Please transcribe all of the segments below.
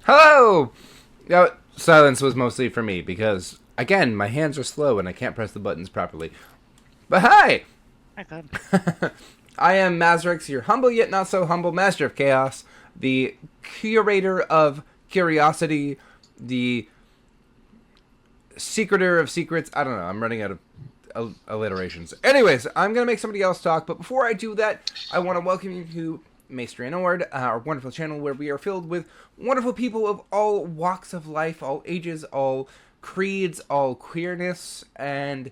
Hello! No, silence was mostly for me because, again, my hands are slow and I can't press the buttons properly. But hi! I thought, I am Mazrix, your humble yet not so humble master of chaos, the curator of curiosity, the secreter of secrets. I don't know, I'm running out of alliterations. Anyways, I'm going to make somebody else talk, but before I do that, I want to welcome you to Maestri and Ord, our wonderful channel where we are filled with wonderful people of all walks of life, all ages, all creeds, all queerness, and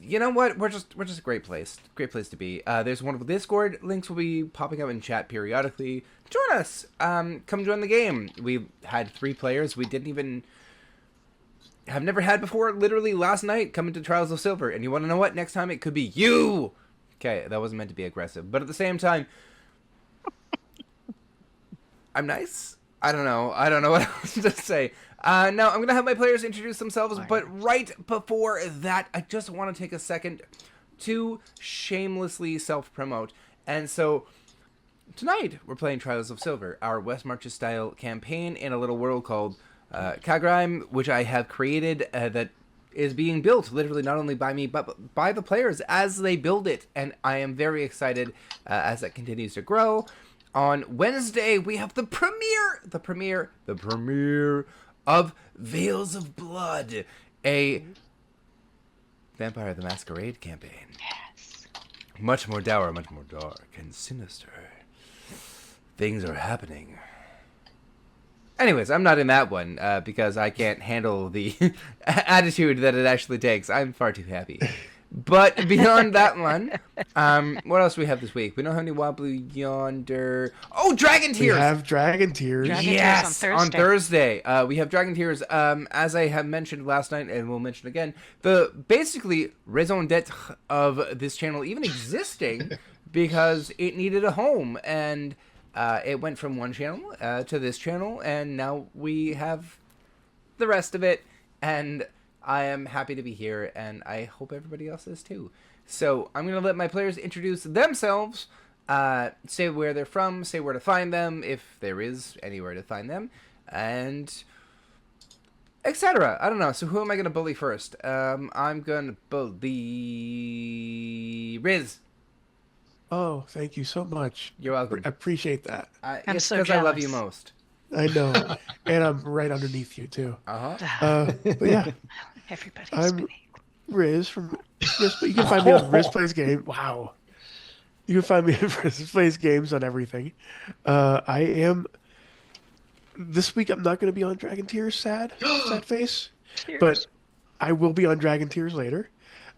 you know what? We're just a great place to be. There's a wonderful Discord. Links will be popping up in chat periodically. Join us. Come join the game. We had 3 players. We didn't even have never had before. Literally last night, coming to Trials of Silver, and you want to know what? Next time it could be you. Okay, that wasn't meant to be aggressive, but at the same time, I'm nice. I don't know. I don't know what else to say. No, I'm gonna have my players introduce themselves, but right before that, I just want to take a second to shamelessly self-promote. And so tonight we're playing Trials of Silver, our West Marches style campaign in a little world called Kagreim, which I have created that is being built literally not only by me but by the players as they build it, and I am very excited as that continues to grow. On Wednesday we have the premiere of Veils of Blood, a Vampire the Masquerade campaign. yes. Much more dour, much more dark and sinister. Things are happening. Anyways, I'm not in that one because I can't handle the attitude that it actually takes. I'm far too happy. But beyond that one, what else do we have this week? We don't have any Wobbly Yonder. Oh, Dragon We Tears! have Dragon Tears. Dragon Yes, Tears on on Thursday. We have Dragon Tears. As I have mentioned last night, and we'll mention again, the basically raison d'être of this channel even existing because it needed a home, and it went from one channel to this channel, and now we have the rest of it, and I am happy to be here, and I hope everybody else is too. So I'm going to let my players introduce themselves, say where they're from, say where to find them, if there is anywhere to find them, and etc. I don't know. So who am I going to bully first? I'm going to bully Riz. Oh, thank you so much. You're welcome. Appreciate that. I'm It's so because I love you jealous. most. I know. And I'm right underneath you too. Uh huh. But yeah, Everybody's I'm beneath. Riz from Riz. You can find me on Riz Plays Game. Wow. You can find me on Riz Plays Games on everything. I am this week. I'm not going to be on Dragon Tears. Sad face. But Tears. I will be on Dragon Tears later.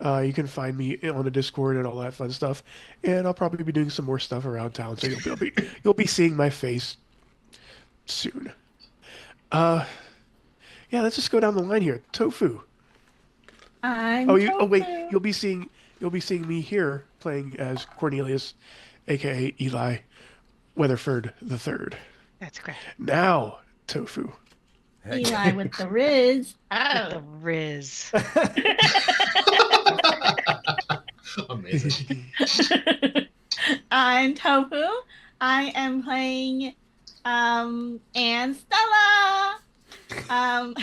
You can find me on the Discord and all that fun stuff, and I'll probably be doing some more stuff around town. So you'll be seeing my face soon. Uh, yeah, let's just go down the line here. Tofu. I'm Oh wait, Tofu. you'll be seeing me here playing as Cornelius, aka Eli Weatherford the Third. That's great. Now, Tofu. Heck Eli with the Riz. With the Oh. Riz. Amazing. I'm Tofu. I am playing Anne Stella. Um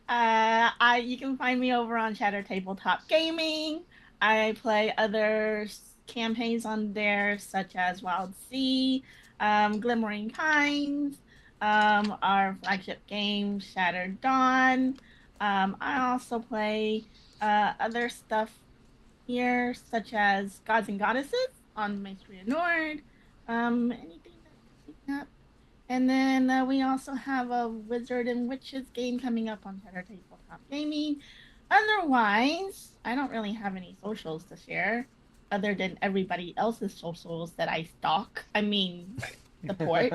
I you can find me over on Shatter Tabletop Gaming. I play other campaigns on there such as Wild Sea, Glimmering Pines, our flagship game Shattered Dawn. I also play other stuff here, such as Gods and Goddesses on Maestria Nord. Anything that's coming up. And then we also have a Wizard and Witches game coming up on Cheddar Tabletop Gaming. Otherwise, I don't really have any socials to share other than everybody else's socials that I stalk. I mean, support.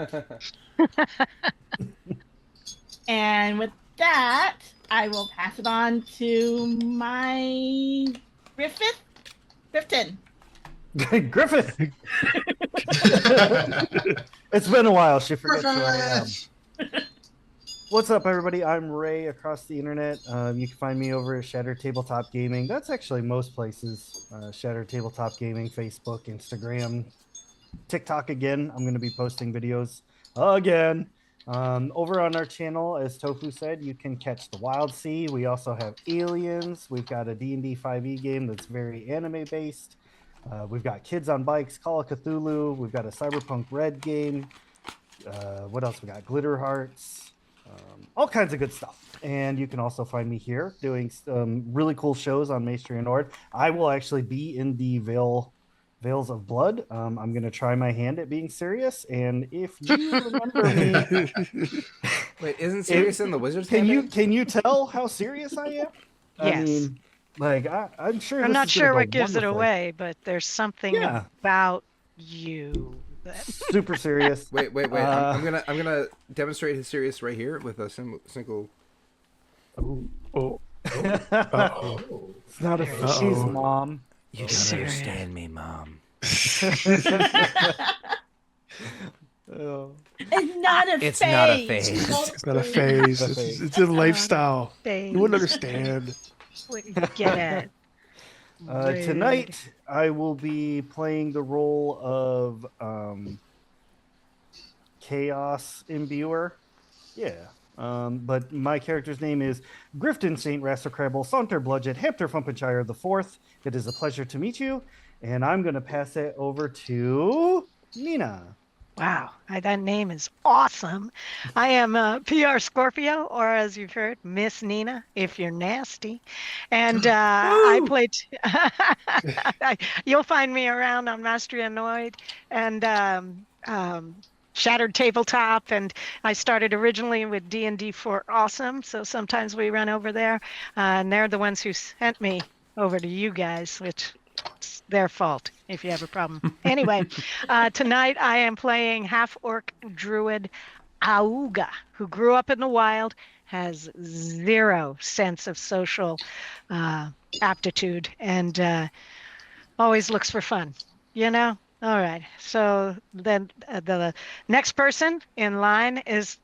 And with that, I will pass it on to my Griffin. Griffith. It's been a while. She forgets who I am. What's up, everybody? I'm Ray across the internet. You can find me over at Shatter Tabletop Gaming. That's actually most places. Shatter Tabletop Gaming, Facebook, Instagram. TikTok again. I'm going to be posting videos again. Over on our channel, as Tofu said, you can catch the Wild Sea. We also have Aliens. We've got a D&D 5e game that's very anime based. We've got Kids on Bikes, Call of Cthulhu. We've got a Cyberpunk Red game. What else we got? Glitter Hearts. All kinds of good stuff. And you can also find me here doing some really cool shows on Maestria Nord. I will actually be in the Veils of Blood. I'm going to try my hand at being serious. And if you remember me... Wait, isn't Sirius in the Wizard's Can Gambit? you tell how serious I am? I Yes. mean, like, I'm sure I'm this not is gonna sure go what gives it wonderfully. away, but there's something Yeah. about you that Super serious. Wait. Uh, I'm gonna demonstrate his Sirius right here with a single. Oh, oh, it's uh-oh. not a Uh-oh. she's mom. You don't Sirius. understand me, Mom. Oh. It's not a It's phase. not a phase. It's not a phase. It's a It's a lifestyle. they You wouldn't understand. wouldn't get it. Rude. Tonight, I will be playing the role of Chaos Imbuer. Yeah. But my character's name is Grifton St. Rastercrabble Saunter Bludgeon Hampter Fumpenshire the Fourth. It is a pleasure to meet you, and I'm going to pass it over to Nina. Wow, that name is awesome. I am PR Scorpio, or as you've heard, Miss Nina, if you're nasty. And I played. You'll find me around on Maestria Noid and Shattered Tabletop, and I started originally with D&D for Awesome, so sometimes we run over there, and they're the ones who sent me over to you guys, which it's their fault if you have a problem. Anyway, tonight I am playing half-orc druid Auga, who grew up in the wild, has zero sense of social aptitude, and always looks for fun, you know? All right. So then the next person in line is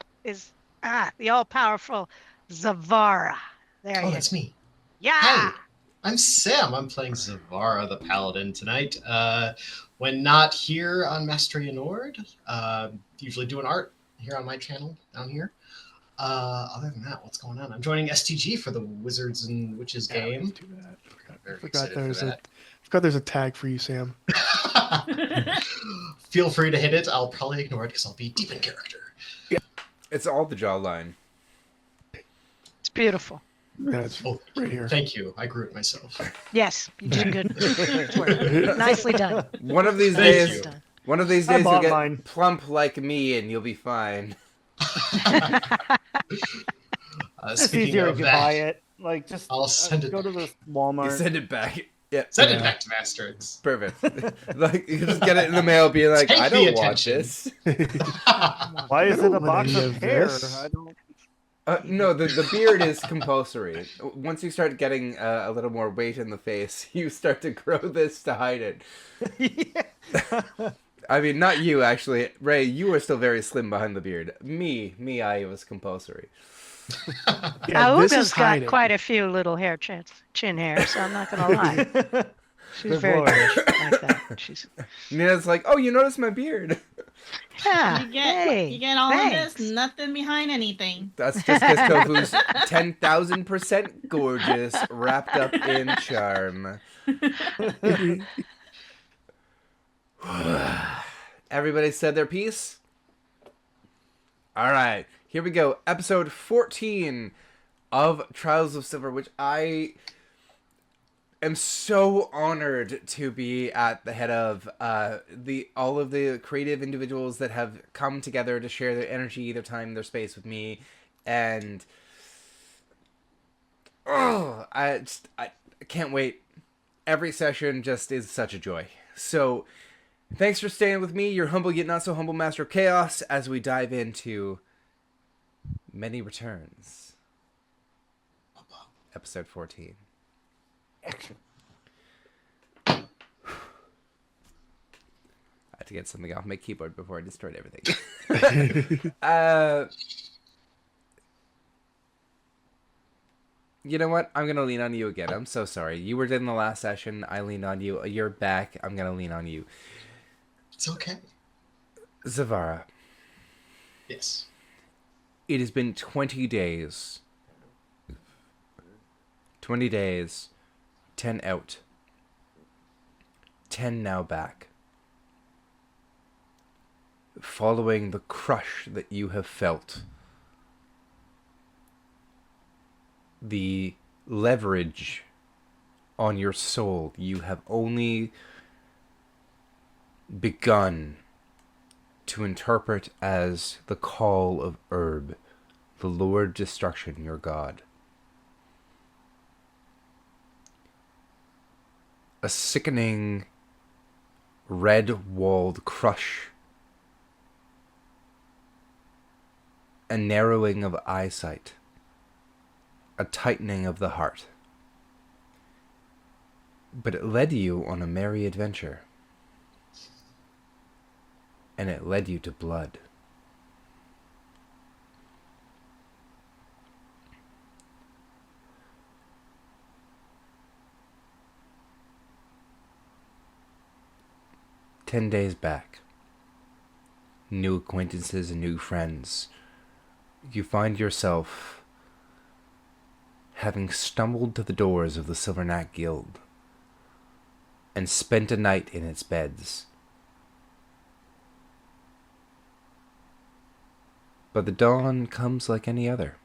the all-powerful Zavara. There Oh, you that's me. Yeah. Hi, I'm Sam. I'm playing Zavara the Paladin tonight. When not here on Mastery Nord, usually doing art here on my channel down here. Other than that, what's going on? I'm joining STG for the Wizards and Witches Yeah, we game. can do that. Very Forgot excited for there's that. forgot there's a tag for you, Sam. Feel free to hit it. I'll probably ignore it because I'll be deep in character. It's all the jawline. It's beautiful. That's Oh, right here. thank you. I grew it myself. Yes, you did good work. Nicely done. One of these Thank days, you. Done. one of these I days you'll bought get mine. plump like me, and you'll be fine. It's Speaking easier of if you buy that, it. Like, just I'll send it go to back. the Walmart. You send it back. Yeah, Send Yeah. it back to Bastards. perfect. Like you just get it in the mail, being like, Take I the don't want attention. this. Why is I it don't a want box any of of hair? this. I don't. No, the beard is compulsory. Once you start getting a little more weight in the face, you start to grow this to hide it. Yeah. I mean, not you actually, Ray. You were still very slim behind the beard. Me, I was compulsory. Yeah, this Auga's is got hiding. quite a few little chin hairs, so I'm not gonna lie. She's Good very lord. good like that. She's Nina's like, oh, you noticed my beard. yeah. You get all thanks. of this, nothing behind anything. That's just because Tofu's 10,000% gorgeous, wrapped up in charm. Everybody said their piece? All right, here we go. Episode 14 of Trials of Silver, which I am so honored to be at the head of. All of the creative individuals that have come together to share their energy, their time, their space with me, and I can't wait. Every session just is such a joy. So, thanks for staying with me, your humble yet not so humble master of chaos, as we dive into Many Returns, episode 14. Action. I had to get something off my keyboard before I destroyed everything. You know what? I'm gonna lean on you again. I'm so sorry. You were in the last session. I leaned on you. You're back. I'm gonna lean on you. It's okay. Zavara, Yes. it has been 20 days. 20 days. 10 out. 10 now back. Following the crush that you have felt. The leverage on your soul you have only begun to interpret as the call of Herb, the Lord Destruction, your god. A sickening red-walled crush, a narrowing of eyesight, a tightening of the heart. But it led you on a merry adventure. And it led you to blood. "10 days back. New acquaintances and new friends. You find yourself having stumbled to the doors of the Silverknack Guild and spent a night in its beds. But the dawn comes like any other.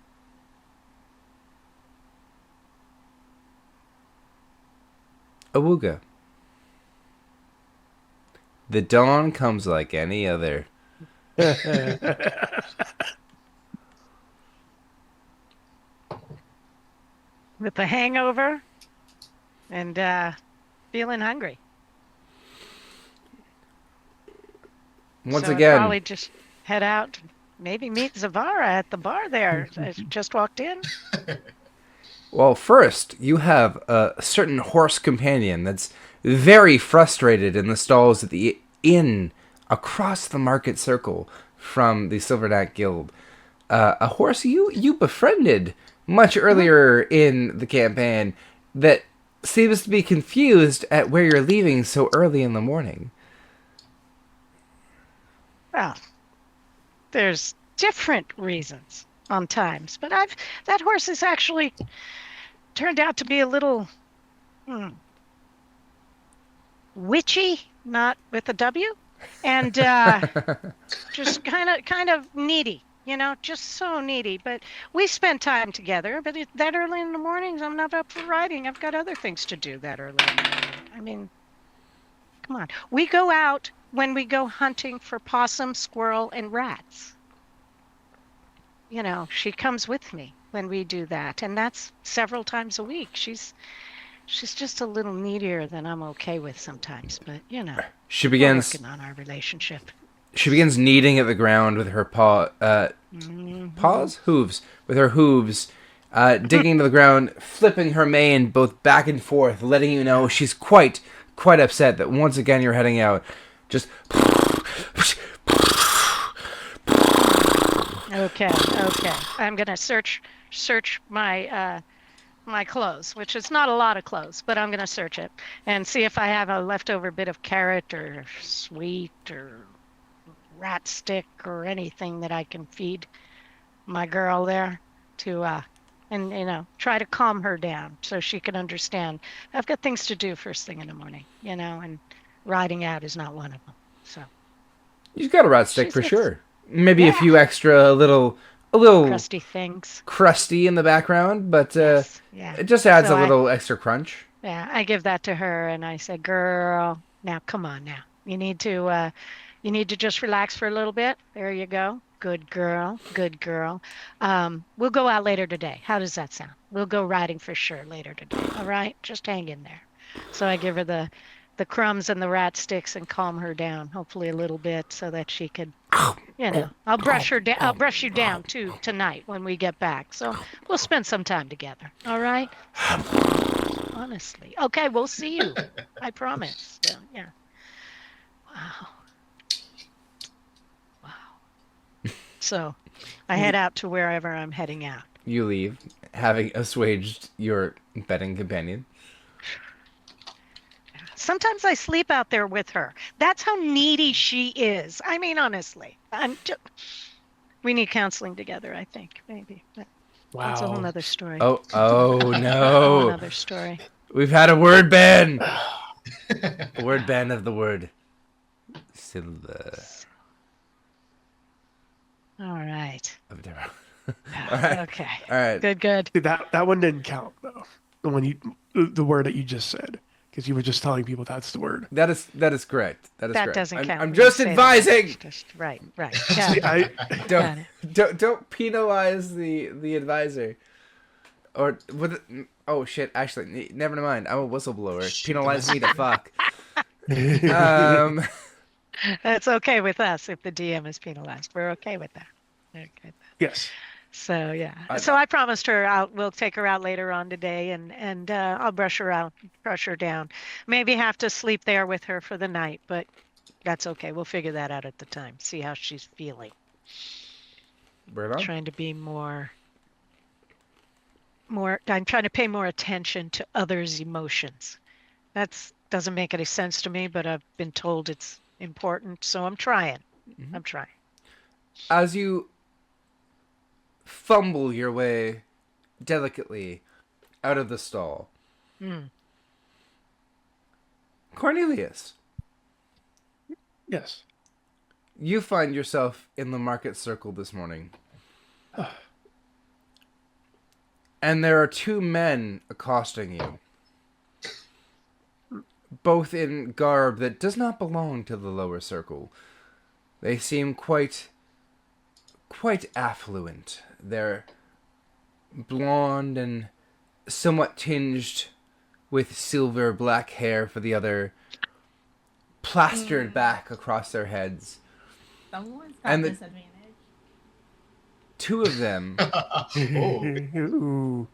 Awuga. The dawn comes like any other. With a hangover and feeling hungry. Once So I'd again, probably just head out, maybe meet Zavara at the bar there. I just walked in. well, first, you have a certain horse companion that's very frustrated in the stalls at the inn across the market circle from the Silverknack Guild. A horse you befriended much earlier in the campaign that seems to be confused at where you're leaving so early in the morning. Well, there's different reasons on times, but that horse has actually turned out to be a little witchy, not with a W, and just kind of needy. Just so needy. But we spend time together. But that early in the mornings, I'm not up for riding. I've got other things to do that early in the morning. I mean, come on. We go out when we go hunting for possum, squirrel, and rats. She comes with me when we do that, and that's several times a week. She's just a little needier than I'm okay with sometimes, but She we're begins working on our relationship. She begins kneading at the ground with her hooves, with her hooves, digging into the ground, flipping her mane both back and forth, letting you know she's quite upset that once again you're heading out. Just Okay. I'm gonna search my my clothes, which is not a lot of clothes, but I'm gonna search it and see if I have a leftover bit of carrot or sweet or rat stick or anything that I can feed my girl there to and try to calm her down so she can understand I've got things to do first thing in the morning, and riding out is not one of them. So you've got a rat stick for She's- sure. Maybe a Yeah. few extra, a little crusty things. crusty in the background, but Yes. Yeah. it just adds So a little extra crunch. Yeah, I give that to her and I say, "Girl, now come on now. You need to just relax for a little bit. There you go. Good girl. Good girl. We'll go out later today. How does that sound? We'll go riding for sure later today. All right? Just hang in there." So I give her the crumbs and the rat sticks and calm her down, hopefully a little bit, so that she could, I'll brush her down. I'll brush you down too tonight when we get back. So we'll spend some time together. All right? Honestly. Okay, we'll see you. I promise. So, yeah. Wow. So I head out to wherever I'm heading out. You leave, having assuaged your betting companion. Sometimes I sleep out there with her. That's how needy she is. I mean, honestly, we need counseling together, I think, maybe. That's a whole Wow. nother story. Oh A whole no. nother story. We've had a word ban. A word ban of the word silver. All right. Of terror. All right. Okay. All right. Good. See, that one didn't count though. The word that you just said, because you were just telling people that's the word. That is correct. That is That correct. doesn't count. I'm when you just say that. advising. Right. See, Got Don't it. don't penalize the advisor. Or with oh shit! Actually, never mind. I'm a whistleblower. Penalize me to fuck. That's okay with us if the DM is penalized. We're okay with that. Okay. Yes. So yeah. So I promised her we'll take her out later on today and I'll brush her down. Maybe have to sleep there with her for the night, but that's okay. We'll figure that out at the time. See how she's feeling. Right on. Trying to be more I'm trying to pay more attention to others' emotions. That doesn't make any sense to me, but I've been told it's important, so I'm trying. Mm-hmm. I'm trying. As you fumble your way delicately out of the stall, Cornelius, Yes. you find yourself in the market circle this morning. And there are two men accosting you. Both in garb that does not belong to the lower circle. They seem quite affluent. They're blonde and somewhat tinged with silver black hair for the other, plastered back across their heads. Someone's got And the- disadvantage. Two of them Ooh.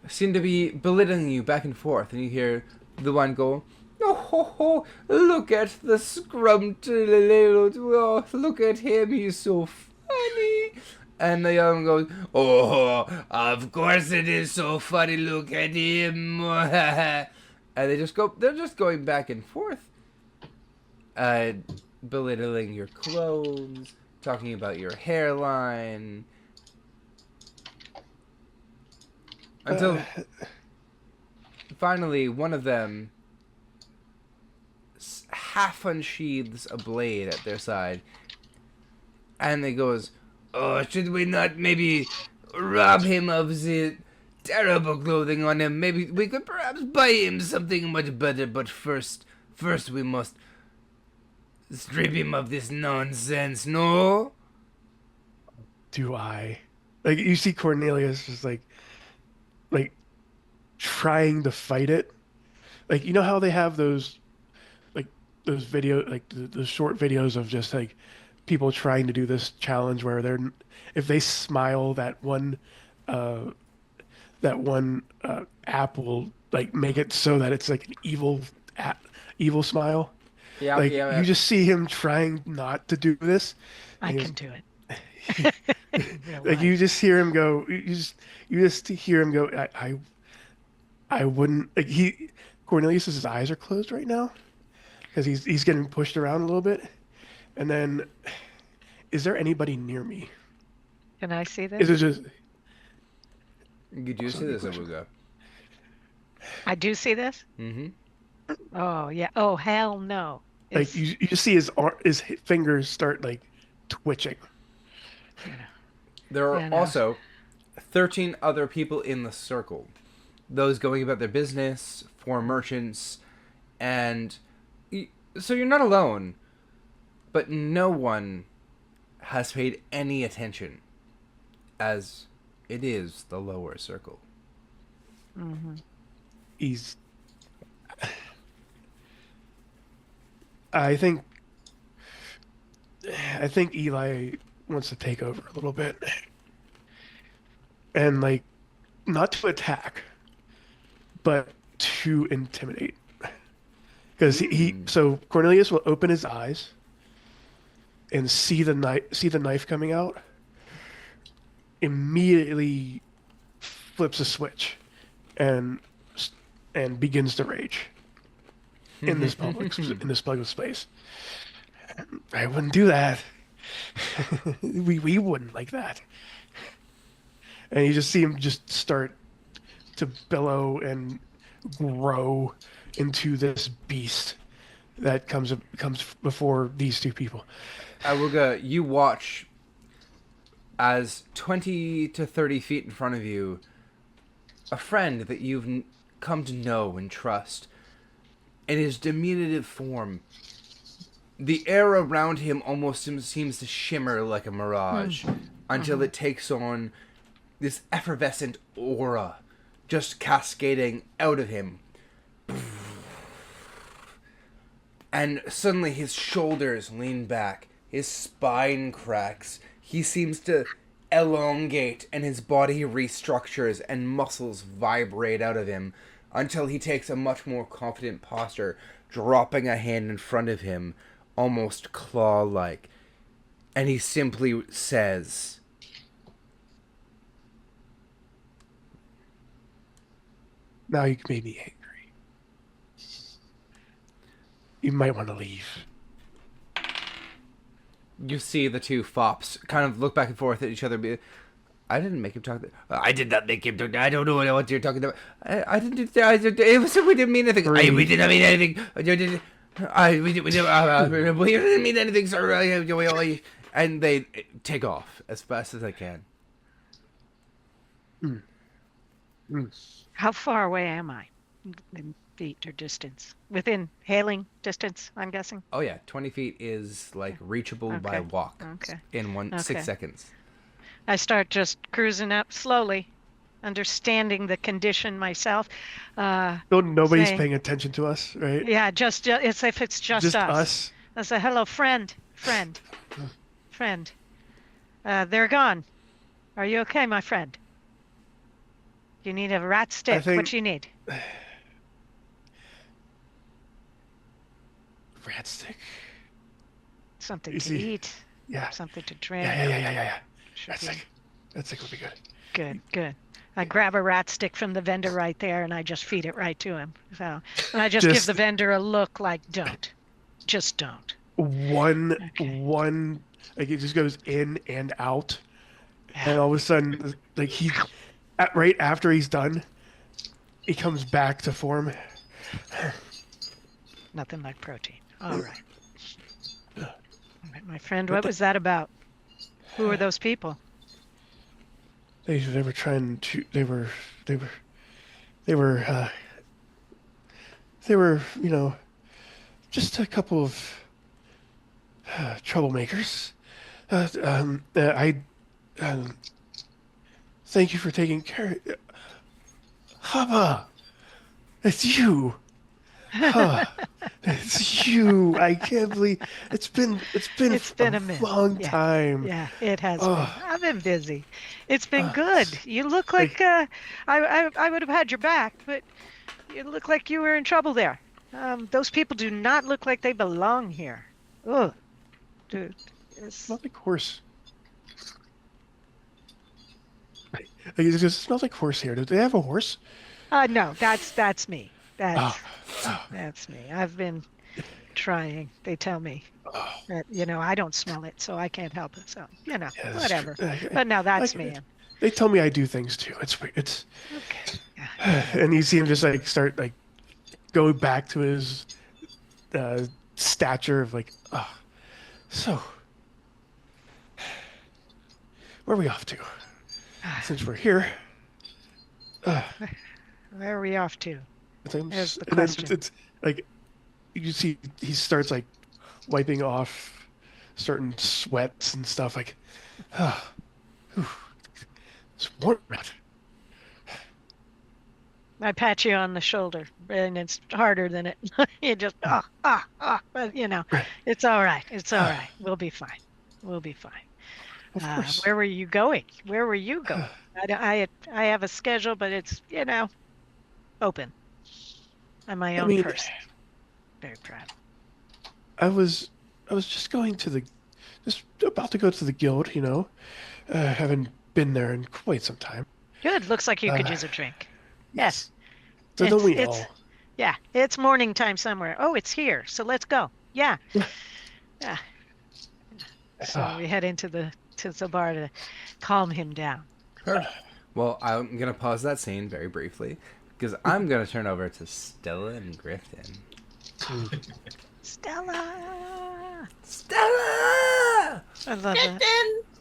seem to be belittling you back and forth, and you hear the one go, "Oh, ho, ho, look at the oh, look at him, he's so funny." And the other one goes, "Oh, of course it is so funny, look at him." And they're just going back and forth, belittling your clothes, talking about your hairline. Until finally, one of them half unsheathes a blade at their side, and they goes, "Oh, should we not maybe rob him of the terrible clothing on him? Maybe we could perhaps buy him something much better, but first we must strip him of this nonsense, no?" Do I? Like, you see Cornelius just like trying to fight it. Like, you know how they have those video, like the short videos of just like people trying to do this challenge where if they smile, that one app will like make it so that it's like an evil smile. Yeah, Like, you just see him trying not to do this. I and can do it. Real Like, life. you just hear him go. You just hear him go. I wouldn't. Like, Cornelius's eyes are closed right now because he's getting pushed around a little bit. And then, is there anybody near me? Can I see this? Is it just? You do see this, Abuga. I do see this? Mm-hmm. Oh, yeah. Oh, hell no. Like, you just see his fingers start like twitching. There are Yeah, no. also 13 other people in the circle. Those going about their business, 4 merchants, and so you're not alone. But no one has paid any attention, as it is the lower circle. Mm-hmm. I think Eli wants to take over a little bit, and like, not to attack, but to intimidate. Because so Cornelius will open his eyes and see the knife coming out. Immediately flips a switch and begins to rage. in this public space. I wouldn't do that. we wouldn't like that. And you just see him just start to billow and grow into this beast that comes before these two people. Awuga, you watch as 20 to 30 feet in front of you, a friend that you've come to know and trust, in his diminutive form, the air around him almost seems to shimmer like a mirage until it takes on this effervescent aura just cascading out of him. And suddenly his shoulders lean back, his spine cracks, he seems to elongate, and his body restructures and muscles vibrate out of him until he takes a much more confident posture, dropping a hand in front of him, almost claw-like. And he simply says, "Now you made me angry. You might want to leave." you see the two fops kind of look back and forth at each other. I didn't make him talk. I did not make him talk. I don't know what you're talking about. I didn't do that. It was, we didn't mean anything. We did not mean anything. We didn't mean anything, sir. And they take off as fast as they can. How far away am I in feet or distance? Within hailing distance, I'm guessing? Oh, yeah. 20 feet is like reachable by walk in 6 seconds. I start just cruising up slowly, understanding the condition myself. Nobody's saying, paying attention to us, right? Yeah, it's if it's just us. I say, hello, friend. They're gone. Are you okay, my friend? You need a rat stick. What do you need? Rat stick? Something to eat. Yeah. Something to drink. Yeah. Rat stick would be good. Good. I grab a rat stick from the vendor right there, and I just feed it right to him. So, and I just give the vendor a look like, don't. Just don't. One, like it just goes in and out. And all of a sudden, like right after he's done, he comes back to form. Nothing like protein. All right. My friend, what was that about? Who were those people? They were trying to. They were, just a couple of troublemakers. Thank you for taking care. Haba, it's you. It's you. I can't believe it's been a long time. Yeah, it has been. I've been busy. It's been good. You look like I would have had your back, but you look like you were in trouble there. Those people do not look like they belong here. Ugh, dude. Smells like horse. It just smells like horse here. Do they have a horse? No, that's me. That's me. I've been trying. They tell me that, I don't smell it, so I can't help it. So, whatever. But no, that's me. They tell me I do things too. It's weird. It's okay. Yeah. And you see him just start go back to his stature of so where are we off to? Since we're here. Where are we off to? There's the and question. Then it's like you see he starts wiping off certain sweats and stuff it's warm out. I pat you on the shoulder, and it's harder than it. You just but it's all right. It's all right. We'll be fine. Of course. Where were you going? I have a schedule, but it's open. I'm my own person. Very proud. I was just about to go to the guild. Haven't been there in quite some time. Good. Looks like you could use a drink. Yes. So don't we all? Yeah, it's morning time somewhere. Oh, it's here. So let's go. Yeah. Yeah. So we head into the bar to calm him down. Perfect. Well, I'm gonna pause that scene very briefly because I'm gonna turn over to Stella and Grifton. Stella. Stella! I love that.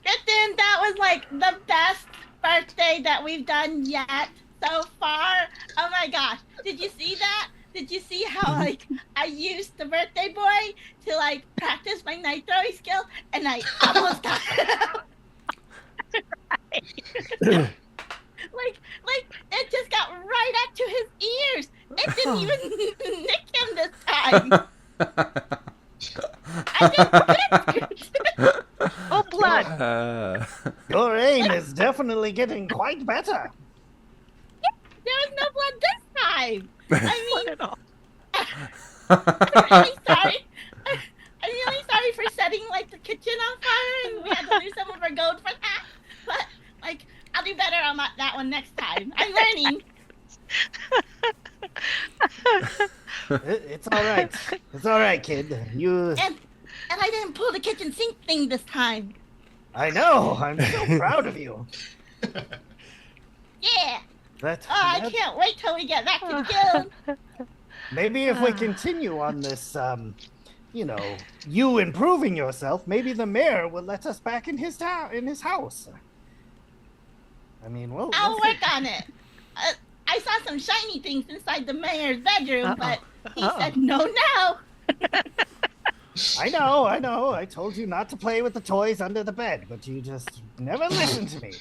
Kristen, that was like the best birthday that we've done yet so far. Oh my gosh. Did you see that? Did you see how like I used the birthday boy to like practice my knife throwing skill and I almost got like it just got right up to his ears. It didn't even nick him this time. I did good. Oh, blood. Your aim is definitely getting quite better. There was no blood this time. I mean, Not at all. I'm really sorry. I'm really sorry for setting like the kitchen on fire and we had to lose some of our gold for that. But like, I'll do better on that one next time. I'm learning. It's all right. It's all right, kid. And I didn't pull the kitchen sink thing this time. I know. I'm so proud of you. Yeah. That, Oh, I that- can't wait till we get back to the guild. Maybe if we continue on this, you improving yourself, maybe the mayor will let us back in his house. I mean, we'll I'll see. work on it. I saw some shiny things inside the mayor's bedroom, but he said no. I know. I told you not to play with the toys under the bed, but you just never listen to me.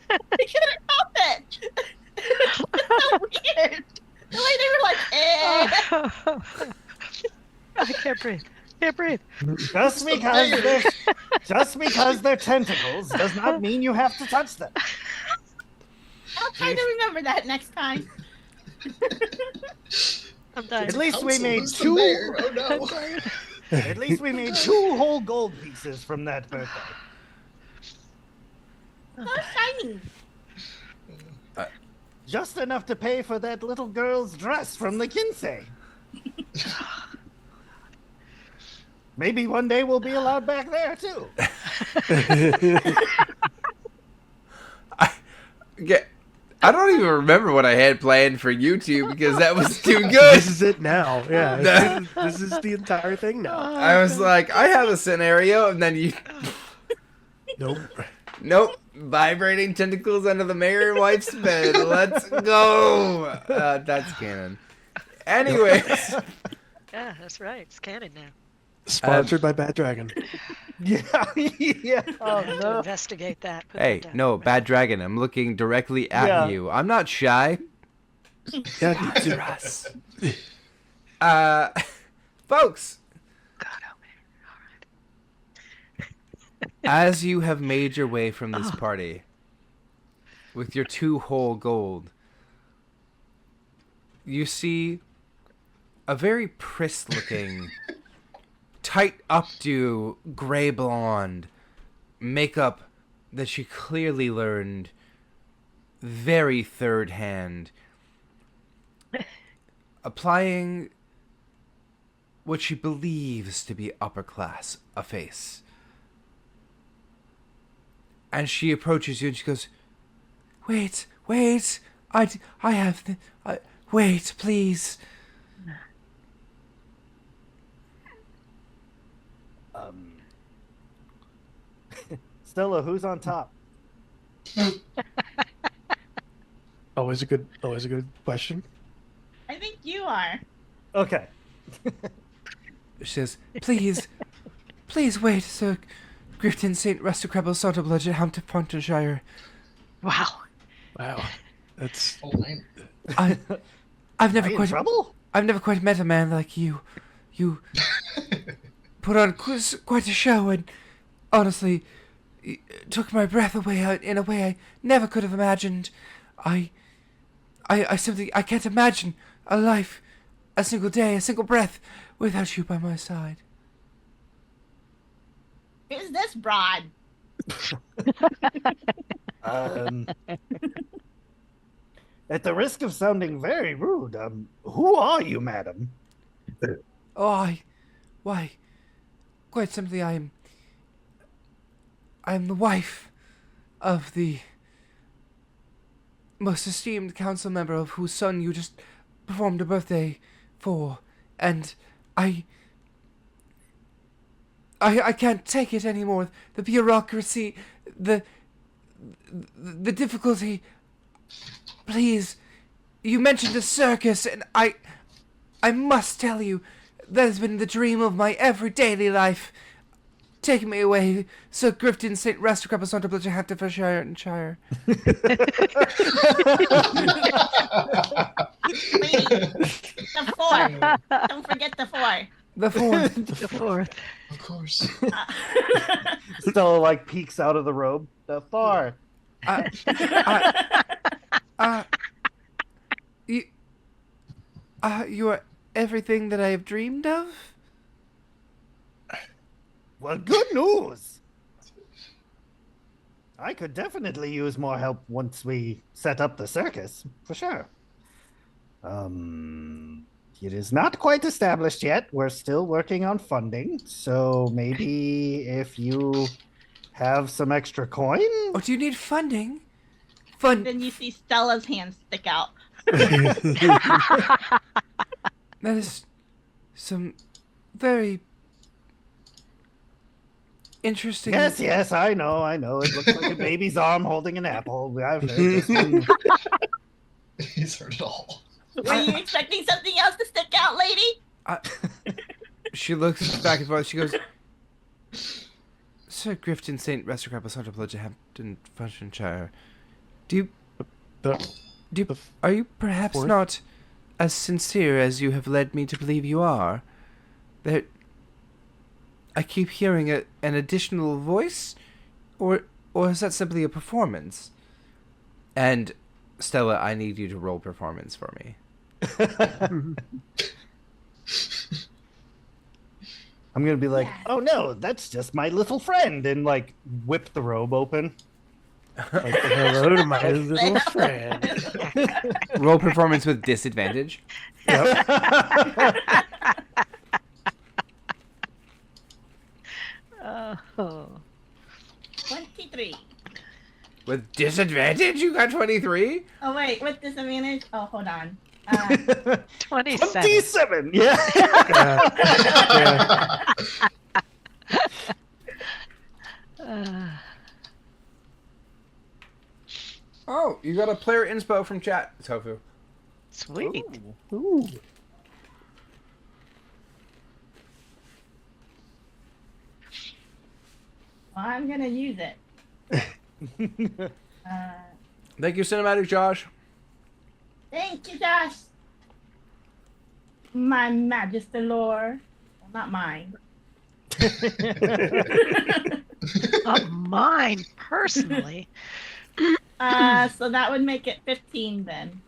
I couldn't help it. It's so weird. The way they were like, eh. I can't breathe. Can't breathe. Just because they're tentacles does not mean you have to touch them. I'll try to remember that next time. I'm dying. At least we Council made is the two. mayor. Oh no. At least we made 2 whole gold pieces from that birthday. So shiny. Just enough to pay for that little girl's dress from the Kinsey. Maybe one day we'll be allowed back there too. I don't even remember what I had planned for YouTube because that was too good. This is it now. Yeah, this is the entire thing now. I was like, I have a scenario, and then you, Nope. vibrating tentacles under the mayor wife's bed. Let's go. That's canon. Anyways, Yeah, that's right. It's canon now. Sponsored by Bad Dragon. Yeah, yeah. Oh To no. investigate that. put hey, that down. no, Bad Dragon. I'm looking directly at Yeah. you. I'm not shy. Yeah, Us. Folks, God help me. All right. as you have made your way from this party with your 2 whole gold, you see a very pris-looking, tight updo, gray blonde makeup that she clearly learned very third hand, applying what she believes to be upper class a face. And she approaches you and she goes, wait, I have wait, please. Stella, who's on top? always a good question. I think you are. Okay. She says, please wait, Sir Grifton St. Rusticrebble Salterbludge at Hamptonshire. Wow. Wow, that's Oh, man. I've Are never you in quite trouble? I've never quite met a man like you. You put on quite a show and honestly took my breath away in a way I never could have imagined. I simply can't imagine a life, a single day, a single breath without you by my side. Who's this broad? At the risk of sounding very rude, who are you, madam? Oh, why, quite simply, I am the wife of the most esteemed council member of whose son you just performed a birthday for, and I can't take it anymore. The bureaucracy, the difficulty. Please, you mentioned a circus, and I must tell you, that has been the dream of my every daily life. Take me away, Sir Grifton St. Restokrapple Sonterbledge Hamptonshire and Shire. Wait, the 4. Don't forget the 4. The fourth. The fourth. Of course. Stella like peeks out of the robe. The Thor. You are everything that I have dreamed of? Well, good news. I could definitely use more help once we set up the circus, for sure. It is not quite established yet. We're still working on funding, so maybe if you have some extra coin. Oh, do you need funding? Then you see Stella's hand stick out. That is some very interesting. Yes, I know. It looks like a baby's arm holding an apple. I've heard this one. He's heard it all. Were you expecting something else to stick out, lady? She looks back and forth. She goes, Sir Grifton St. Restokrapple Sonterbledge Hamptonshire. Are you perhaps Fourth? not as sincere as you have led me to believe you are? I keep hearing an additional voice, or is that simply a performance? And Stella, I need you to roll performance for me. I'm gonna be like, oh no, that's just my little friend, and like whip the robe open. Like, hello to my little friend. Roll performance with disadvantage. Yep. Oh. 23. With disadvantage, you got 23? Oh, wait, with disadvantage? Oh, hold on. 27. 27. Yeah. Oh, you got a player inspo from chat, Tofu. Sweet. Ooh. Well, I'm going to use it. Thank you, Cinematic Josh. Thank you, Josh. My Majesty Lord. Well, not mine. Not mine, personally. So that would make it 15 then.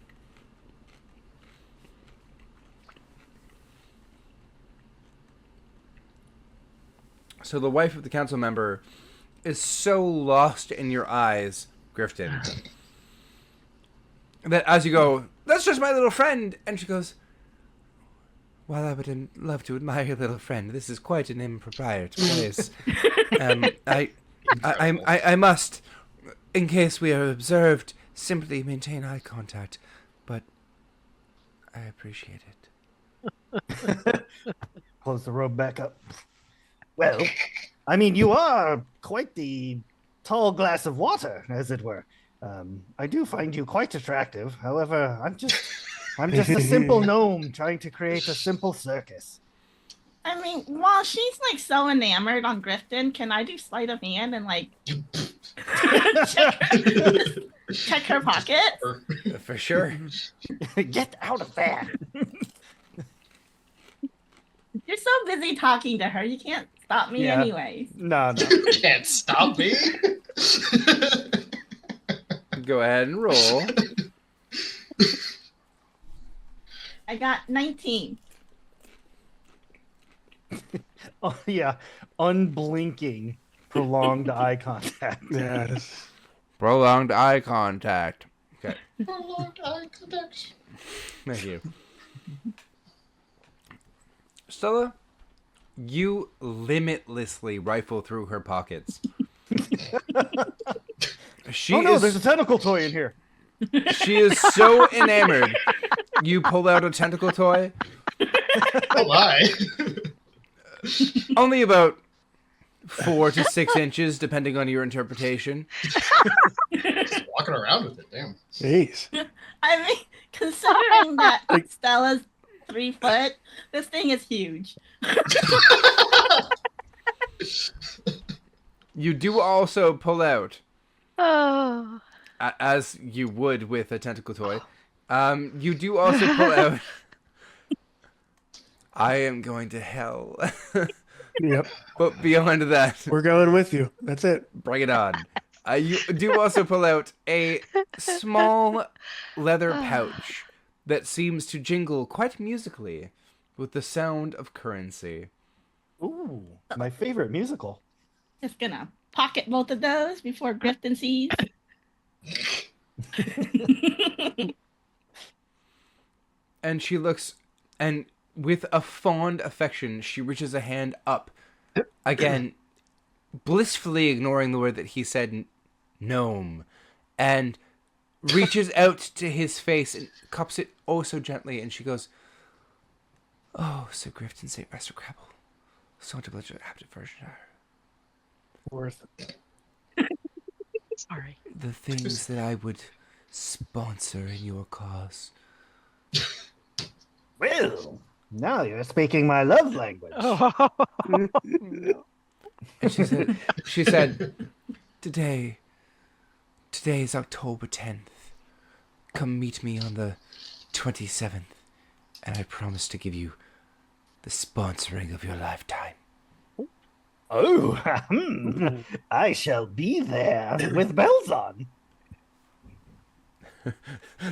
So the wife of the council member is so lost in your eyes, Grifton, that as you go, that's just my little friend, and she goes, while I would love to admire your little friend, this is quite an impropriety place. I must, in case we are observed, simply maintain eye contact, but I appreciate it. Close the robe back up. Well, I mean, you are quite the tall glass of water, as it were. I do find you quite attractive. However, I'm just a simple gnome trying to create a simple circus. I mean, while she's like so enamored on Grifton, can I do sleight of hand and like check her pocket? For sure. Get out of there! You're so busy talking to her, you can't stop me Yeah. anyways. No. Can't stop me. Go ahead and roll. I got 19. Oh, yeah. Unblinking, prolonged eye contact. Yes. Prolonged eye contact. Okay. Prolonged eye contact. Thank you. Stella, you limitlessly rifle through her pockets. She Oh no, is there's a tentacle toy in here. she is so enamored. You pull out a tentacle toy, Oh my. only about 4 to 6 inches, depending on your interpretation. Just walking around with it, damn. Jeez. I mean, considering that Like- Stella's 3 foot, this thing is huge. You do also pull out, Oh. as you would with a tentacle toy. You do also pull out. I am going to hell. Yep. But beyond that, We're going with you. That's it. bring it on. You do also pull out a small leather pouch that seems to jingle quite musically with the sound of currency. Ooh, my favorite musical. Just gonna pocket both of those before Grifton sees. And she looks, and with a fond affection, she reaches a hand up. Again, blissfully ignoring the word that he said, gnome, and reaches out to his face and cups it oh so gently, and she goes, "Oh, Sir Grifton St. Master Crabble, so much a pleasure to have it for Worth. Sorry. the things that I would sponsor in your cause." Well, now you're speaking my love language. Oh. And she said, today is October 10th. Come meet me on the 27th, and I promise to give you the sponsoring of your lifetime. Oh, I shall be there with bells on.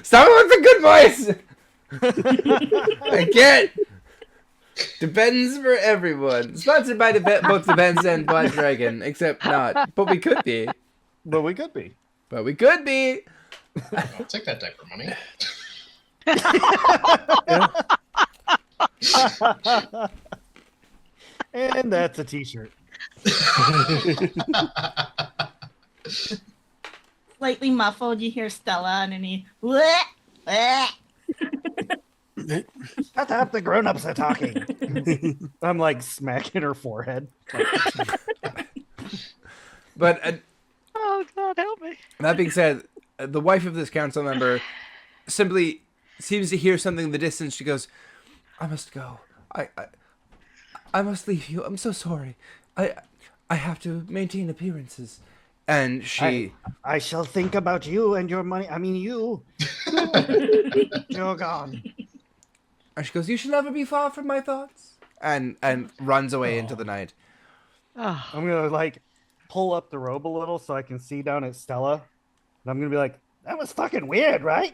Stop it with the good voice! I can't. Depends for everyone. Sponsored by both Depends and Blood Dragon, except not. But we could be. But we could be. But we could be. I'll take that diaper money. And that's a t-shirt. Slightly muffled, you hear Stella underneath. Bleh, bleh. Shut up, the grown-ups are talking. I'm like smacking her forehead. But Oh, God, help me. that being said, the wife of this council member simply seems to hear something in the distance. She goes, "I must go. I must leave you. I'm so sorry. I have to maintain appearances." And she I shall think about you and your money. I mean, you. You're gone. and she goes, "You shall never be far from my thoughts." And runs away into the night. Oh. I'm gonna like pull up the robe a little so I can see down at Stella. And I'm gonna be like, that was fucking weird, right?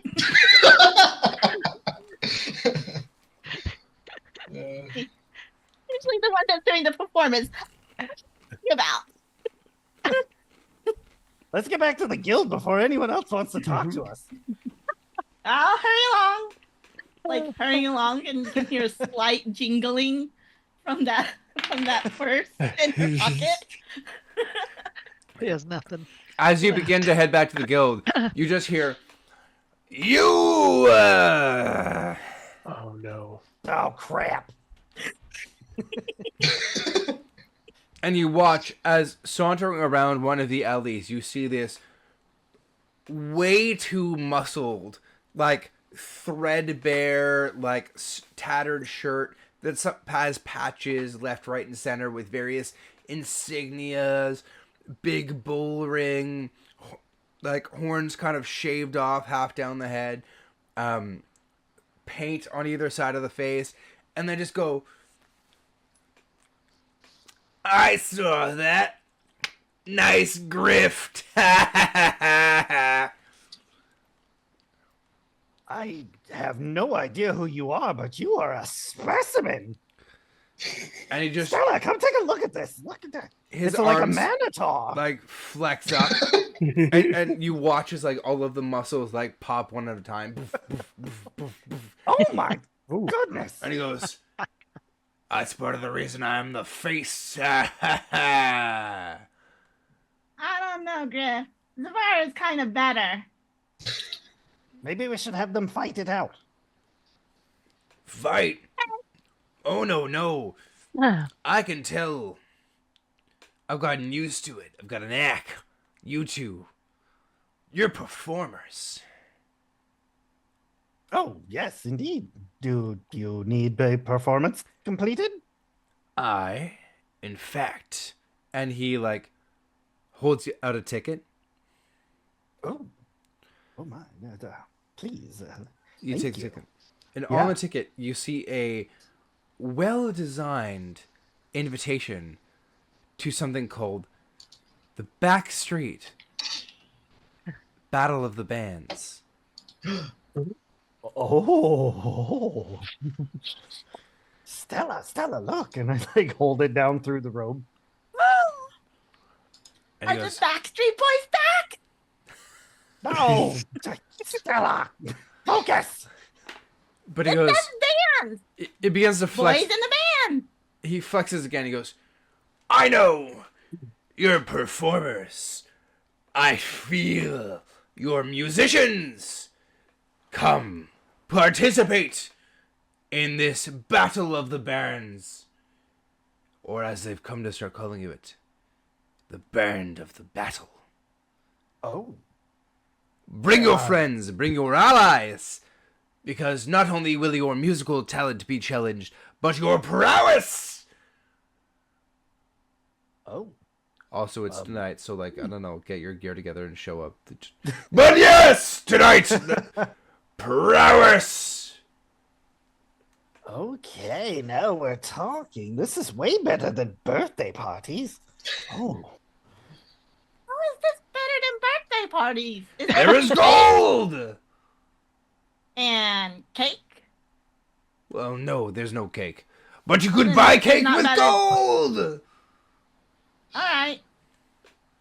Usually the one that's doing the performance. About. Let's get back to the guild before anyone else wants to talk to us. I'll hurry along. Like hurrying along, and you can hear a slight jingling from that purse in her pocket. He has nothing. As you begin to head back to the guild, you just hear, "You." Oh no. Oh crap. And you watch as sauntering around one of the alleys, you see this way too muscled, like threadbare, like tattered shirt that has patches left, right, and center with various insignias, big bull ring, like horns kind of shaved off half down the head, paint on either side of the face, and they just go, "I saw that. Nice grift." I have no idea who you are, but you are a specimen. And he just Stella, come take a look at this. Look at that. his It's like a arms Manitou. like flex up, and you watch as like all of the muscles like pop one at a time. Boof, boof, boof, boof, boof. Oh my goodness. And he goes, "That's part of the reason I'm the face." I don't know, Griff. Zavar is kind of better. Maybe we should have them fight it out. Fight? Oh no! Ah, I can tell. I've gotten used to it. I've got a knack. You two, you're performers. Oh, yes, indeed. Do you need a performance completed? In fact, and he like holds out a ticket. Oh. Oh my. Please. You Thank take the you. ticket, and Yeah. on the ticket you see a well-designed invitation to something called the Backstreet Battle of the Bands. Oh. Stella, look. And I like hold it down through the robe. Woo! And Are he the goes, Backstreet Boys back? No. Stella. Focus. but he It's goes, them bands. it begins to Boys flex. in the band. He flexes again. He goes, I know you're performers. I feel you're musicians. Come, participate in this battle of the bands. Or as they've come to start calling it, the band of the battle. Oh. Bring your friends, bring your allies, because not only will your musical talent be challenged, but your prowess! Oh. Also, it's tonight, so, like, I don't know, get your gear together and show up. But yes! Tonight! Prowess! Okay, now we're talking. This is way better than birthday parties. Oh. How is this better than birthday parties? Is There is gold! and cake? Well, no, there's no cake. But you could buy It's cake not with better. gold! All right.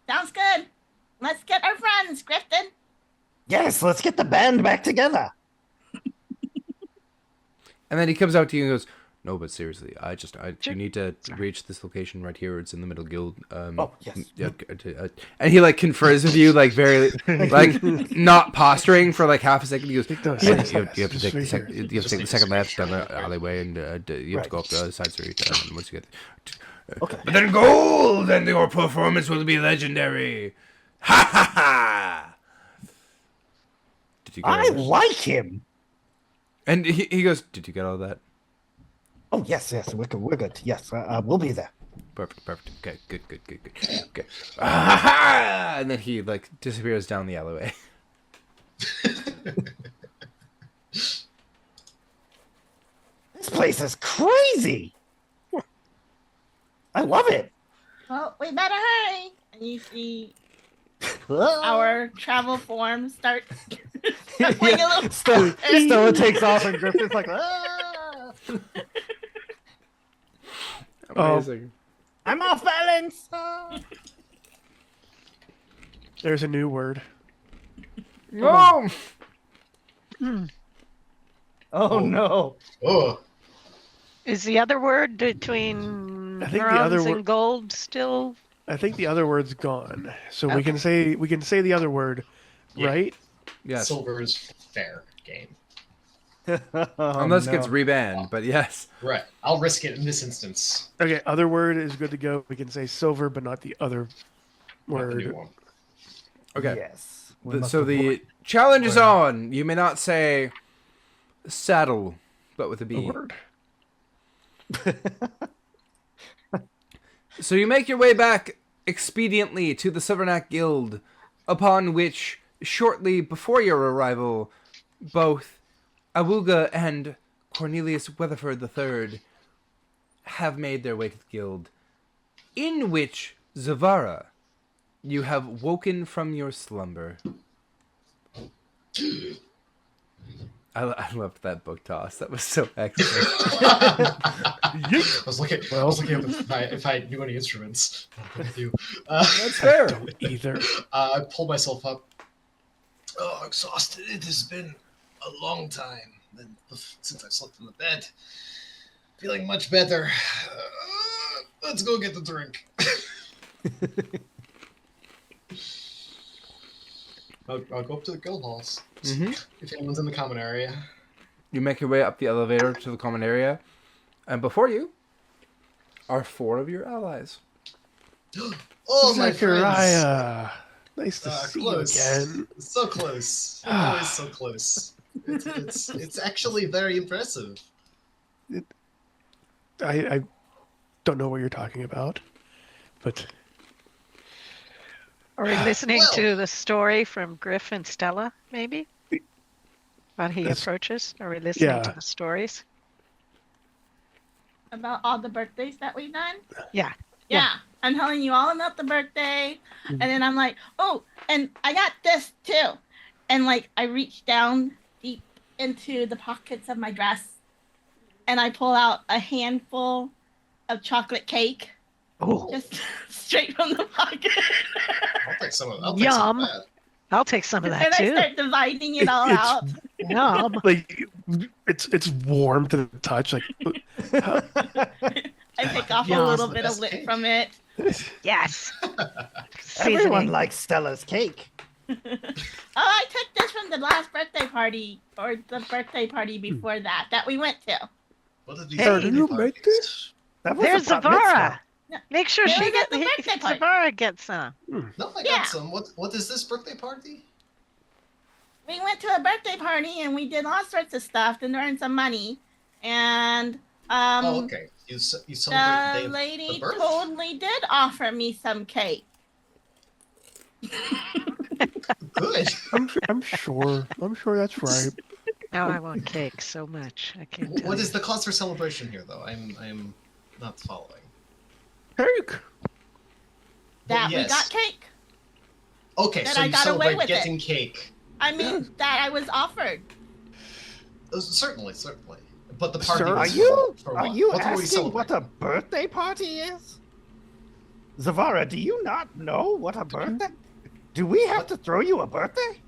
Sounds good. Let's get our friends, Grifton. Yes, let's get the band back together. And then he comes out to you and goes, no, but seriously, you need to reach this location right here. It's in the middle guild. Oh, yes. Yeah, and he like confers with you, like very, like not posturing for like half a second. He goes, Take those. "Yeah, Yes, you have to just take the right sec- here. you have to take the second left down the alleyway, and you have to go up the side street. And once you get, Okay. but then gold, and your performance will be legendary. Ha ha ha! Did you get I all that? like him. And he goes, did you get all that? Oh, yes, we're good. Yes, we'll be there. Perfect. Okay, good. Okay. Ah, ha, ha! And then he like disappears down the alleyway. This place is crazy. I love it. Well, we better hurry. And you see our travel form start shuffling a little. Stella takes off and Griffin's like, ah! Amazing. I'm off balance. Ah. There's a new word. No. Oh no. Oh, is the other word between I think the other bronze word- and gold still? I think the other word's gone. So we Okay. can say the other word, Yeah. right? Yes. silver is fair game. Unless it gets rebanned, but yes. Right. I'll risk it in this instance. Okay, other word is good to go. We can say silver, but not the other Not the new word. one. Okay. Yes. We must So the avoid- challenge is on. You may not say saddle, but with a A B. word. So you make your way back expediently to the Silvernack Guild, upon which, shortly before your arrival, both Awuga and Cornelius Weatherford III have made their way to the guild, in which, Zavara, you have woken from your slumber. I loved that book toss. That was so excellent. I was looking Well- up if I knew any instruments. What do? That's fair. Don't either. I pulled myself up. Oh, exhausted. It has been a long time since I slept in the bed. Feeling much better. Let's go get the drink. I'll go up to the guild halls. If anyone's in the common area. You make your way up the elevator to the common area, and before you are 4 of your allies. Oh, my friends. Zachariah. Nice to see Close. you again. So close. Always so close. It's actually very impressive. I don't know what you're talking about, but Are we listening Well- to the story from Griff and Stella, maybe? When he That's- approaches? Are we listening yeah. to the stories? About all the birthdays that we've done. Yeah. Yeah. I'm telling you all about the birthday. And then I'm like, oh, and I got this too. And like I reach down deep into the pockets of my dress and I pull out a handful of chocolate cake. oh, Just straight from the pocket. I'll take some of Yum. that. I'll take some of that And I too. start dividing it all It's- out. Yum. like it's warm to the touch. Like how- I take off Yum. a little The bit of best lip cake. from it. Yes. Everyone Seasoning. likes Stella's cake. Oh, I took this from the last birthday party or the birthday party before that we went to. What did these Hey. Sarah, birthday did you parties? make this? That was There's a bat mitzvah. Zavara. Make sure It she was gets at the birthday party. Zavara gets some. No, I Yeah. got some. What is this birthday party? We went to a birthday party and we did all sorts of stuff and earned some money. And Oh, okay. You celebrate the day the of lady the birth? totally did offer me some cake. Good. I'm sure. I'm sure that's right. Now I want cake so much. I can't tell What you. is the cause for celebration here, though? I'm not following. Cake. That yes. we got cake. Okay, that so I you got away celebrate with it. getting cake. I mean, that I was offered. Certainly. But the party Sir, was for Are what? you What were we asking what celebrating? a birthday party is? Zavara, do you not know what a birthday? Do we have What? to throw you a birthday?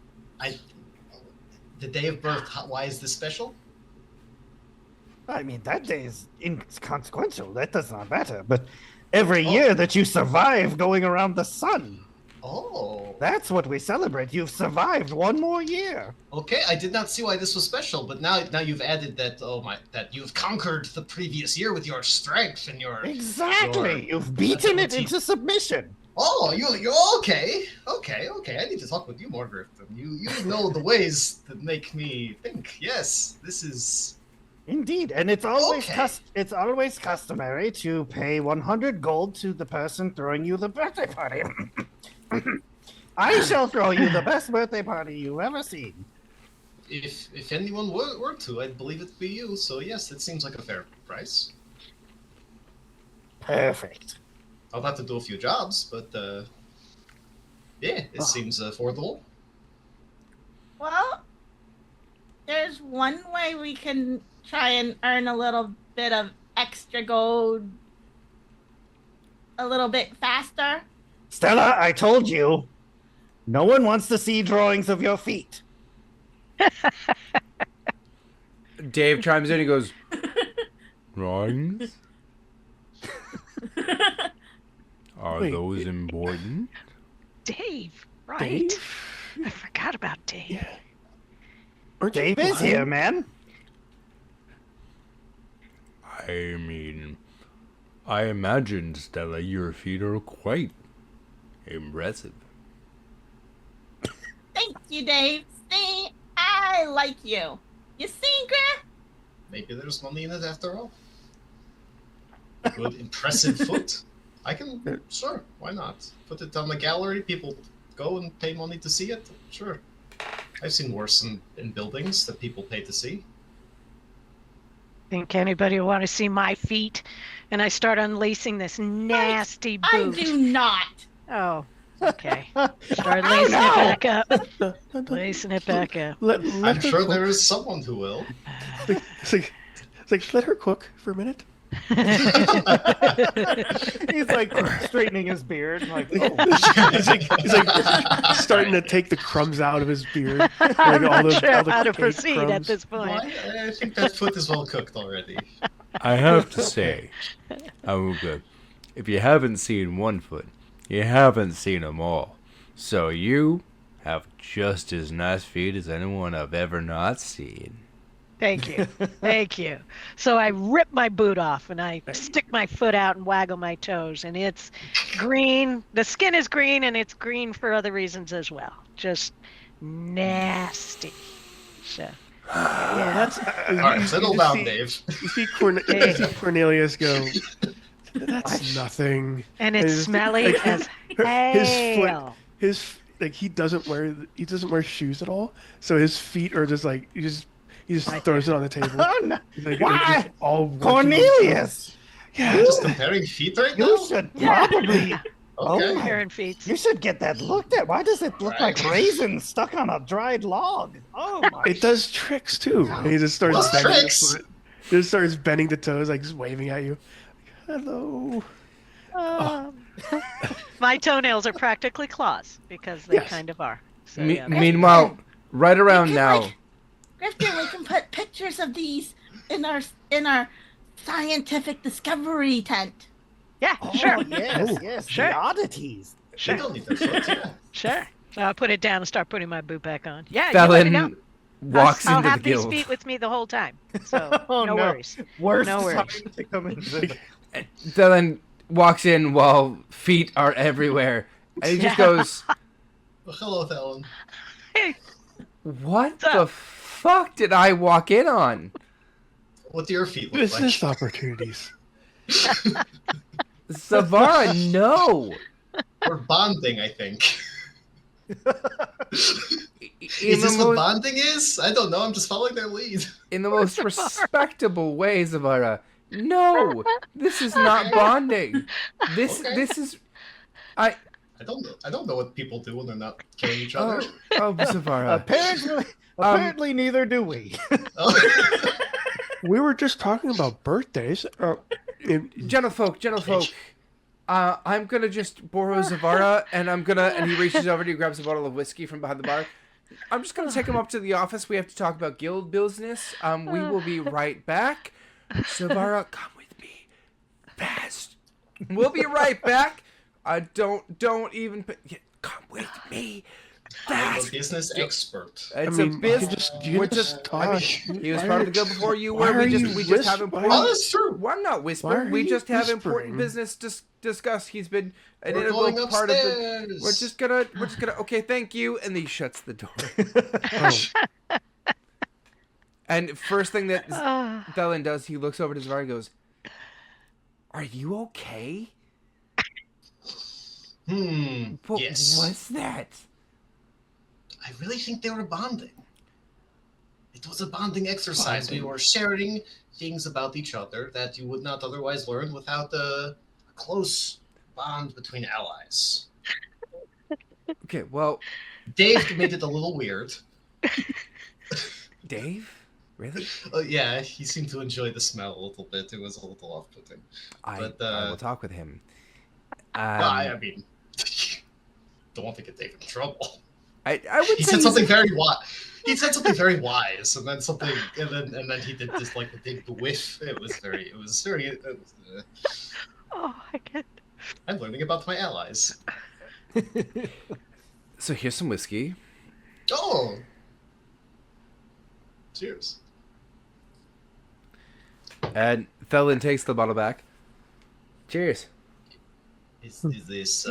The day of birth. Why is this special? I mean, that day is inconsequential. That does not matter. But every Oh. year that you survive going around the sun, Oh. that's what we celebrate. You've survived one more year. Okay, I did not see why this was special, but now you've added that that you've conquered the previous year with your strength and your Exactly. Your You've beaten it ability. into submission. Oh, you okay. I need to talk with you more, Griffin. You know the ways that make me think. Yes, this is Indeed, and it's always Okay. it's always customary to pay 100 gold to the person throwing you the birthday party. I shall throw you the best birthday party you've ever seen. if anyone were to, I'd believe it'd be you. So yes, it seems like a fair price. Perfect. I'll have to do a few jobs, but yeah, it seems affordable. Well, there's one way we can try and earn a little bit of extra gold a little bit faster. Stella, I told you, no one wants to see drawings of your feet. Dave chimes in. He goes, "Drawings? Are Wait, those important?" Dave, right? Dave? I forgot about Dave. Yeah. Aren't you Dave is blind? here, man. I mean, I imagine, Stella, your feet are quite impressive. Thank you, Dave. See, I like you. You see, Griff? Maybe there's money in it after all. Good, impressive foot. I can, sure, why not? Put it on the gallery, people go and pay money to see it, sure. I've seen worse in buildings that people pay to see. Think anybody want to see my feet? And I start unlacing this nasty I boot. do not. Oh, Okay. Start lacing it back up. No, no, no. Lacing it back up. Let I'm her sure cook. there is someone who will. It's like let her cook for a minute. He's like straightening his beard. Like, oh, He's like starting to take the crumbs out of his beard. Like I'm all not the- sure all the how to cake proceed at crumbs. this point. Why? I think that foot is well cooked already. I have to say, Awuga, if you haven't seen one foot, you haven't seen them all. So you have just as nice feet as anyone I've ever not seen. Thank you. Thank you. So I rip my boot off and I stick my foot out and waggle my toes, and it's green. The skin is green, and it's green for other reasons as well. Just nasty. So, yeah. That's All right, settle down, Dave. You see, you see Cornelius go. That's nothing. And it's His- smelly like, as his foot, hell. his like he doesn't wear shoes at all. So his feet are just like he just throws it on the table. oh, no. He's like, Why? just all working. Cornelius, Yeah. You're just comparing feet right now? you should probably. Okay. Oh, Hair feet. you should get that looked at. Why does it look like raisins stuck on a dried log? Oh my! It does tricks too. And he just starts What's bending the tricks? foot. Just starts bending the toes, like just waving at you. Hello. My toenails are practically claws because they Yes. kind of are. So, Me- yeah. meanwhile, right around can, now, like- Grifton, we can put pictures of these in our scientific discovery tent. Yeah, Oh, sure. yes, Oh, yes, sure. the oddities. They Sure. don't need their foot, yeah. Sure. So I'll put it down and start putting my boot back on. Yeah, you let me know. Felon walks I'll into the have these guild. feet with me the whole time. So Oh, no no. worries. Worst No time worries. to come and visit. Felon walks in while feet are everywhere. And he just Yeah. goes, Well, hello, Thelen. what What's up? the fuck did I walk in on? What do your feet look Business like? opportunities. Savara, no! We're bonding, I think. In Is this the what most, bonding is? I don't know. I'm just following their lead. in the most respectable way, Savara. No! This is not bonding. This Okay. this is I don't know. I don't know what people do when they're not killing each other. Savara. Apparently, neither do we. Oh. We were just talking about birthdays. Gentlefolk. I'm gonna just borrow Zavara, and and he reaches over and he grabs a bottle of whiskey from behind the bar. I'm just gonna take him up to the office. We have to talk about guild business. We will be right back. Zavara, come with me, fast. We'll be right back. Don't even. Come with me, I'm a fast. business expert. It's I a mean, business. you We're just just. talk. He was part of the guild before you Why were. are We you just have why important. Oh, that's true. Well, I'm not Why whispering. are We you just have whispering? important business discussed. He's been an We're integral going part of the. upstairs. We're just gonna. Okay, thank you. And he shuts the door. Oh, And first thing that Ah. Thelen does, he looks over to Zavar and goes, "Are you okay? What Yes. was that?" I really think they were bonding. It was a bonding exercise. Bonding. We were sharing things about each other that you would not otherwise learn without a close bond between allies. Okay, well, Dave made it a little weird. Dave, really? Yeah, he seemed to enjoy the smell a little bit. It was a little off-putting. I But, will talk with him. I mean, don't want to get Dave in trouble. I would He say said something very wise. He said something very wise, and then something, and then he did just like the big whiff. It was very. Oh, I get. I'm learning about my allies. So here's some whiskey. Oh, cheers. And Thelen takes the bottle back. Cheers. Is this?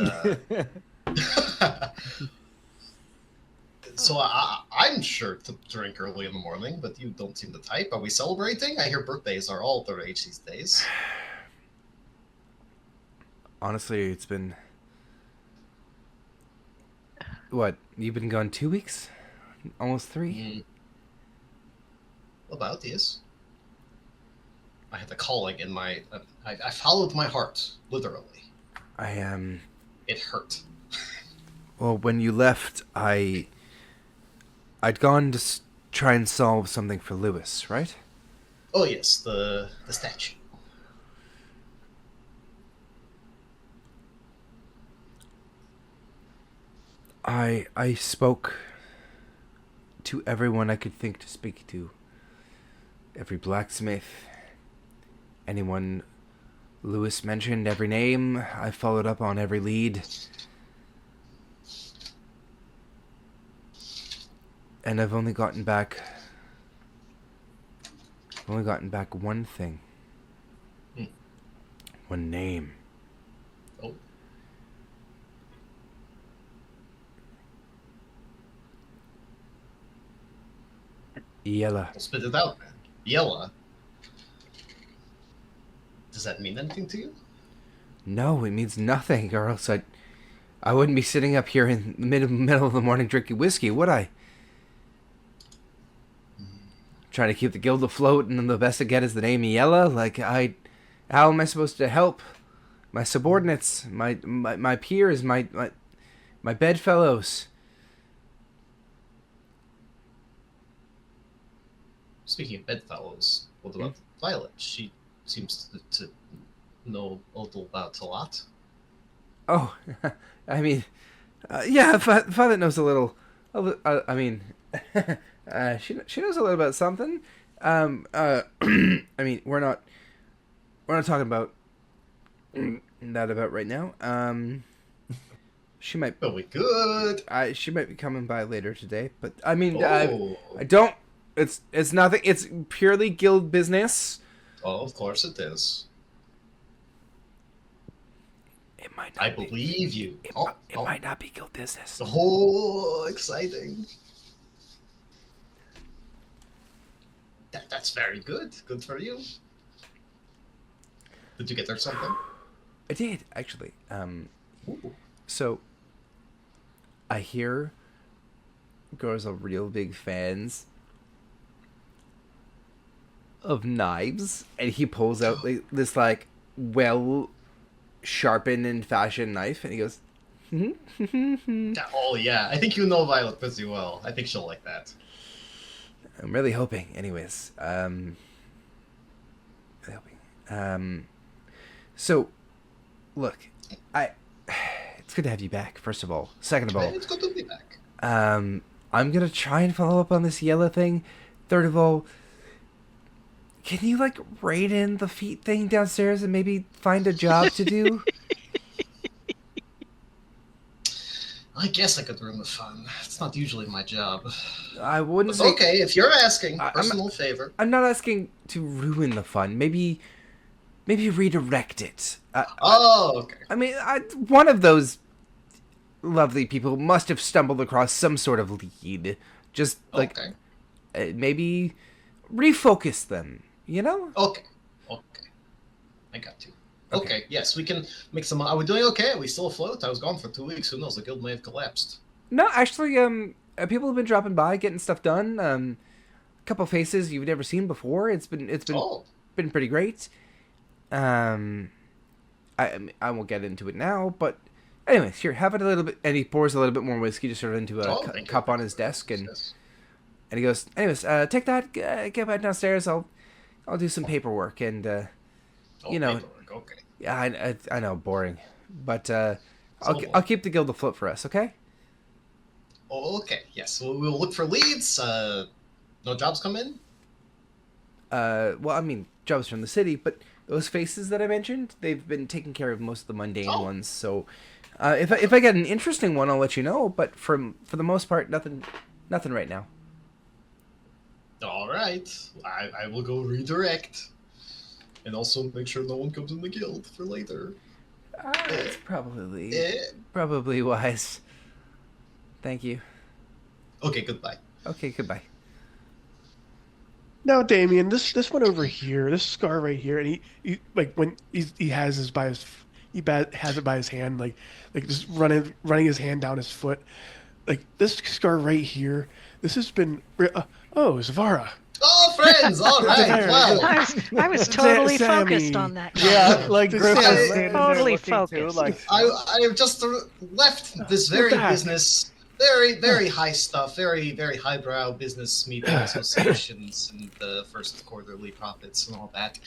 So I'm sure to drink early in the morning, but you don't seem the type. Are we celebrating? I hear birthdays are all the rage these days. Honestly, it's been... What? You've been gone 2 weeks? Almost 3? Mm. About this. I had a calling in my. I followed my heart, literally. I It hurt. Well, when you left, I'd gone to try and solve something for Lewis, right? Oh yes, the statue. I spoke to everyone I could think to speak to. Every blacksmith, anyone Lewis mentioned, every name. I followed up on every lead. And I've only gotten back one thing. Hmm. One name. Oh. Yella. Well, spit it out, man. Yella. Does that mean anything to you? No, it means nothing, or else I wouldn't be sitting up here in the middle of the morning drinking whiskey, would I? Trying to keep the guild afloat, and then the best I get is the name Yella? How am I supposed to help my subordinates, my peers, my bedfellows? Speaking of bedfellows, what about Violet? She seems to know a little about a lot. Oh, I mean, yeah, Violet knows a little. I mean, she knows a little about something. I mean, we're not talking about that about right now. She might. But we could. She might be coming by later today, but I mean, Oh. I don't. It's nothing. It's purely guild business. Oh, of course it is. It might not. I believe you. It Oh, might not be guild business. Oh, exciting. That's very good. Good for you. Did you get her something? I did actually. Ooh. So I hear girls are real big fans of knives, and he pulls out this well sharpened and fashioned knife, and he goes, Oh, yeah. I think you know Violet pretty well. I think she'll like that. I'm really hoping. Anyways, really hoping. So, look, it's good to have you back. First of all, second of all, It's good to be back. I'm gonna try and follow up on this Yella thing. Third of all, can you raid in the feet thing downstairs and maybe find a job to do? I guess I could ruin the fun. It's not usually my job. I wouldn't But say. okay, if you're asking, I'm- personal favor. I'm not asking to ruin the fun. Maybe redirect it. Oh, okay. I mean, one of those lovely people must have stumbled across some sort of lead. Just Okay. maybe refocus them. You know? Okay. I got you. Okay, yes, we can make some. Are we doing okay? Are we still afloat? I was gone for 2 weeks. Who knows? The guild may have collapsed. No, actually, people have been dropping by, getting stuff done. A couple faces you've never seen before. It's been Oh, been pretty great. I won't get into it now, but anyways, here, have it a little bit. And he pours a little bit more whiskey just sort of into a thank you. cup on his desk, and Yes. he goes, anyways, take that, get back downstairs. I'll do some paperwork, and Oh, you know, paperwork, okay. yeah, I know, boring, but I'll So- I'll keep the guild afloat for us, okay? Oh, okay, yes. We'll look for leads. No jobs come in? Well, I mean, jobs from the city, but those faces that I mentioned, they've been taking care of most of the mundane Oh. ones. So, if I get an interesting one, I'll let you know. But for the most part, nothing right now. All right. I will go redirect. And also make sure no one comes in the guild for later. It's probably Eh. wise. Thank you. Okay, goodbye. Okay, goodbye. Now, Damien, this one over here, this scar right here, and he when he has his has it by his hand, like just running his hand down his foot, like this scar right here. This has been oh, Zavara. Oh, friends. All right. Well, I was totally Sammy. focused on that. Yeah, like Just Griff say- was standing there Totally looking too, focused. like, I have just left this You're very back. business, very high stuff, very highbrow business meeting associations and the first quarterly profits and all that.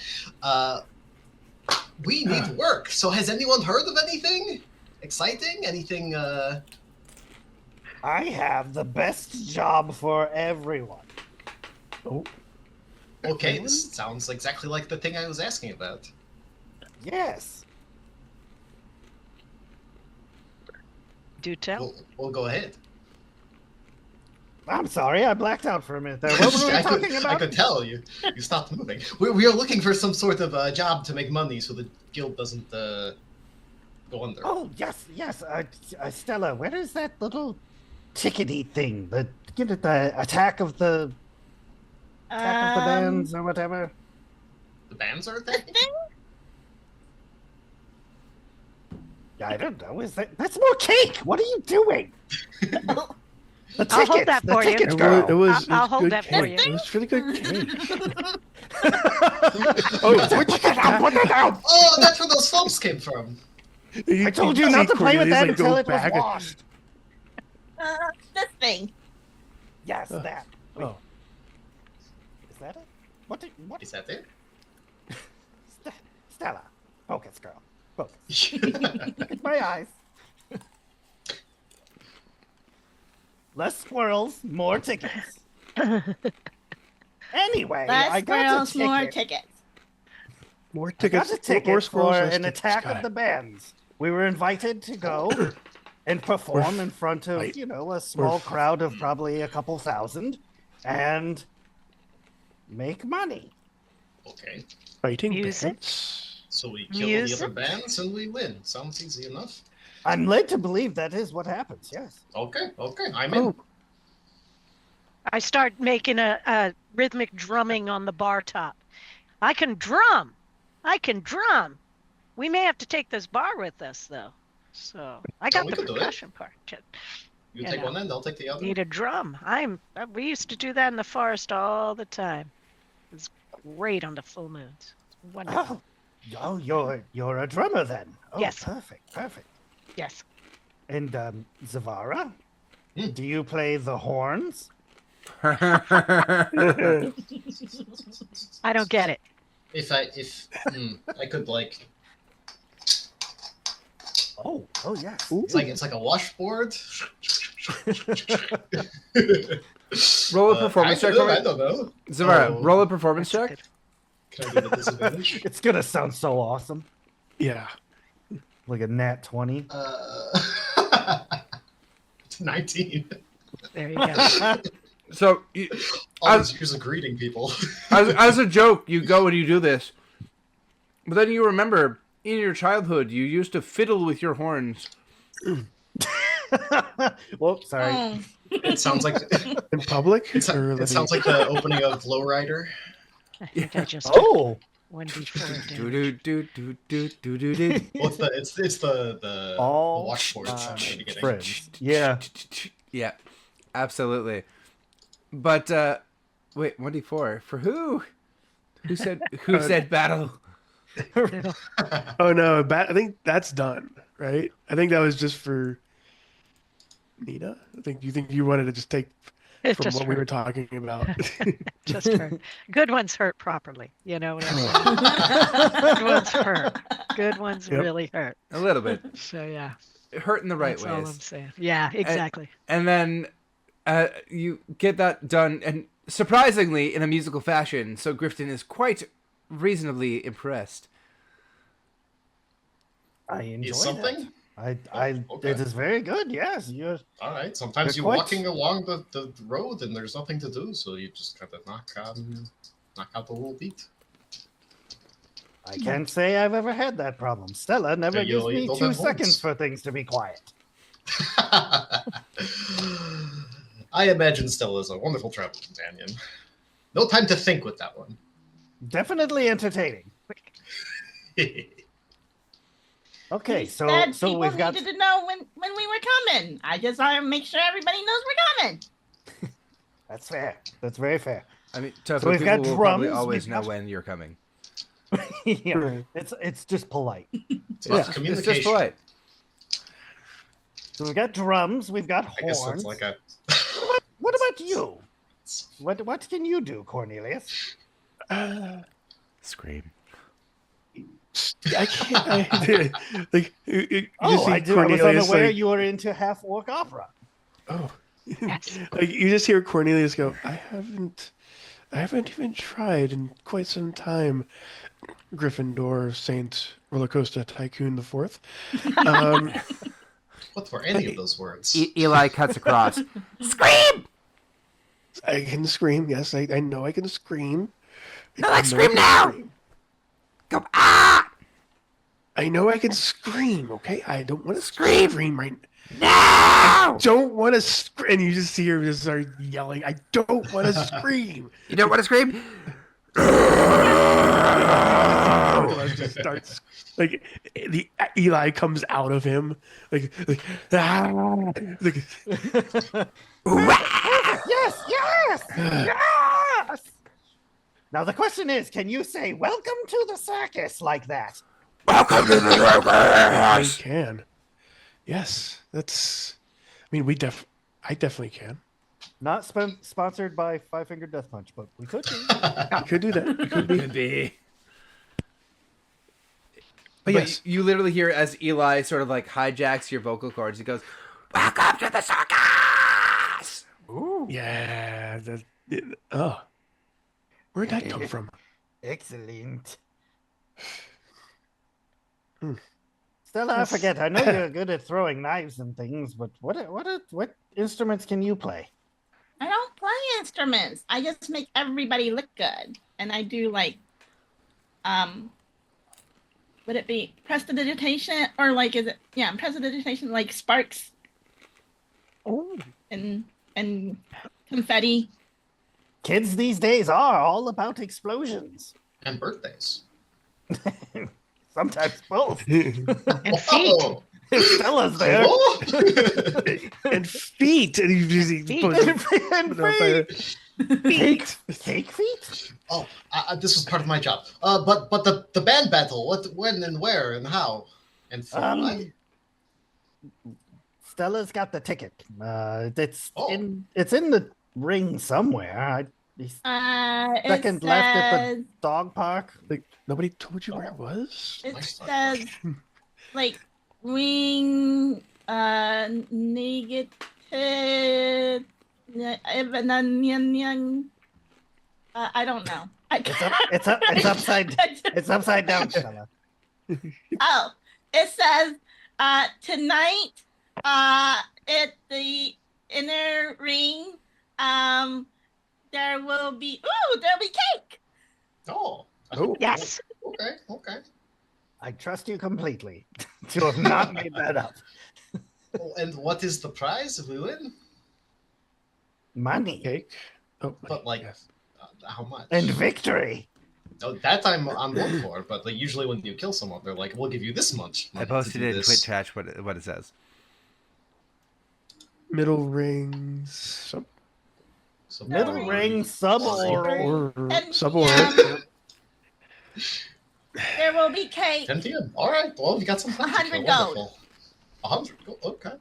We need work. So has anyone heard of anything exciting? Anything? I have the best job for everyone. Oh, Okay, this sounds exactly like the thing I was asking about. Yes. Do tell. We'll go ahead. I'm sorry, I blacked out for a minute there. What were we talking I about? could tell you stopped moving. We are looking for some sort of job to make money so the guild doesn't go under. Oh, yes. Stella, where is that little tickety thing? The attack of the bands or whatever. The bands are a thing? I don't know. Is that's more cake? What are you doing? The I'll hold tickets, that the for you. tickets, it girl. was, it was, I'll it's hold good that for cake. you. It was really good cake. Put it down, put it down. Oh, that's where those folks came from. I told you not to play with that until it was washed. This thing. Yes, that. Wait, Oh, is that it? What? Is that it? Stella, focus, girl. Focus. Look at my eyes. Less squirrels, more tickets. Anyway, Less I got girls, a ticket. more tickets. more I tickets. got a ticket more squirrels, for less an tickets. attack Got of it. the bands. We were invited to go and perform in front of, Right. a small crowd of probably a couple thousand and make money. Okay, Fighting Music? bands. so we kill the Music? other bands and we win. Sounds easy enough. I'm led to believe that is what happens, yes. Okay, I'm in. Oh, I start making a rhythmic drumming on the bar top. I can drum. We may have to take this bar with us, though. So I got we the could do it. percussion part. You you take know. one end, I'll take the other. Need a drum. We used to do that in the forest all the time. It was great on the full moons. Wonderful. Oh, you're a drummer then. Oh, Yes. Perfect. Yes. And Zavara, Hmm. do you play the horns? I don't get it. If I could like, Oh yes. Ooh. it's like a washboard. Roll a performance check for I me. don't know. Zavara, Oh. roll a performance That's check. good. Can I do the disadvantage? It's gonna sound so awesome. yeah. Like a nat 20. It's 19. There you go. So, All these years of greeting people. as a joke, you go and you do this, but then you remember in your childhood you used to fiddle with your horns. Whoops, sorry. Mm. It sounds like In public? it sounds like the opening of Lowrider. I think I just Oh, 1d4 Do damage. do do do do do do. Well, it's the all washboard at the beginning. friends. Yeah. Yeah, absolutely. But wait, 1d4 for who? Who said battle? Oh no, I think that's done, right? I think that was just for Nina. You think you wanted to just take It from just what we were hurt. talking about. Just hurt. Good ones hurt properly. You know what I'm saying? Good ones hurt. Good ones Yep. really hurt. A little bit. So yeah, Hurt in the right that's all I'm ways. saying. Yeah, exactly. And then you get that done, and surprisingly in a musical fashion. So Grifton is quite reasonably impressed. I enjoy Is something? that. Okay. It is very good. Yes, you're. All right. Sometimes You're you're quite- walking along the road and there's nothing to do, so you just kind of knock out the whole beat. I can't say I've ever had that problem. Stella never Yeah, gives you me don't 2 have seconds horns. for things to be quiet. I imagine Stella's a wonderful travel companion. No time to think with that one. Definitely entertaining. Okay, He so said people we've got. needed to know when we were coming. I just want to make sure everybody knows we're coming. That's fair. That's very fair. I mean, Tofu, So we've people got will probably drums, always we've know got- when you're coming. Yeah, Right. it's just polite. It's about It's just communication. polite. So we've got drums, we've got I guess horns. that's like a. What about you? What can you do, Cornelius? Scream. I can't. Like, you Oh, just see I was Cornelius, unaware like, you were into half orc opera. oh, Yes. like you just hear Cornelius go, I haven't even tried in quite some time. Gryffindor, Saint, Roller Coaster Tycoon the Fourth. What were any of those words? Eli cuts across. Scream! I can scream. Yes, I know I can scream. No, I like, know scream I can now! scream. Go, ah! I know I can scream. Okay, I don't want to Scream! scream right. No! Don't want to scream. And you just see her just start yelling. I don't want to scream. You don't want to scream? Both of us just starts like the Eli comes out of him ah, like Yes, yes, yes. Now the question is, can you say "Welcome to the circus" like that? Welcome to the I circus! can. Yes, that's. I mean, I definitely can. Not sponsored by Five Finger Death Punch, but we could. We could do that. We could be. Could be. But But yes, you literally hear as Eli sort of like hijacks your vocal cords. He goes, "Welcome to the circus!" Ooh, yeah. Oh, where'd that come from? excellent. Hmm. Stella, I Yes. forget. I know you're good at throwing knives and things, but what instruments can you play? I don't play instruments. I just make everybody look good. And I do like would it be prestidigitation or like is it prestidigitation like sparks Oh, and confetti. Kids these days are all about explosions. And birthdays. Sometimes both. and feet. Oh! Stella's there. Oh! And feet. And you just Feet. And feet. Cake feet? Oh, this was part of my job. But the band battle. What, when, and where, and how, and for what? Stella's got the ticket. It's Oh. in the ring somewhere. Second It left at the says, dog park. Like nobody told you where it was. it Nice. says like ring negative I don't know. It's upside down, Stella. Oh, it says tonight at the inner ring there'll be cake. Oh. Oh, Yes. Okay. Okay. I trust you completely to have not made that up. Well, and what is the prize if we win? Money cake. Oh, But like, yes. how much? and victory. Oh, that I'm on board for. But like, usually when you kill someone, they're like, "We'll give you this much." I money to posted do it in this." Twitch chat what it says. Middle rings. Sub So Middle probably- ring, sub or And sub or there will be cake. 10 p.m. All right. Well, you got some time. 100 gold. Wonderful. 100 gold. Okay.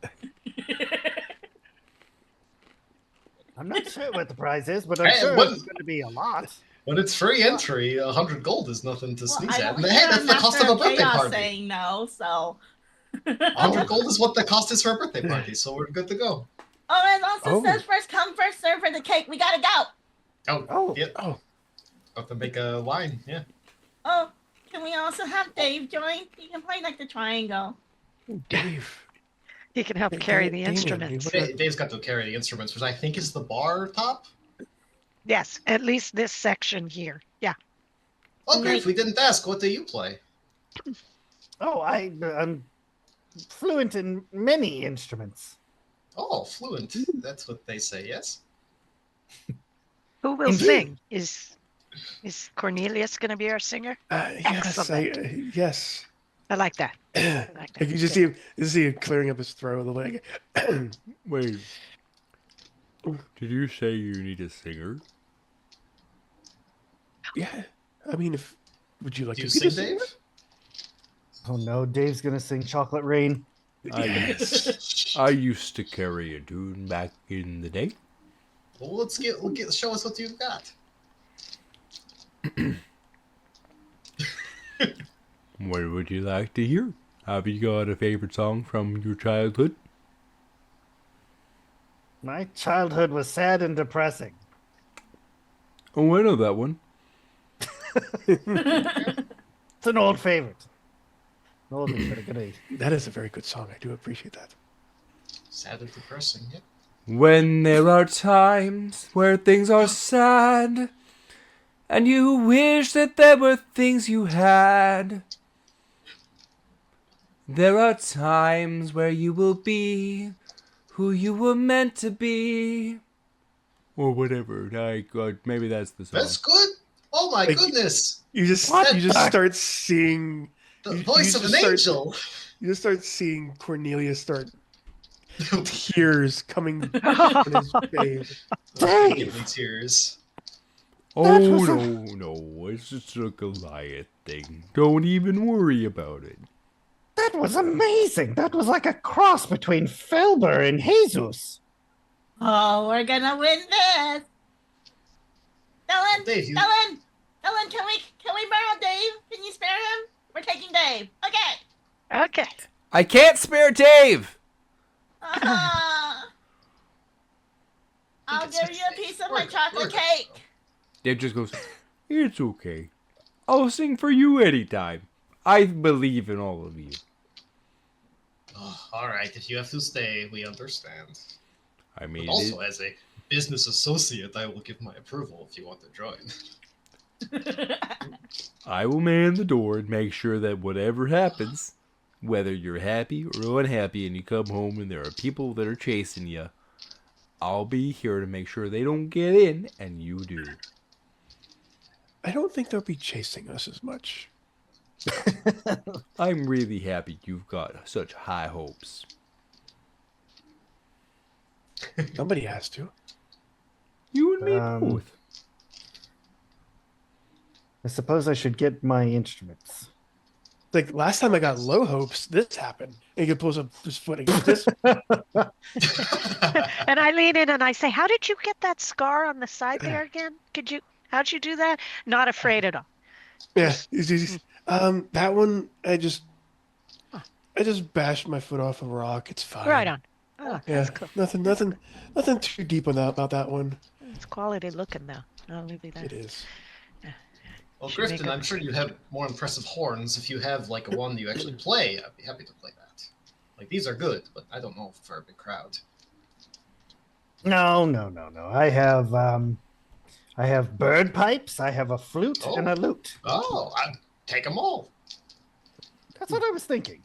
I'm not sure what the prize is, but I'm Hey, sure what- it's going to be a lot. When it's free entry, 100 gold is nothing to Well, sneeze I at. don't And, hey, hear that's the cost of Master a birthday Chaos party. saying no, so. 100 gold is what the cost is for a birthday party, so we're good to go. Oh, it also Oh. says first come, first serve for the cake. We gotta go. Oh, Oh. yeah. Oh. Have to make a line. Yeah. Oh, can we also have Dave join? He can play like the triangle. Dave. He can help Hey, carry the Damien, instruments. you Dave's got to carry the instruments, which I think is the bar top. Yes, at least this section here. Yeah. Okay, if we didn't ask, what do you play? Oh, I'm fluent in many instruments. Oh, fluent. That's what they say, yes? Who will Indeed. sing? Is Cornelius going to be our singer? Yes, yes. I like that. I like that. Like you just see him clearing up his throat a little bit. Wait. Did you say you need a singer? Yeah. I mean, if would you like Do you to be sing, the Dave? singer? Oh no, Dave's gonna sing Chocolate Rain. I used to carry a tune back in the day. Well, let's show us what you've got. What would you like to hear? Have you got a favorite song from your childhood? My childhood was sad and depressing. Oh, I know that one. It's an old favorite. An oldie, but a goodie. That is a very good song. I do appreciate that. Sad and depressing. Yep. When there are times where things are sad, and you wish that there were things you had. There are times where you will be who you were meant to be. Or whatever. Maybe that's the song. That's good. Oh my Like- goodness! You just What? start seeing The you voice of just an start- angel. you just start seeing Cornelius start tears coming in his face. Dave! Give me tears. Oh, was a- no. It's just a Goliath thing. Don't even worry about it. That was amazing. That was like a cross between Felber and Jesus. Oh, we're gonna win this. Dylan, Dave, you- Dylan, can we borrow Dave? Can you spare him? We're taking Dave. Okay. Okay. I can't spare Dave! Uh-huh. I'll it's give you a safe. piece of We're my good. chocolate We're good. cake. Dave just goes, it's okay. I'll sing for you anytime. I believe in all of you. Oh, all right, if you have to stay, we understand. I mean, But also, as a business associate, I will give my approval if you want to join. I will man the door and make sure that whatever happens, whether you're happy or unhappy and you come home and there are people that are chasing you, I'll be here to make sure they don't get in and you do. I don't think they'll be chasing us as much. I'm really happy you've got such high hopes. Somebody has to. You and me Um, both. I suppose I should get my instruments. Like last time I got low hopes, this happened. And he pulls up his foot against this. And I lean in and I say, "How did you get that scar on the side there again? How'd you do that?" Not afraid at all. Yeah. That one I just bashed my foot off a rock. It's fine. Right on. Oh, Yeah. that's cool. Nothing too deep on that about that one. It's quality looking though. I'll leave you that. It is. Well, Should make Grifton, a- I'm sure you have more impressive horns. If you have like a one you actually play, I'd be happy to play that. Like these are good, but I don't know for a big crowd. No. I have bird pipes, I have a flute, and a lute. Oh, I'd take them all. That's what I was thinking.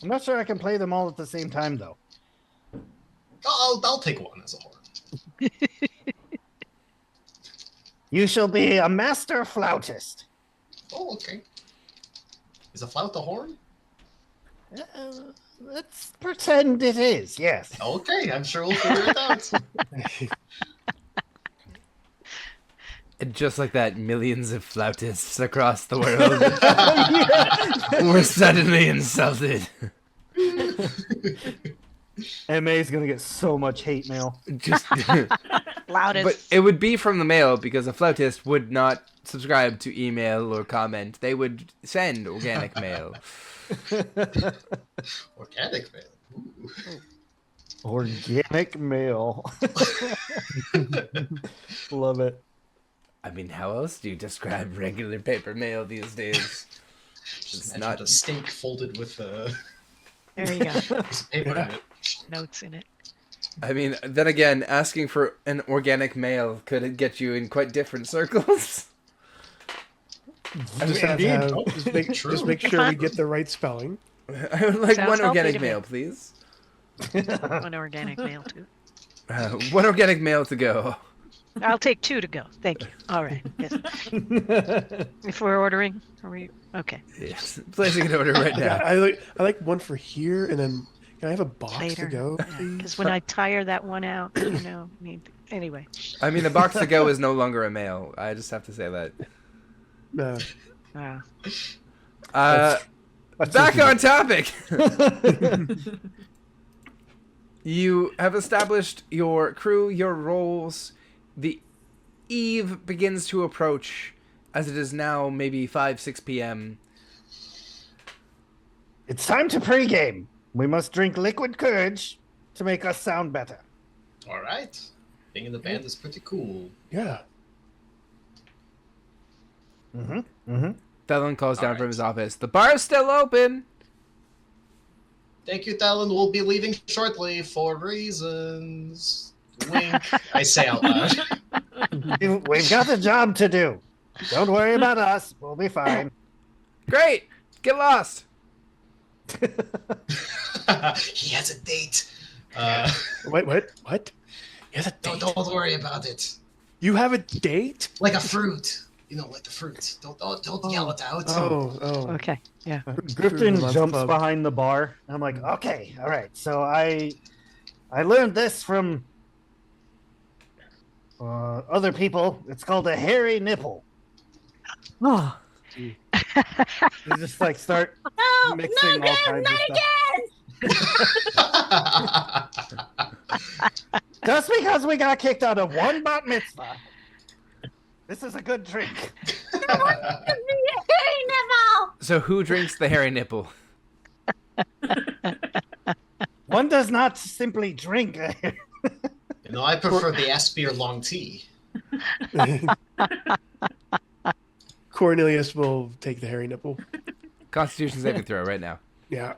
I'm not sure I can play them all at the same time, though. I'll take one as a horn. You shall be a master flautist. Oh, okay. Is a flout a horn? Let's pretend it is, yes. Okay, I'm sure we'll figure it out. And just like that, millions of flautists across the world were suddenly insulted. MA is going to get so much hate mail. Just, Loudest. but it would be from the mail because a flautist would not subscribe to email or comment. They would send organic mail. Organic mail. Ooh. Organic mail. Love it. I mean, how else do you describe regular paper mail these days? Just It's imagine not- a stink folded with a There you go. piece of paper in it. Notes in it. I mean, then again, asking for an organic mail could get you in quite different circles. Just have, Indeed. just make sure we get the right spelling. I would like Sounds one healthy organic to me. mail, please. One organic mail too. One organic mail to go. I'll take 2 to go. Thank you. All right. Yes. If we're ordering, are we okay? Yes, placing an order right Yeah, now. I like one for here, and then can I have a box Later. to go, Because please? when I tire that one out, anyway. I mean, the box to go is no longer a mail. I just have to say that. No. Yeah. Back on topic. You have established your crew, your roles. The eve begins to approach, as it is now maybe 5-6 p.m. It's time to pregame. We must drink liquid courage to make us sound better. All right. Being in the band is pretty cool. Yeah. Thelen calls down Alright. from his office. The bar is still open. Thank you, Thelen. We'll be leaving shortly for reasons. Wink. I say out loud. We've got a job to do. Don't worry about us. We'll be fine. Great. Get lost. He has a date. Wait, what? You have a date? Don't worry about it. You have a date? Like a fruit. You know, like the fruit. Don't yell it out. Oh. Okay. Yeah. Griffin Love jumps club. behind the bar. I'm like, okay, all right. So I learned this from other people. It's called a hairy nipple. Oh. You just like start No, mixing no, all Graham, kinds of not stuff. again! Just because we got kicked out of one bat mitzvah, this is a good drink. Hey, Neville! So who drinks the hairy nipple? One does not simply drink. You know, I prefer the Aspir long tea. Cornelius will take the hairy nipple. Constitution saving throw right now. Yeah.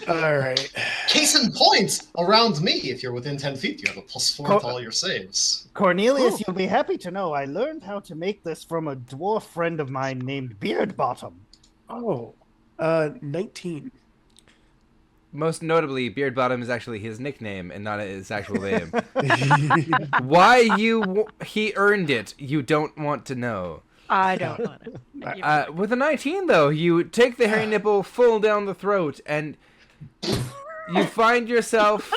All right. Case in point, around me, if you're within 10 feet, you have a +4 to all your saves. Cornelius, you'll be happy to know I learned how to make this from a dwarf friend of mine named Beardbottom. Oh. 19. Most notably, Beardbottom is actually his nickname and not his actual name. Why he earned it, you don't want to know. I don't want it. With a 19, though, you take the hairy nipple full down the throat, and you find yourself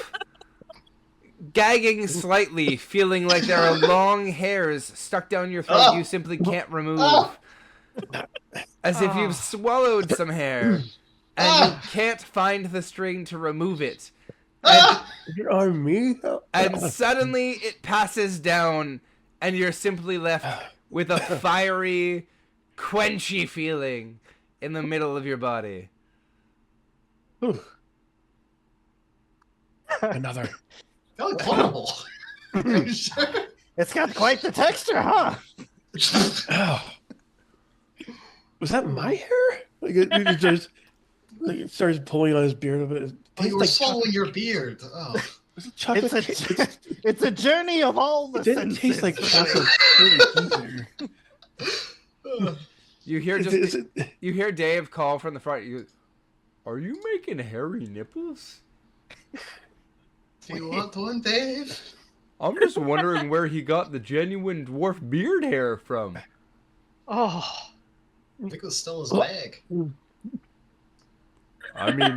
gagging slightly, feeling like there are long hairs stuck down your throat you simply can't remove. As if you've swallowed some hair, and you can't find the string to remove it. And, On me? and suddenly it passes down, and you're simply left with a fiery, quenchy feeling in the middle of your body. Ooh. Another. How horrible. It's got quite the texture, huh? Oh. Was that my hair? Like it just it starts pulling on his beard a bit. It Oh, you tastes were like swallowing your beard. Oh. chocolate. It's a journey of all the It didn't senses. taste like chocolate cake either. You hear Is it- you hear Dave call from the front. You, are you making hairy nipples? Do you want one, Dave? I'm just wondering where he got the genuine dwarf beard hair from. Oh. I think it was still his bag. I mean,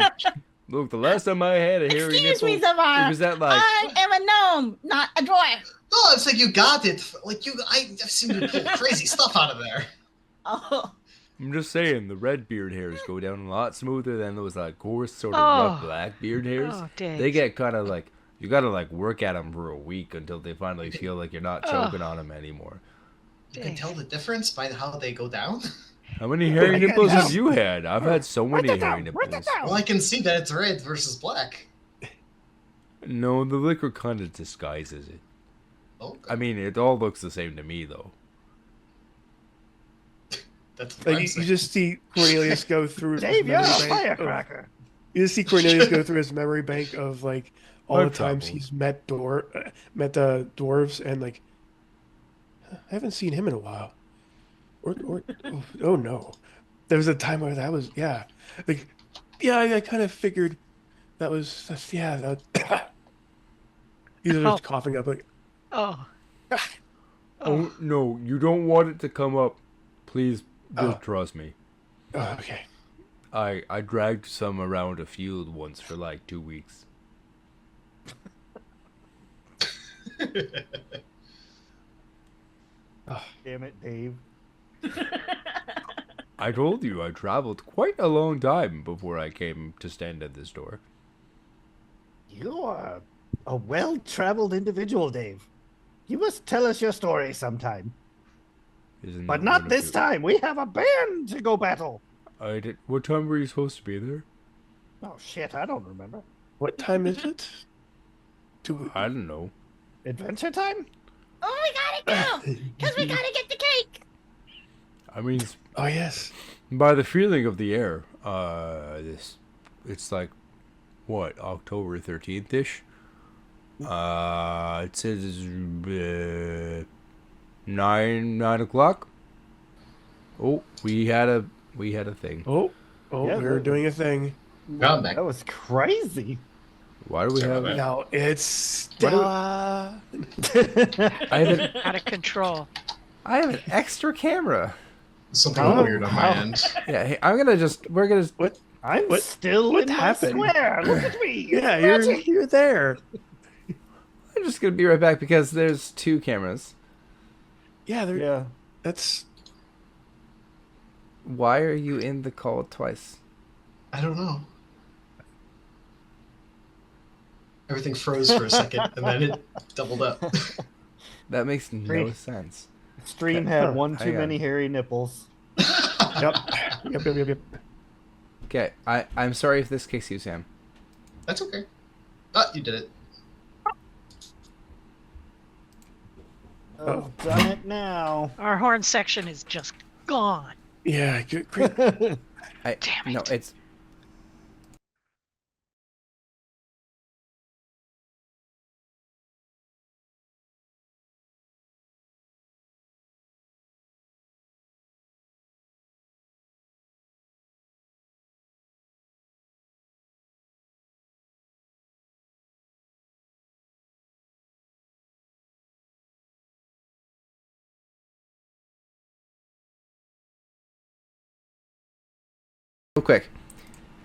look, the last time I had a hairy Excuse nipple, me, Zavar. it was at like. I am a gnome, not a dwarf. No, it's like you got it. Like I've seen you pull crazy stuff out of there. Oh. I'm just saying, the red beard hairs go down a lot smoother than those like coarse, sort of Oh. rough black beard hairs. Oh, Dave. They get kind of like you gotta like work at them for a week until they finally feel like you're not choking on them anymore. You can Dave. tell the difference by how they go down. How many hairy nipples have you had? I've had so many hairy nipples. Well, I can see that it's red versus black. No, the liquor kind of disguises it. Oh, I mean, it all looks the same to me, though. that's what Like I'm you saying. just see Cornelius go through. Dave, his you're a memory bank of- firecracker. You just see Cornelius go through his memory bank of like all No the times trouble. he's met dwarves and like I haven't seen him in a while. Oh no, there was a time where that was like I kind of figured that was that. He's just coughing up like Oh. Oh, no, you don't want it to come up. Please, just Oh. trust me. okay. I dragged some around a field once for like 2 weeks. Damn it, Dave. I told you I traveled quite a long time before I came to stand at this door. You are a well-traveled individual, Dave. You must tell us your story sometime. Isn't But it not one of this you- time. We have a band to go battle. I did. What time were you supposed to be there? Oh, shit. I don't remember. What time is it? I don't know. Adventure time? Oh, we gotta go! Because we gotta get the cake! I mean, Oh yes. by the feeling of the air, it's like, what, October 13th ish? It says 9 o'clock. Oh, we had a thing. Oh, Yeah, we're doing a thing. I'm back. That was crazy. Why do we Sorry have? about Now it's What do we- Stella. I have an Out of control. extra camera. Something Oh, weird on my wow. end. Yeah, hey, we're gonna. I'm What- still what in my happened? square. Look at me. Yeah, Magic. you're there. I'm just gonna be right back because there's 2 cameras. Yeah, Yeah. that's Why are you in the call twice? I don't know. Everything froze for a second, and then it doubled up. That makes no Great. sense. Stream had Huh, one too hang on. many hairy nipples. yep. Yep. Okay, I'm sorry if this kicks you, Sam. That's okay. Ah, you did it. Oh, done it now. Our horn section is just gone. Yeah, great. Damn Damn No, it. it's. Real quick.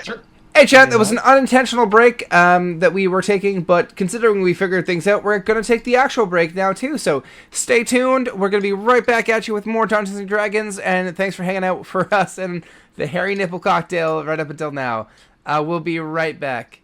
Sure. Hey chat, that was an unintentional break that we were taking, but considering we figured things out, we're going to take the actual break now too, so stay tuned. We're going to be right back at you with more Dungeons & Dragons, and thanks for hanging out for us and the Hairy Nipple Cocktail right up until now. We'll be right back.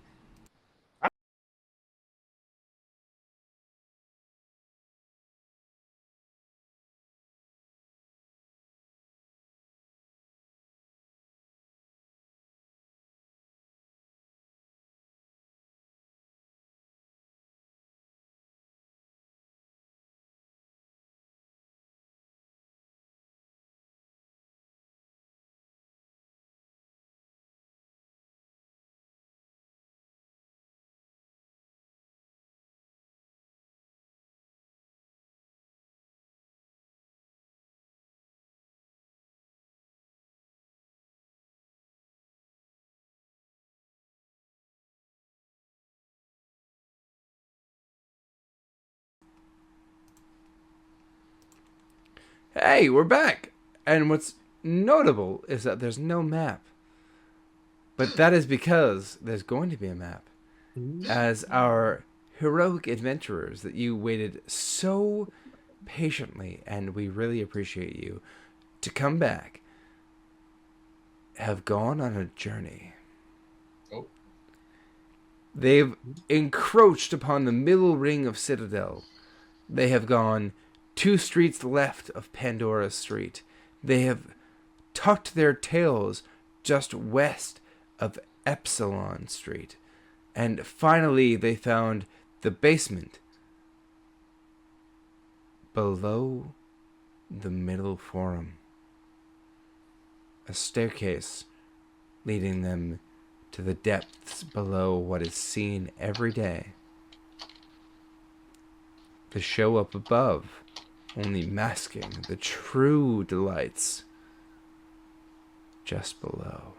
Hey, we're back! And what's notable is that there's no map. But that is because there's going to be a map. As our heroic adventurers that you waited so patiently, and we really appreciate you, to come back, have gone on a journey. Oh. They've encroached upon the middle ring of Citadel. They have gone 2 streets left of Pandora Street. They have tucked their tails just west of Epsilon Street. And finally they found the basement below the Middle Forum. A staircase leading them to the depths below what is seen every day. The show up above only masking the true delights just below.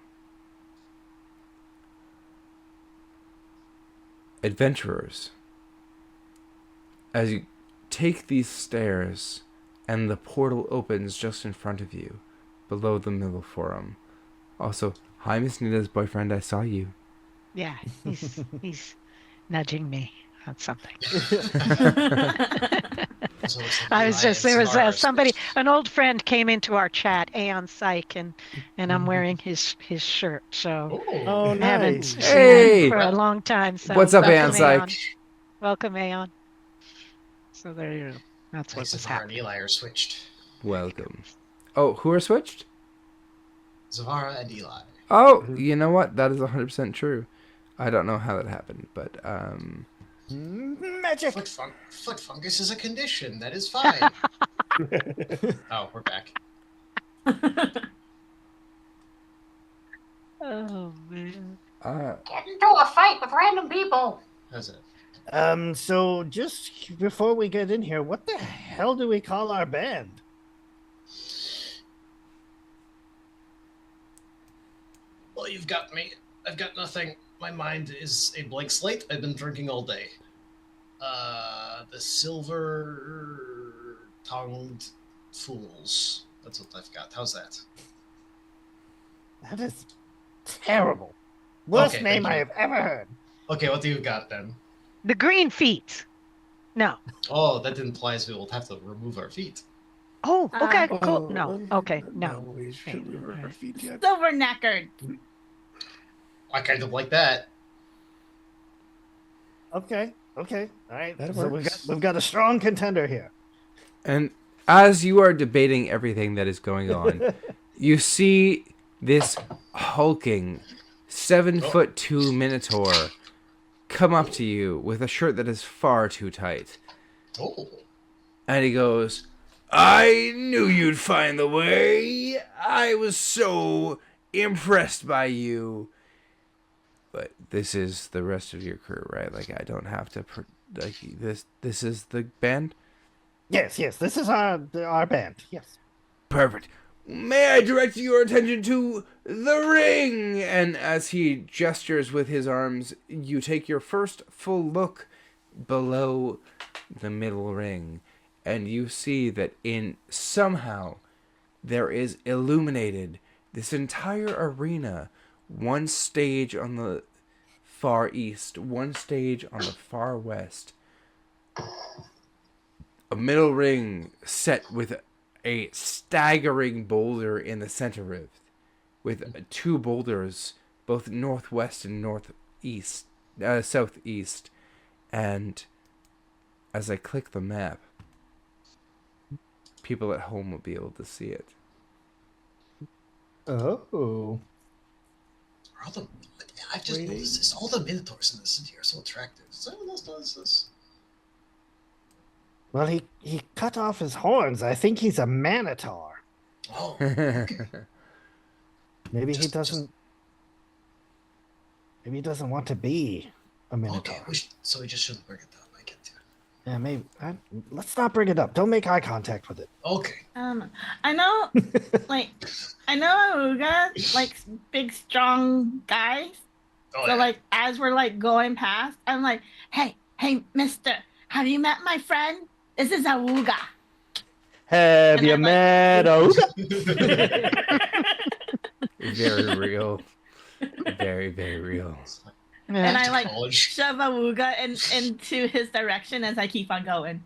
Adventurers, as you take these stairs and the portal opens just in front of you, below the Middle Forum. Also, hi, Miss Nita's boyfriend, I saw you. Yeah, he's nudging me on something. So it's like I was Eli just and there was Savara somebody, switched. an old friend came into our chat, Aeon Psych, and I'm wearing his shirt. So Oh, Ooh. I haven't nice. seen Hey! him for a long time. So What's up, welcome, Aeon Psych? Welcome, Aeon. So there you go. That's Like what was Savara and happening. Eli are switched. Welcome. Oh, who are switched? Zavara and Eli. Oh, you know what? That is 100% true. I don't know how that happened, but Magic. Foot fungus is a condition. That is fine. Oh, we're back. Oh man. Get into a fight with random people. How's it? So just before we get in here, what the hell do we call our band? Well, you've got me. I've got nothing. My mind is a blank slate. I've been drinking all day. The silver-tongued fools. That's what I've got. How's that? That is terrible. Worst Okay, name thank I you. have ever heard. Okay, what do you got then? The green feet. No. Oh, that implies we will have to remove our feet. Oh, okay, Oh, cool. No. Okay, no. we shouldn't remove our feet yet. Silver knackered. I kind of like that. Okay. All right. That So works. we've got a strong contender here. and as you are debating everything that is going on, you see this hulking 7'2" Minotaur come up to you with a shirt that is far too tight. Oh. And he goes, I knew you'd find the way. I was so impressed by you. But this is the rest of your crew, right? Like, I don't have to... This is the band? Yes. This is our band. Yes. Perfect. May I direct your attention to the ring? And as he gestures with his arms, you take your first full look below the middle ring. And you see that somehow there is illuminated this entire arena. One stage on the far east, one stage on the far west. A middle ring set with a staggering boulder in the center of it, with two boulders, both northwest and southeast. And as I click the map, people at home will be able to see it. Oh. Are all the, I've just noticed this. All the Minotaurs in this city are so attractive. Someone else does this. Well, he cut off his horns. I think he's a Manitar. Oh, okay. Maybe he Just- doesn't. Maybe he doesn't want to be a Minotaur. Okay, so we just shouldn't bring it up. I get you. Yeah, maybe. Let's not bring it up. Don't make eye contact with it. Okay. I know, Aruga likes big, strong guys. Oh, So yeah. like as we're like going past, I'm like, hey, Mister, have you met my friend? This is Awuga. Have And you I'm like- met Oga? Very real. Very, very real. And I like College. shove Awuga into his direction as I keep on going.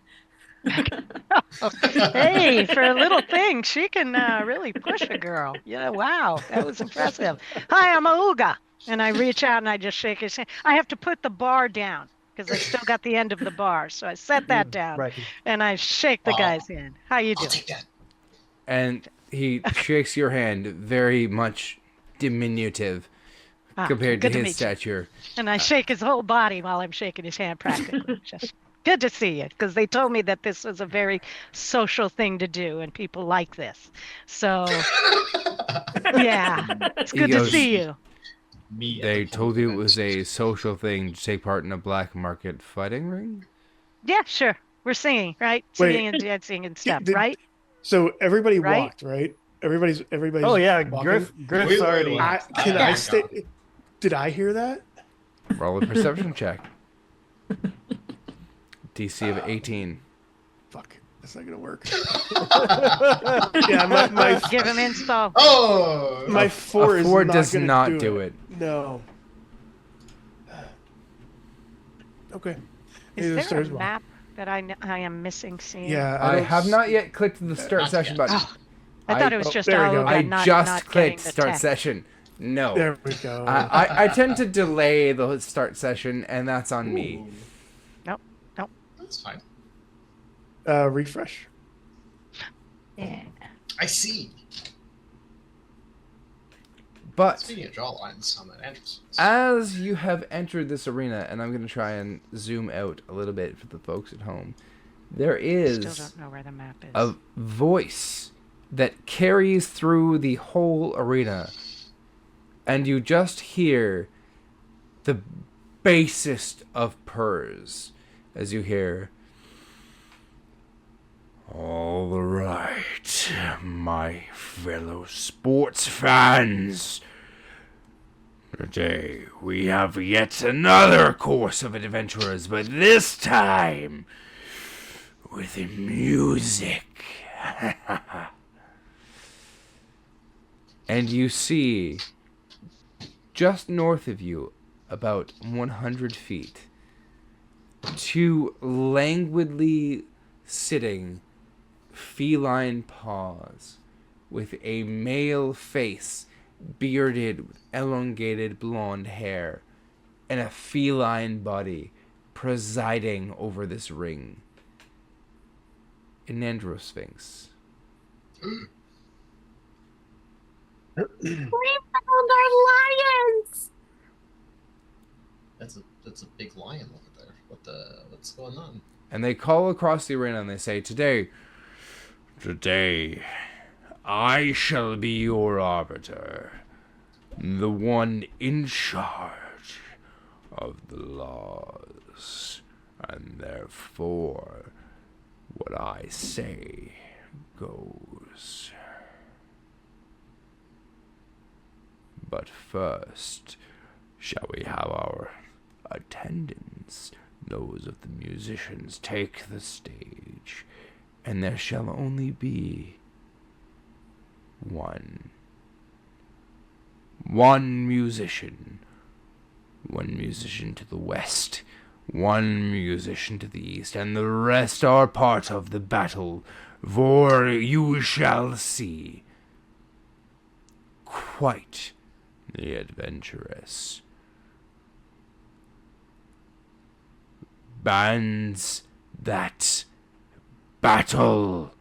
Hey, for a little thing, she can really push a girl. Yeah, wow, that was impressive. Hi, I'm Auga. And I reach out and I just shake his hand. I have to put the bar down because I still got the end of the bar. So I set that down Right. and I shake the Wow. guy's hand. How you I'll doing? take that. And he shakes your hand, very much diminutive Ah, compared to good to his meet you. stature. And I shake his whole body while I'm shaking his hand practically. Just good to see you because they told me that this was a very social thing to do and people like this. So, yeah, it's He good to goes- see you. Me. at They the told you it event. was a social thing to take part in a black market fighting ring? Yeah, sure. We're singing, right? Wait. Singing and dancing and stuff, did- right? So everybody Right? walked, right? Everybody's. Oh yeah, walking? Griff's Wait, already. wait. Can Yeah. I stay? Did I hear that? Roll a perception check. DC of 18. Fuck, that's not gonna work. Yeah, my Give him inspo. Oh. my four A is 4 not does gonna not do it. No. Okay. Is Maybe the there a stars will. map that I am missing seeing? Yeah, I don't have s- not yet clicked the start Not session yet. button. Oh, I thought it was oh, just there we go. Auga I not just not clicked getting the start text. session. No. There we go. I tend to delay the start session, and that's on me. Ooh, Nope. Nope. that's fine. Refresh. Yeah. I see. But Speaking of draw lines on that entrance. as you have entered this arena, and I'm going to try and zoom out a little bit for the folks at home, there Still is don't know where the map is. a voice that carries through the whole arena, and you just hear the basest of purrs as you hear, "All right, my fellow sports fans. Today we have yet another course of adventurers, but this time with music." And you see, just north of you, about 100 feet, two languidly sitting feline paws with a male face bearded with elongated blonde hair and a feline body presiding over this ring. An Androsphinx. We found our lions! That's a big lion over there. What's going on? And they call across the arena and they say, Today, I shall be your arbiter, the one in charge of the laws, and therefore what I say goes. But first, shall we have our attendants, those of the musicians, take the stage, and there shall only be one musician. One musician to the west, one musician to the east, and the rest are part of the battle, for you shall see quite the adventurous bands that battle.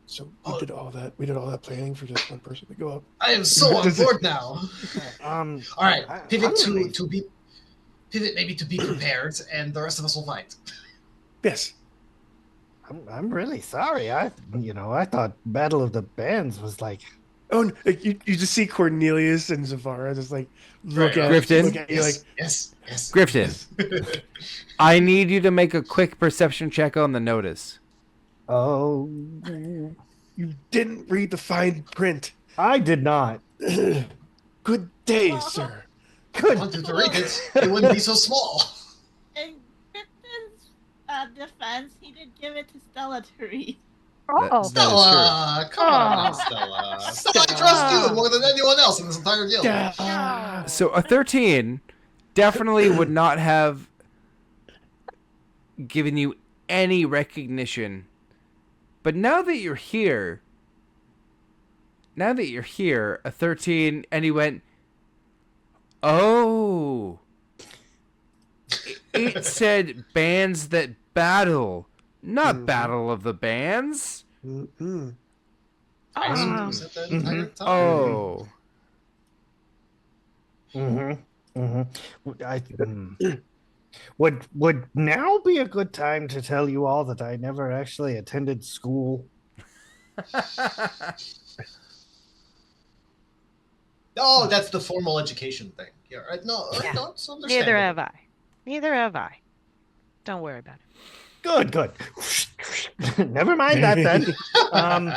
So we did all that. We did all that planning for just one person to go up. I am so on board now. Um, All right, pivot I'm really- pivot maybe to be prepared, and the rest of us will fight. Yes. I'm really sorry. I thought Battle of the Bands was like. Oh, you just see Cornelius and Zavara just like look Right, at Grifton? look at you like Yes. Grifton, I need you to make a quick perception check on the notice. Oh, you didn't read the fine print. I did not. Good day, sir. Good. Wanted to read it. It wouldn't be so small. In Griffin's defense, he did give it to Stella to read. Oh, That is Stella, come on, Oh. Stella. Stella, I trust you more than anyone else in this entire guild. Yeah. So a 13 definitely would not have given you any recognition. But now that you're here, a 13, and he went, oh, it said bands that battle, not Battle of the Bands. Mm-mm. I assumed Oh. you said that entire time. Oh. Would now be a good time to tell you all that I never actually attended school? Oh, that's the formal education thing. Yeah, right. No, Yeah. no, it's understandable. neither have I. Neither have I. Don't worry about it. Good. Never mind that then. Um,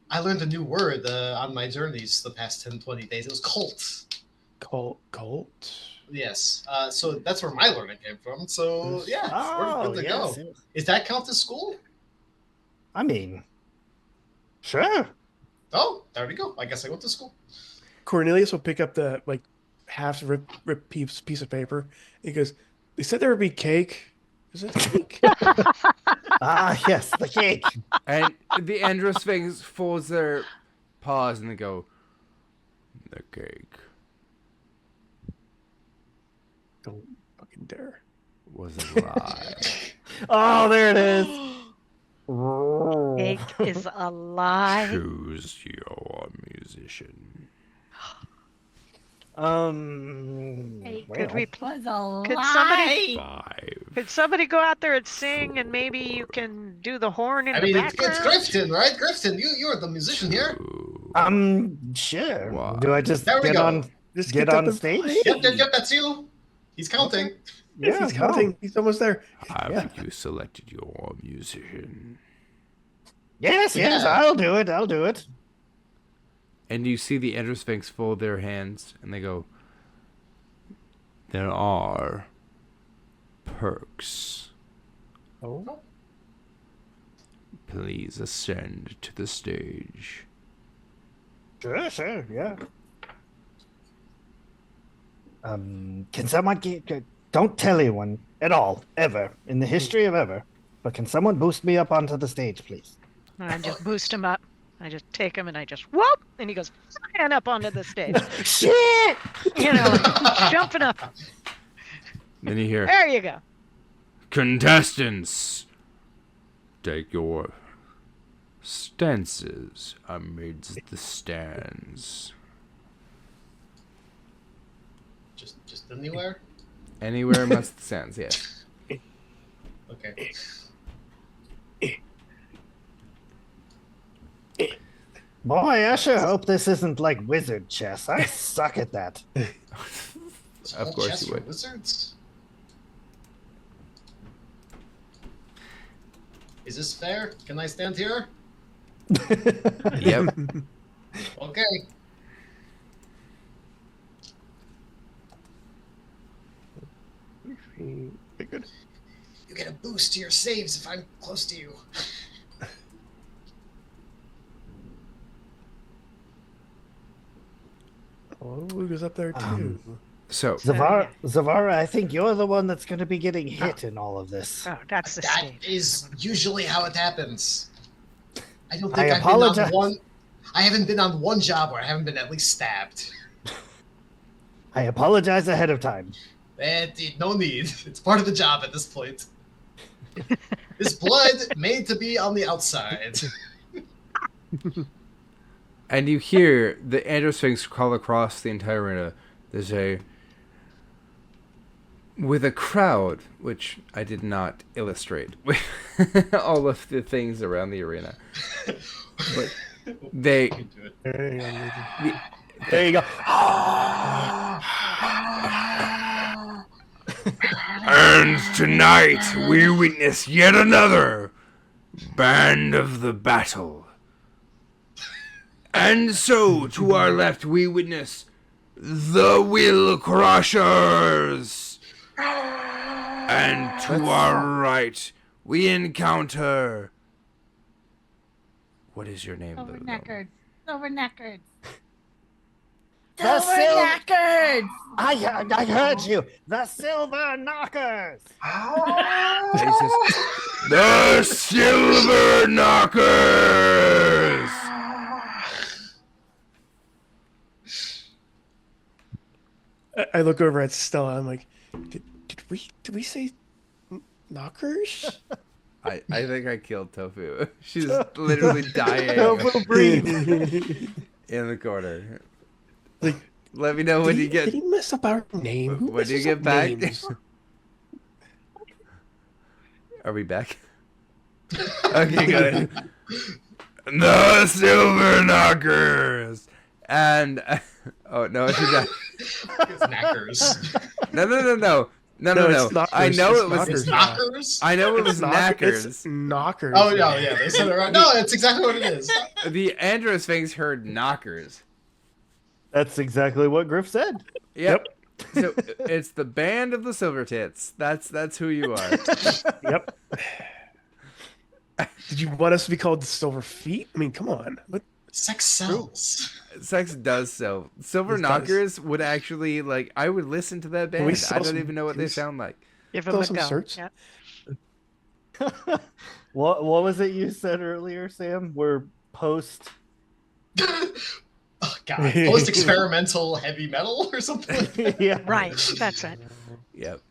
I learned a new word on my journeys the past 10, 20 days. It was cult. Cult. Yes. So that's where my learning came from. So, yeah, we're Oh, good to yes. go. Is that count as school? I mean, sure. Oh, there we go. I guess I went to school. Cornelius will pick up the half ripped piece of paper. He goes, "They said there would be cake. Is it cake?" Ah, yes, the cake. And the Androsphinx folds their paws and they go, "The cake Don't fucking dare. was a lie." Oh, there it is. Cake is a lie. Choose your musician. Hey, Could we was a Could lie. 5. Could somebody go out there and sing, and maybe you can do the horn in I the mean, it's background? Grifton, right? Grifton, you're the musician here. Sure. Wow. Do I just There we get go. on? Just Get up on and stage? play. Yep, that's you. He's counting. Yes, he's counting. He's almost there. Have you selected your musician? Yes, yes, Yeah. I'll do it. I'll do it. And you see the Androsphinx fold their hands and they go, "There are perks. Oh. Please ascend to the stage." Sure, sure, yeah. Can someone don't tell anyone at all, ever, in the history of ever, but can someone boost me up onto the stage, please? I just boost him up. I just take him and I just whoop, and he goes flying up onto the stage. Shit! You know, jumping up. Then you hear, There you go. "Contestants, take your stances amidst the stands." Just anywhere. Anywhere amongst the stands, yes. Okay. Boy, I sure hope this isn't like wizard chess. I suck at that. Of course Chess you for would. Wizards. Is this fair? Can I stand here? Yep. Okay. Very good. You get a boost to your saves if I'm close to you. Oh, Luga's up there too. So, Zavara, I think you're the one that's going to be getting hit in all of this. Oh, that's the That stage. is usually how it happens. I don't I think I've been apologize. on one. I haven't been on one job where I haven't been at least stabbed. I apologize ahead of time. No need. It's part of the job at this point. This blood made to be on the outside. and you hear the Androsphinx call across the entire arena. There's with a crowd, which I did not illustrate, with all of the things around the arena. But they, You can do it. There you go, Luga. There you go. and tonight we witness yet another Band of the Battle. And so, to our left, we witness the Will Crushers. And to our right, we encounter... What is your name, Silver Lulu? knackered. Silver knackered. The Silver sil- knackered. I heard you. The Silver Knockers. And he says, "The Silver Knockers!" I look over at Stella. I'm like, did we say knockers? I think I killed Tofu. She's literally dying Tofu, breathe. in the corner. Like, Let me know when you did get he mess up our name? Who when you messes get up back. names? Are we back? Okay, good. The Silver Knockers. And oh no, she's not. It's knackers. No. No, it's knockers. I know It's it was. knockers. It's knockers? I know it was It's knackers. knockers. Oh, no, yeah, they said it right. No, that's exactly what it is. The Androsphinx heard knockers. That's exactly what Griff said. Yep. So it's the Band of the Silver Tits. That's who you are. Yep. Did you want us to be called the Silver Feet? I mean, come on. What? Sex sells. Sex does so. Silver It does. Knockers would actually like. I would listen to that Can we band. sell I don't some- even know what can they we s- sound like. Give Throw him a some go. certs? Yeah. What was it you said earlier, Sam? We're post. Oh god, post-experimental heavy metal or something like that? Yeah. Right. That's it. Yep.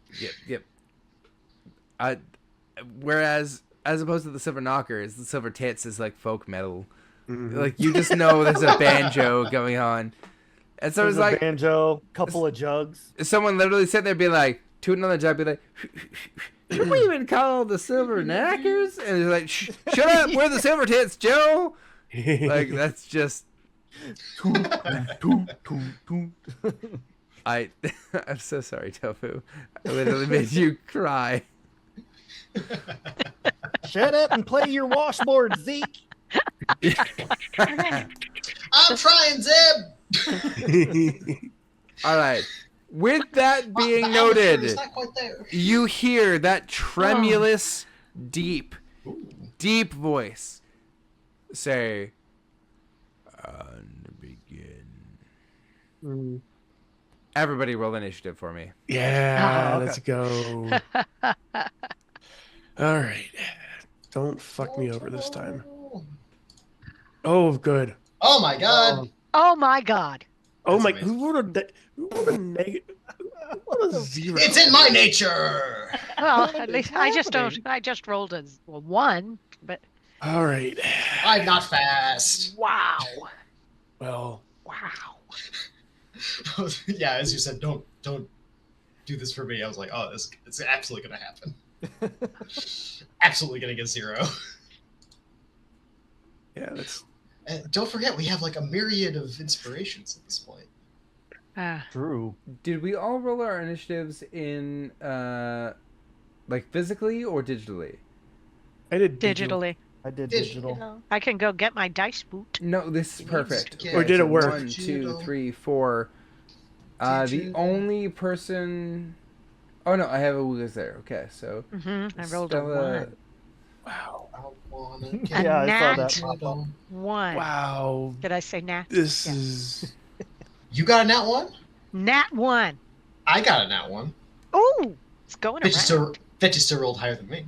Whereas, as opposed to the Silver Knockers, the Silver Tits is like folk metal. Mhm. Like you just know there's a banjo going on, and so There's it's a like banjo, couple of jugs. someone literally sit there and be like, to another jug, be like, should we even call the Silver Knackers? And it's like, shut up, we're the Silver Tits, Joe. Like that's just I'm so sorry, Tofu. I literally made you cry. Shut up and play your washboard, Zeke. I'm trying, Zeb. All right. With that being The amateur is noted, not quite there. you hear that tremulous, deep voice say, "And begin." Mm. Everybody roll initiative for me. Yeah, Oh, okay. let's go. All right. Don't fuck me over this time. Oh, good. Oh my god. Oh my God. Oh That's my! amazing. Who wrote a negative? What a zero! It's in my nature. Well, What at is least I just don't. happening? I just rolled a one, but All right. I'm not fast. wow, Well, wow. Yeah, as you said, don't do this for me. I was like, oh, it's absolutely gonna happen. Absolutely gonna get 0. yeah, that's And don't forget, we have like a myriad of inspirations at this point. True. Did we all roll our initiatives in, like physically or digitally? I did digital. Digitally, I did Digital. digital. I can go get my dice boot. No, this is perfect. Or did it work? 1, 2, Digital. 3, 4. The Digital. only person. Oh no, I have a Wugas there. Okay, so I rolled a Stella- one. Wow! I wanna A get Yeah, I saw nat that pop up. one. Wow! Did I say nat? This Yeah. is You got a nat 1? Nat one. I got a nat 1. Ooh, it's going That around. just still rolled higher than me.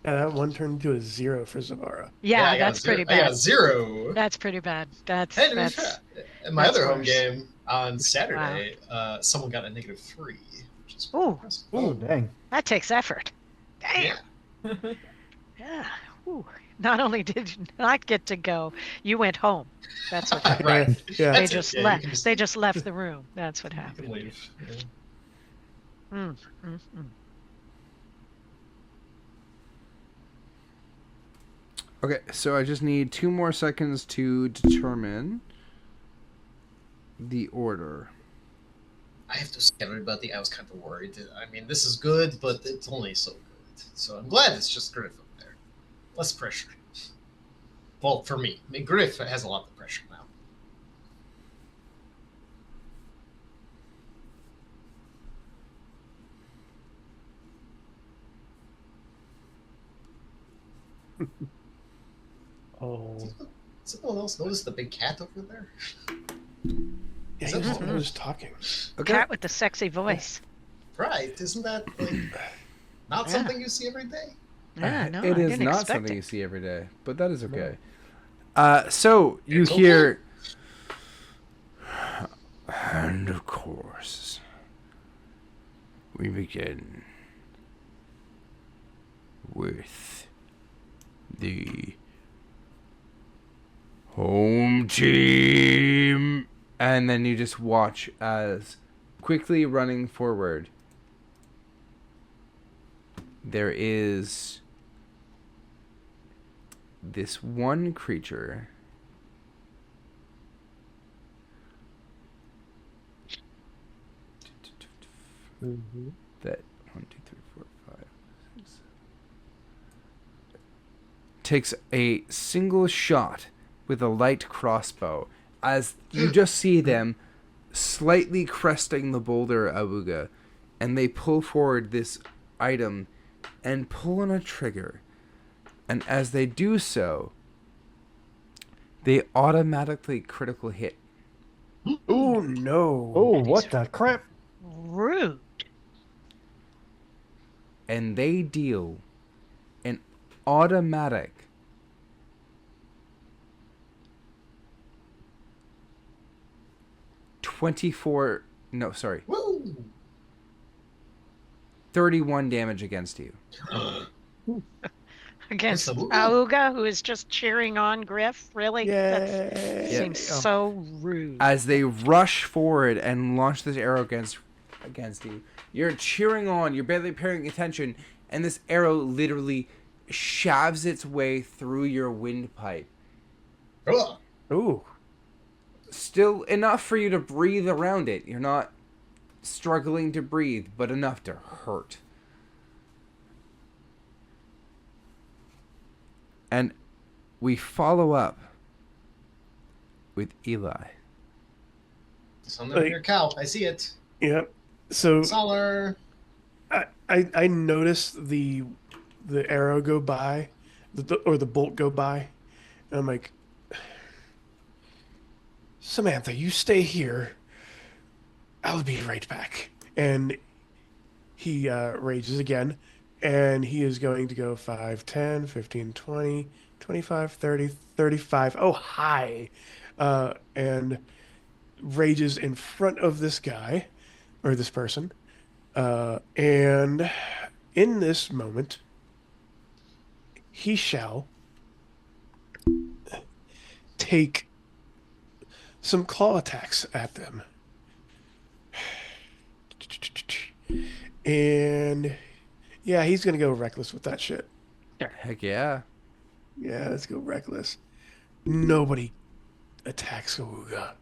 yeah. That one turned into a 0 for Zavara. Yeah, I got that's a 0. pretty I got bad. a 0. That's pretty bad. That's Hey, to be that's fair, in my that's other home worse. game on Saturday, someone got a -3, which is Ooh. impressive. Oh, dang. that takes effort. Damn. Yeah. Yeah. Ooh. Not only did you not get to go, you went home. That's what happened. Right. Yeah. They That's it. just Yeah, you left. can just- They just left the room. That's what You can happened. leave. Yeah. Mm, mm, mm. okay, so I just need 2 more seconds to determine the order. I have to say, everybody, I was kind of worried. I mean, this is good, but it's only so good. So I'm glad it's just Griff up there. Less pressure. Well, for me. I mean, Griff has a lot of pressure now. Oh, Does anyone else notice the big cat over there? yeah. Is He that- was talking. Okay. Cat with the sexy voice. Right. Isn't that, like, not Yeah. something you see every day? Yeah, no, it I is didn't not expect something it. you see every day, but that is okay. So you It's okay. hear, and of course, we begin with the home team, and then you just watch as quickly running forward. There is this one creature that 1, 2, 3, 4, 5, 6, takes a single shot with a light crossbow as you just see them slightly cresting the boulder Awuga, and they pull forward this item and pull on a trigger, and as they do so, They automatically critical hit. Oh no. Oh, what the crap? Rude. And they deal an automatic 31 damage against you. Against That's a- Auga, who is just cheering on Griff. Really? That Yeah. seems so rude. As they rush forward and launch this arrow against you, you're cheering on, you're barely paying attention, and this arrow literally shaves its way through your windpipe. Ugh. Ooh. Still enough for you to breathe around it. You're not struggling to breathe, but enough to hurt. And we follow up with Eli. Something in your cow. I see it. Yep. So Solar. I noticed the arrow go by, or the bolt go by, and I'm like, Samantha, you stay here. I'll be right back. And he rages again, and he is going to go 5, 10, 15, 20, 25, 30, 35. Oh, hi. And rages in front of this guy, or this person. And in this moment, he shall take some claw attacks at them. And yeah, he's gonna go reckless with that shit. Heck yeah. Yeah, let's go reckless. Nobody attacks Awuga.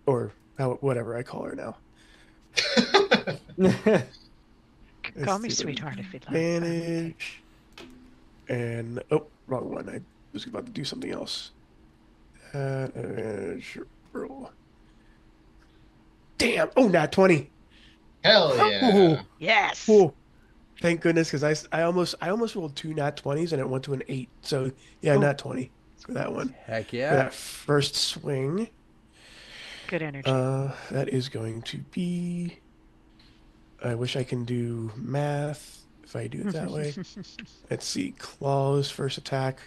Or whatever I call her now. Call me see what sweetheart if you'd like. Advantage. And oh, wrong one. I was about to do something else. Advantage roll. Damn! Oh, nat 20. Hell yeah. Yes. Oh, thank goodness, because I almost rolled 2 nat 20s and it went to an 8. So yeah, nat 20 for that one. Heck For yeah. that first swing. Good energy. That is going to be. I wish I can do math if I do it that way. Let's see. Claws, first attack.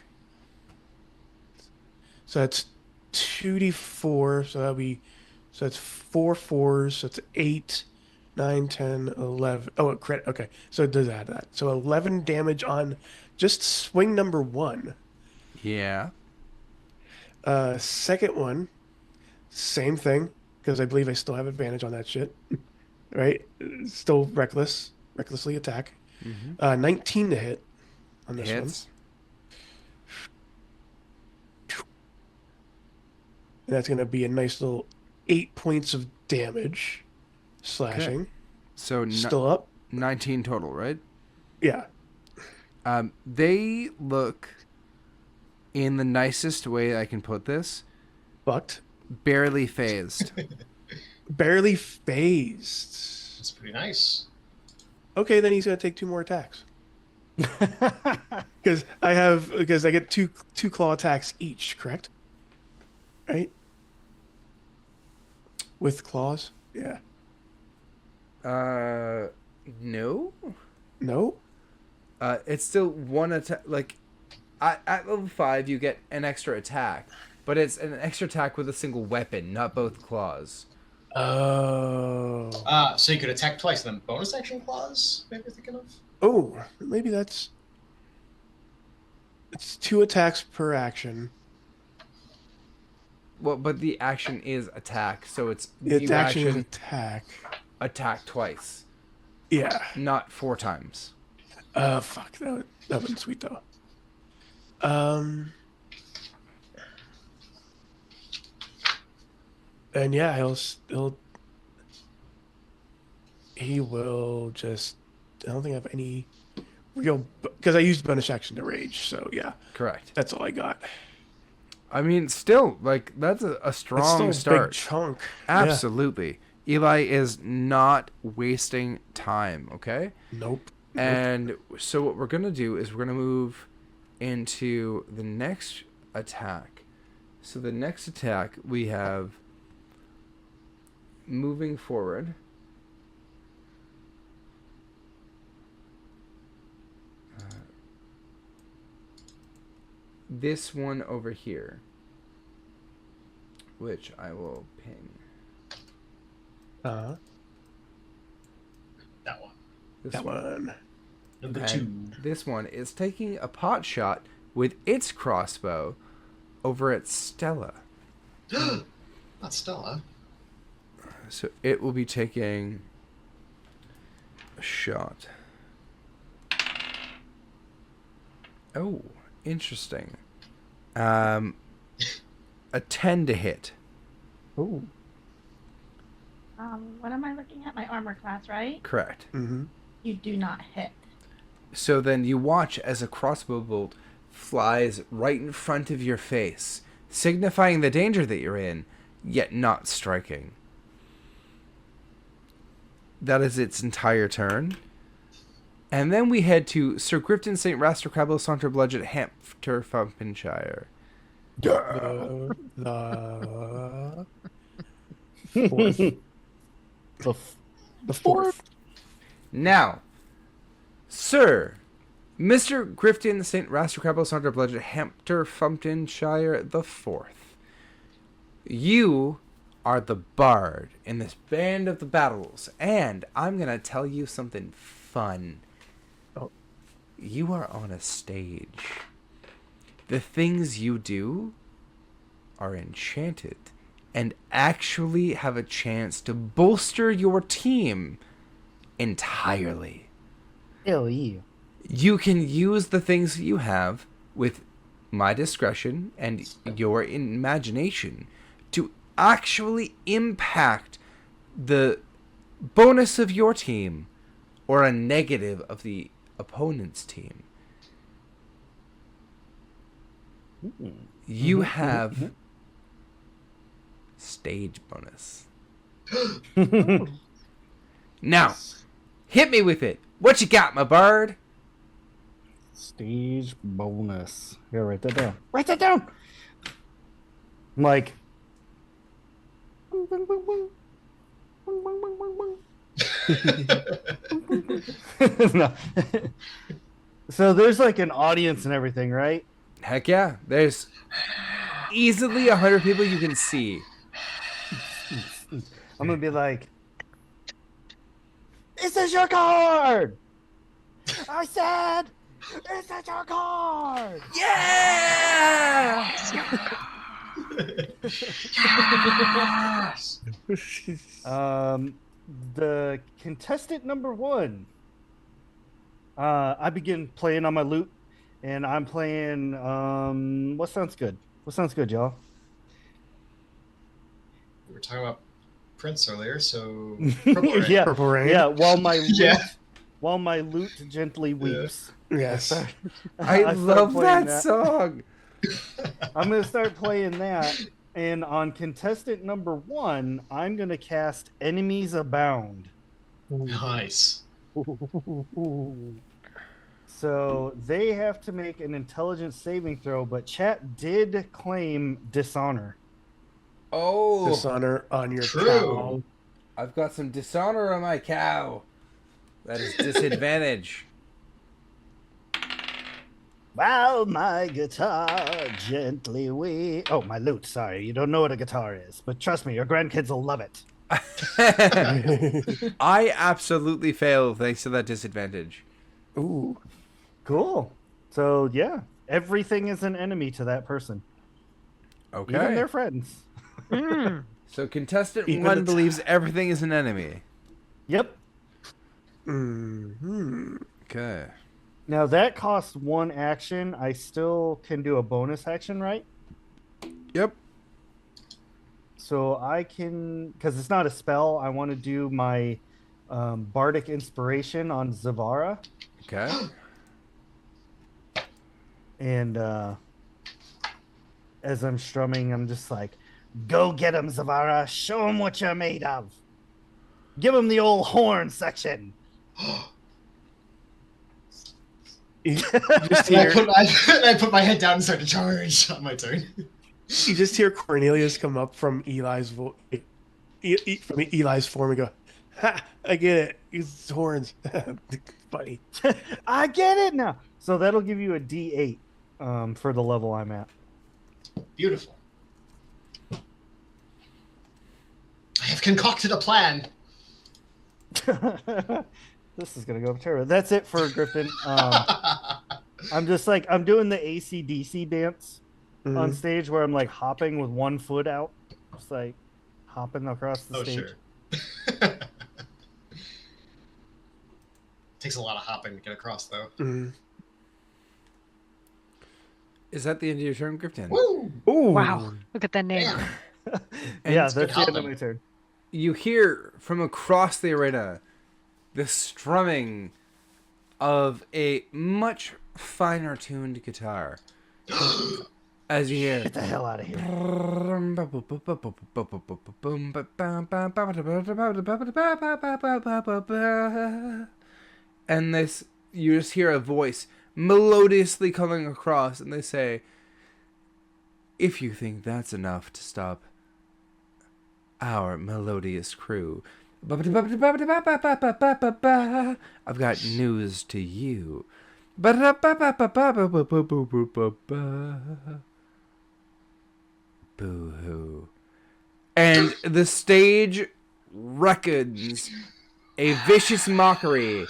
So that's 2d4. So that'll be. So that's 4 4s. So it's 8, 9, 10, 11. Oh, a crit. Okay. So it does add that. So 11 damage on just swing number 1. Yeah. Second one. Same thing, because I believe I still have advantage on that shit. Right? Still recklessly attack. 19 to hit on this Hits. one. And that's going to be a nice little 8 points of damage. Slashing. So Still up? 19 total, right? Yeah. They look, in the nicest way I can put this, Fucked. barely phased. Barely phased. That's pretty nice. Okay, then he's going to take 2 more attacks. Because I get two claw attacks each, correct? Right? With claws? Yeah. No. No? It's still one attack. Like, at level 5, you get an extra attack, but it's an extra attack with a single weapon, not both claws. Oh. So you could attack twice, then bonus action clause, maybe you're thinking of? Oh, maybe that's. It's 2 attacks per action. Well, but the action is attack, so it's Its you action is action attack. attack twice, Yeah. not 4 times. Fuck. That would have been sweet, though. And yeah, he will just. I don't think I have any real, because I used bonus action to rage. So yeah, Correct. that's all I got. I mean, still, like, that's a It's strong still a start. big chunk. Absolutely. Eli is not wasting time, okay? Yeah. Nope. And so what we're going to do is we're going to move into the next attack. So the next attack we have moving forward. This one over here, which I will ping. Uh, That one. This that one. Number And 2. this one is taking a pot shot with its crossbow over at Stella. Not Stella. So it will be taking a shot. Oh, interesting. A 10 to hit. Ooh. What am I looking at? My armor class, right? Correct. Mm-hmm. You do not hit. So then you watch as a crossbow bolt flies right in front of your face, signifying the danger that you're in, yet not striking. That is its entire turn. And then we head to Sir Grifton St. Rastracrabble Saunter Bludget Hampter Fumpenshire. The fourth. The f- The fourth. Now, Sir Mr. Grifton St. Rastracrabble Saunter Bludget Hampter Fumpenshire the Fourth. You are the bard in this band of the battles, and I'm going to tell you something fun. Oh. You are on a stage. The things you do are enchanted and actually have a chance to bolster your team entirely. Hell yeah. You can use the things you have with my discretion and your imagination to actually impact the bonus of your team or a negative of the opponent's team. You have stage bonus. Now, hit me with it. What you got, my bird? Stage bonus. Here, write that down. Write that down. I'm like. No. So there's like an audience and everything, right? Heck yeah. There's easily 100 people you can see. I'm gonna be like, "Is this your card?" I said, "Is this your card?" Yeah! The contestant number 1. I begin playing on my lute, and I'm playing. What sounds good? What sounds good, y'all? We were talking about Prince earlier, so Purple Rain. Yeah, Purple Rain. yeah. Yeah. While my lute gently weeps. Yes. I start love playing that song. I'm gonna start playing that, and on contestant number 1, I'm gonna cast Enemies Abound. Nice. So they have to make an intelligence saving throw, but chat did claim dishonor. Oh, Dishonor on your True. cow. I've got some dishonor on my cow. That is disadvantage. While my guitar gently weeps. Oh, my lute. Sorry, you don't know what a guitar is, but trust me, your grandkids will love it. I absolutely fail thanks to that disadvantage. Ooh. Cool. So yeah, everything is an enemy to that person, even Okay. their friends. Mm. So contestant Even 1 the believes everything is an enemy. Yep. Mm-hmm. Okay. Now that costs 1 action. I still can do a bonus action, right? Yep. So I can, because it's not a spell, I want to do my bardic inspiration on Zavara. Okay. And as I'm strumming, I'm just like, "Go get him, Zavara. Show him what you're made of. Give him the old horn section." You just And I hear, I put my head down and start to charge on my turn. you just hear Cornelius come up from Eli's from Eli's form and go, "Ha! I get it. Use horns." Funny. I get it now. So that'll give you a D8 for the level I'm at. Beautiful. I have concocted a plan. This is gonna go terrible. That's it for Griffin. I'm just like I'm doing the AC/DC dance on Mhm. stage where I'm like hopping with one foot out, just like hopping across the Oh, stage. sure. Takes a lot of hopping to get across, though. Mhm. Is that the end of your turn, Griffin? Woo! Ooh. Wow. Look at that name. Damn. Yeah, And that's the end of hopping. my turn. you hear from across the arena the strumming of a much finer tuned guitar. As you hear. Get the hell out of here. And this, you just hear a voice melodiously coming across, and they say, "If you think that's enough to stop our melodious crew, I've got news to you." Boo-hoo. And the stage reckons a vicious mockery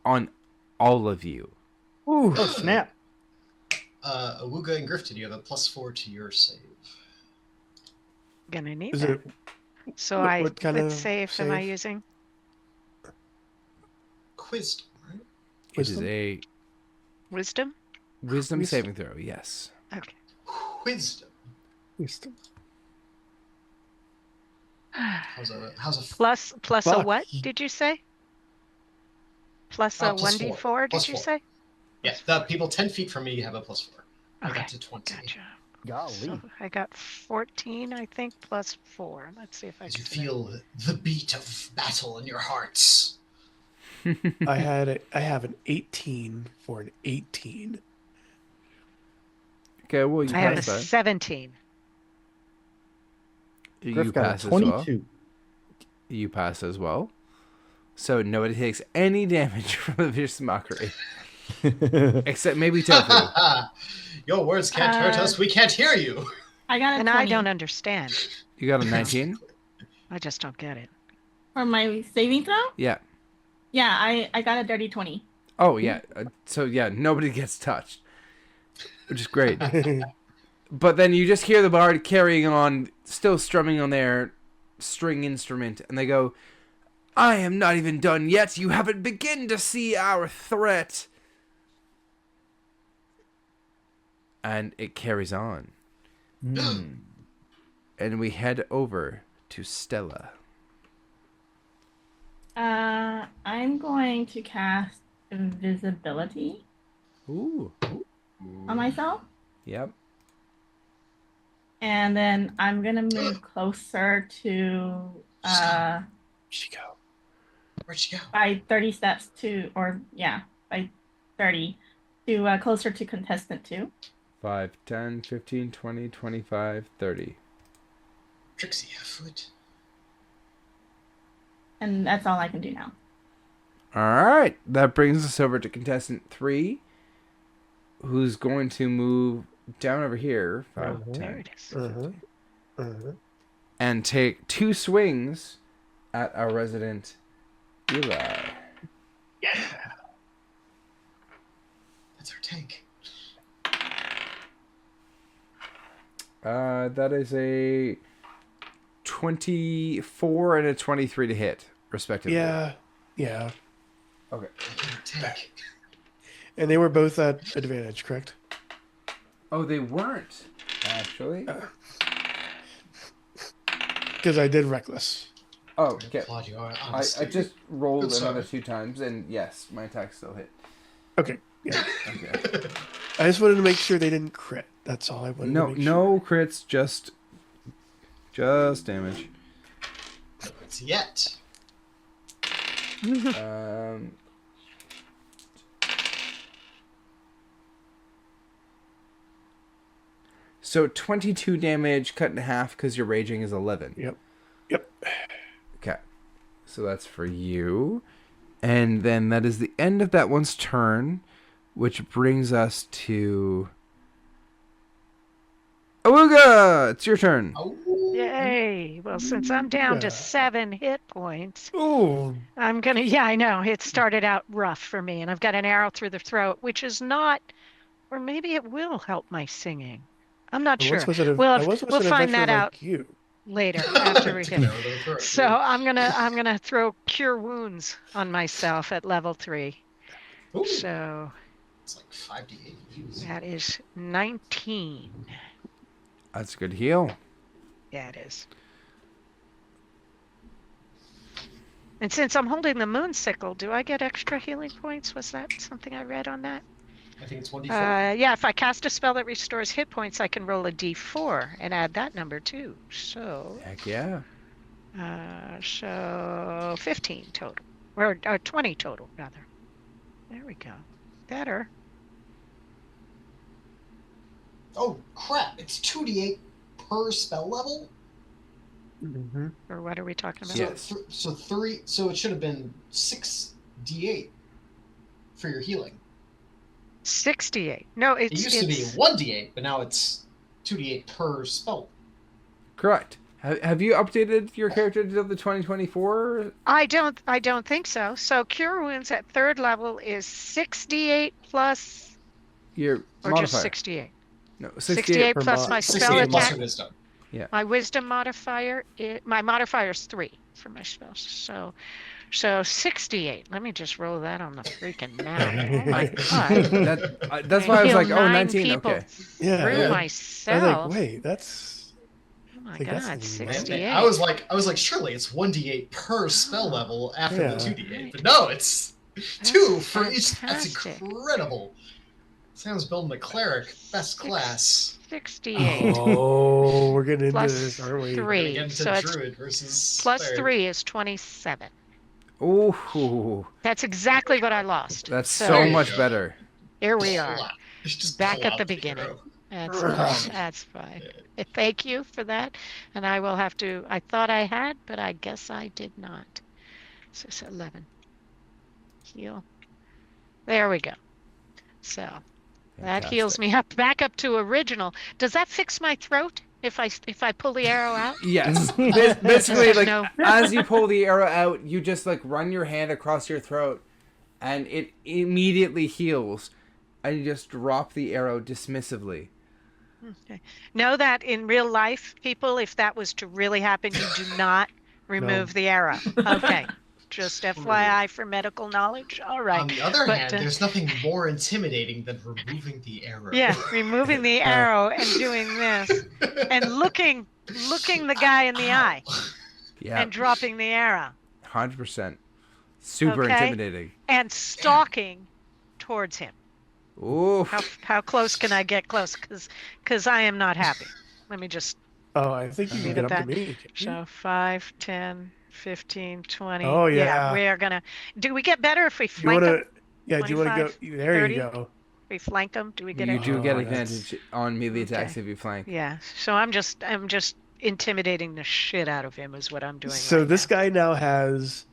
on all of you. Ooh. Oh snap! Awuga and Grifton, you have a +4 to your save. Gonna need Is that. it So what kind what of save am I save? using? Wisdom, right? It is Wisdom? a Wisdom? wisdom Wisdom. saving throw, yes. Okay. Wisdom. Wisdom? How's a Plus a Fuck. what did you say? Plus a plus 1d4, four. did Plus you 4. say? Yeah, the people 10 feet from me have a +4. I Okay. got to 20. Gotcha. Golly. So I got 14, I think, plus 4. Let's see if I As you can do feel the beat of battle in your hearts. I have an 18 for an 18. Okay, well, you that. I have a pass that. 17. You Griff got pass a as well. 22. You pass as well. So nobody takes any damage from the vicious mockery. Except maybe Tofu. Your words can't hurt us. We can't hear you. I got a And 20 I don't understand. You got a 19? I just don't get it. for my saving throw. Yeah. Yeah, I got a dirty 20. Oh, yeah. So, yeah, nobody gets touched. Which is great. But then you just hear the bard carrying on, still strumming on their string instrument, and they go, "I am not even done yet. You haven't begun to see our threat." And it carries on. And we head over to Stella. I'm going to cast invisibility Ooh. on myself. Yep. And then I'm gonna move closer to She go. Where'd she go? by 30 steps to, or yeah, by 30 to closer to contestant 2. 5, 10, 15, 20, 25, 30. Trixie, have foot. And that's all I can do now. Alright. That brings us over to contestant 3, who's going to move down over here. 5, Mhm. 10, There it is. and take 2 swings at our resident Eli. That's our tank. That is a 24 and a 23 to hit, respectively. Yeah. Yeah. Okay. Our tank. And they were both at advantage, correct? Oh, they weren't, actually. Because I did reckless. Oh, I okay. applaud you on I honesty. just rolled Good another start. 2 times, and yes, my attack still hit. Okay. Yeah. Okay. I just wanted to make sure they didn't crit. That's all I wanted No, to make no crits, just damage. It's yet. So 22 damage cut in half because your raging is 11. Yep. Okay. So that's for you. And then that is the end of that one's turn, which brings us to Awuga! It's your turn. Oh. Yay! Well, since I'm down to Yeah. 7 hit points, Ooh. I'm gonna. Yeah, I know it started out rough for me, and I've got an arrow through the throat, which is not, or maybe it will help my singing. I'm not I sure. once was an, We'll I once was we'll an find that adventurer out like you. later after we To hit. go to the throat, So yeah. I'm gonna throw Cure Wounds on myself at level 3. Ooh, So it's like 5d8. Jeez. that is 19. That's a good heal. Yeah, it is. And since I'm holding the moon sickle, do I get extra healing points? Was that something I read on that? I think it's 1d4. Yeah, if I cast a spell that restores hit points, I can roll a d4 and add that number too. So, Heck yeah. so 15 total, or 20 total rather. There we go. Better. Oh crap! It's 2d8 per spell level. Mm-hmm. Or what are we talking about? So, Yes. so 3. So it should have been 6d8 for your healing. 68. No, It it's used to be 1d8, but now it's 2d8 per spell. Correct. Have you updated your character to the 2024? I don't think so. So Cure Wounds at 3rd level is 68 plus, Your or modifier. just 68. No, 68 per plus mod. my 68 spell plus attack. your wisdom. My wisdom modifier, my modifier is 3 for my spells. So 68. Let me just roll that on the freaking map. Oh my god. That's why I was heal like, oh, 9 19. people Okay. Yeah. through Yeah. I myself. was like, wait, that's. Oh my think that's god, the- 68. I was like, surely it's 1d8 per spell level after Yeah. the 2d8, but no, it's 2 for each. That's fantastic. incredible. Sam's building a cleric, best class. 68 Oh, we're getting into plus this, aren't we? 3. We're gonna get into So it's druid versus plus cleric. 3 is 27. Ooh, That's exactly what I lost. that's So so There you much go. better. here we Pull are. out. Just Back pull at out the beginning. hero. That's fine. That's fine. Thank you for that. And I will have to, I thought I had, but I guess I did not. So it's 11. Heal. There we go. So that heals me up back up to original. Does that fix my throat if I pull the arrow out? Yes. Basically, like, No. as you pull the arrow out, you just, like, run your hand across your throat, and it immediately heals, and you just drop the arrow dismissively. Okay. Know that in real life, people, if that was to really happen, you do not remove the arrow. Okay. Just FYI for medical knowledge. All right. On the other But, hand, there's nothing more intimidating than removing the arrow. Yeah, removing the arrow and doing this and looking the guy in the eye Yeah, and dropping the arrow 100%. Super Okay. intimidating. and stalking towards him. Ooh. How close can I get close? Because I am not happy. Let me just Oh, I think you can Leave get it up to that- me. can't you? show 5, 10, 15, 20. Oh, yeah. we are gonna. Do we get better if we You flank wanna? them? Yeah. Do you want to go? 25, There 30? you go. We flank them. Do we get You it? do get Oh, advantage on melee attacks Okay. if you flank. Yeah. So I'm just intimidating the shit out of him is what I'm doing. So right this now. guy now has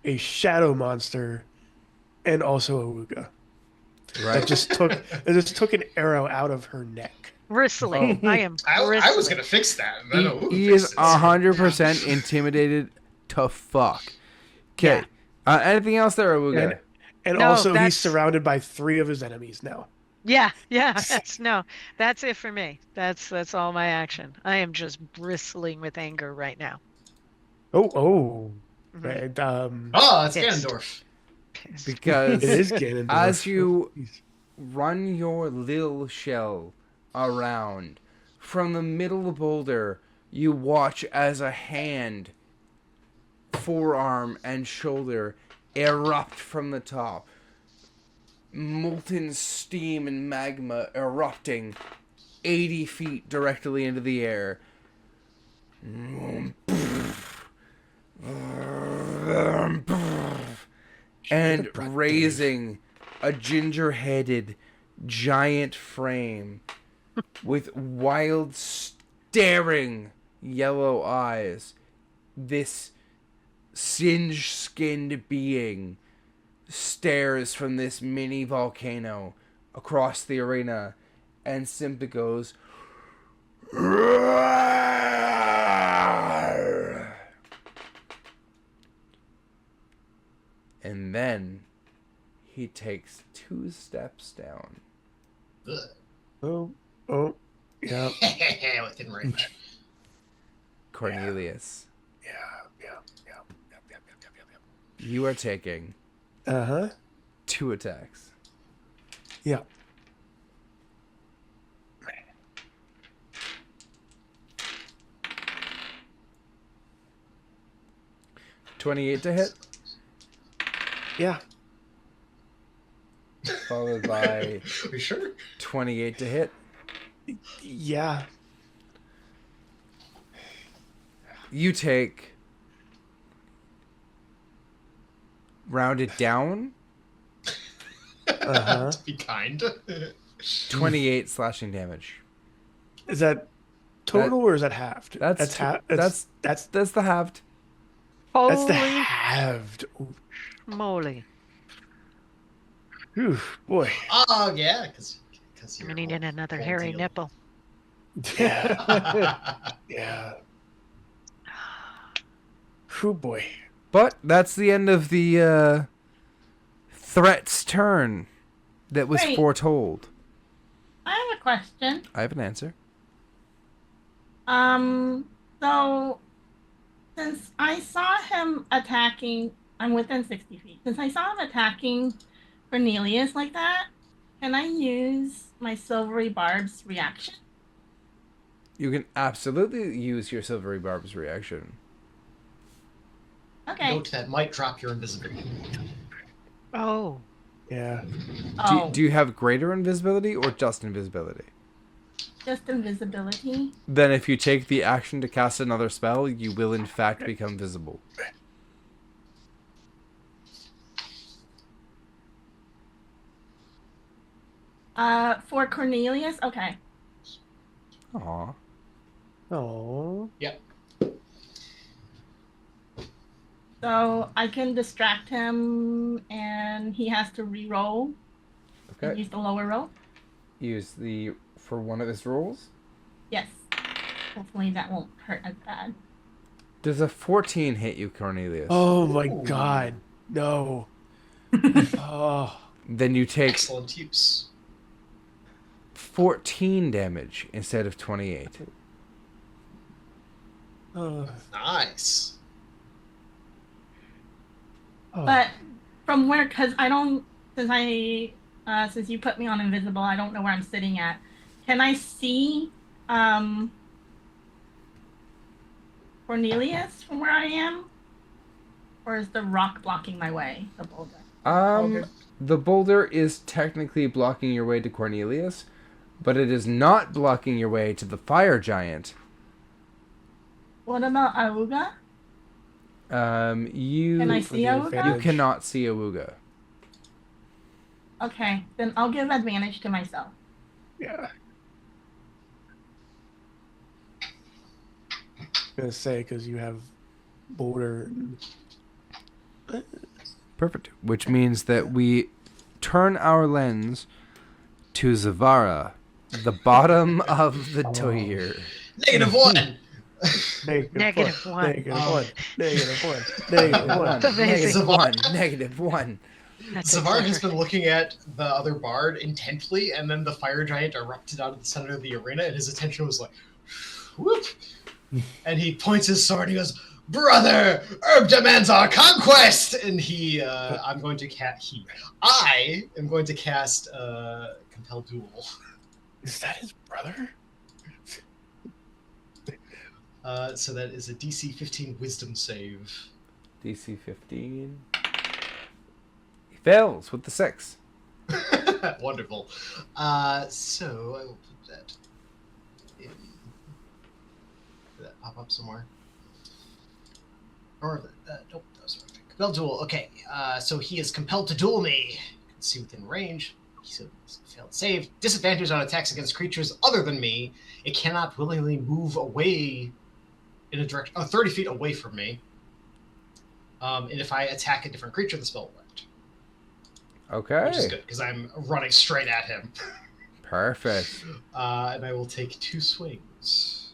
a shadow monster, and also a Wooga that Right? just took an arrow out of her neck. bristling. I am. I was bristling. gonna fix that. and then Ooh He fixed is it. 100% intimidated to fuck. Okay. Anything else there, Awuga? And No, also, that's- he's surrounded by 3 of his enemies now. Yeah. That's it for me. That's all my action. I am just bristling with anger right now. Oh. Mhm. Right, Oh, it's Pissed. Ganondorf. Pissed. Because it is Ganondorf. as you- Oh, jeez. run your lil shell around from the middle of the boulder, you watch as a hand, forearm, and shoulder erupt from the top. Molten steam and magma erupting 80 feet directly into the air. And raising a ginger-headed giant frame with wild, staring yellow eyes, this singe-skinned being stares from this mini volcano across the arena and simply goes, "Roar!" And then he takes 2 steps down. Oh, yeah, Within range. Cornelius, yeah. you are taking Uh-huh. 2 attacks. Yeah. $28 to hit, Yeah. followed by Are you sure? 28 to hit. Yeah. You take, rounded down, Uh-huh. To be kind. 28 slashing damage. Is that total or is that halved? That's half. that's the halved. That's the Holy halved. moly. Ooh, boy. Oh, yeah, because I'm gonna need another hairy nipple. Yeah. Yeah. Ooh, boy. But that's the end of the threat's turn that was Wait. foretold. I have a question. I have an answer. So since I saw him attacking, I'm within 60 feet. Since I saw him attacking Cornelius like that, can I use my silvery barb's reaction? You can absolutely use your silvery barb's reaction. Okay. Note that might drop your invisibility. Oh, Yeah. Oh, Do you have greater invisibility or just invisibility? just invisibility. Then if you take the action to cast another spell, you will in fact become visible. For Cornelius, okay. Aw. Oh. Yep. So I can distract him, and he has to re-roll. And Okay. use the lower roll. Use the for one of his rolls. Yes. Hopefully that won't hurt as bad. Does a 14 hit you, Cornelius? Oh my Ooh. God. No. Oh. Then you take Excellent use. 14 damage instead of 28. Oh. Nice. Oh. But from where, because I don't, since you put me on invisible, I don't know where I'm sitting at. Can I see Cornelius from where I am? Or is the rock blocking my way, the boulder? Um, the boulder is technically blocking your way to Cornelius, but it is not blocking your way to the fire giant. What about Auga? You Can I see the Auga? advantage. you cannot see Awuga. Okay, then I'll give advantage to myself. Yeah. Gonna say because you have boulder. Perfect. Which means that we turn our lens to Zavara, the bottom of the tier. -1. Negative one. Negative one. Negative one. Negative one. Amazing. -1. That's Zavar has exactly- been looking at the other bard intently, and then the fire giant erupted out of the center of the arena, and his attention was like, whoop. And he points his sword and he goes, "Brother, Herb demands our conquest!" And I am going to cast Compel Duel. Is that his brother? So that is a DC 15 Wisdom save. DC 15. He fails with the 6. Wonderful. So I will put that in. Did that pop up somewhere? Or nope, that was perfect. Compelled duel. Okay. So he is compelled to duel me. You can see within range. failed save. Disadvantage on attacks against creatures other than me. It cannot willingly move away in a direction 30 feet away from me. And if I attack a different creature, the spell will end. Okay. Which is good, because I'm running straight at him. Perfect. And I will take 2 swings.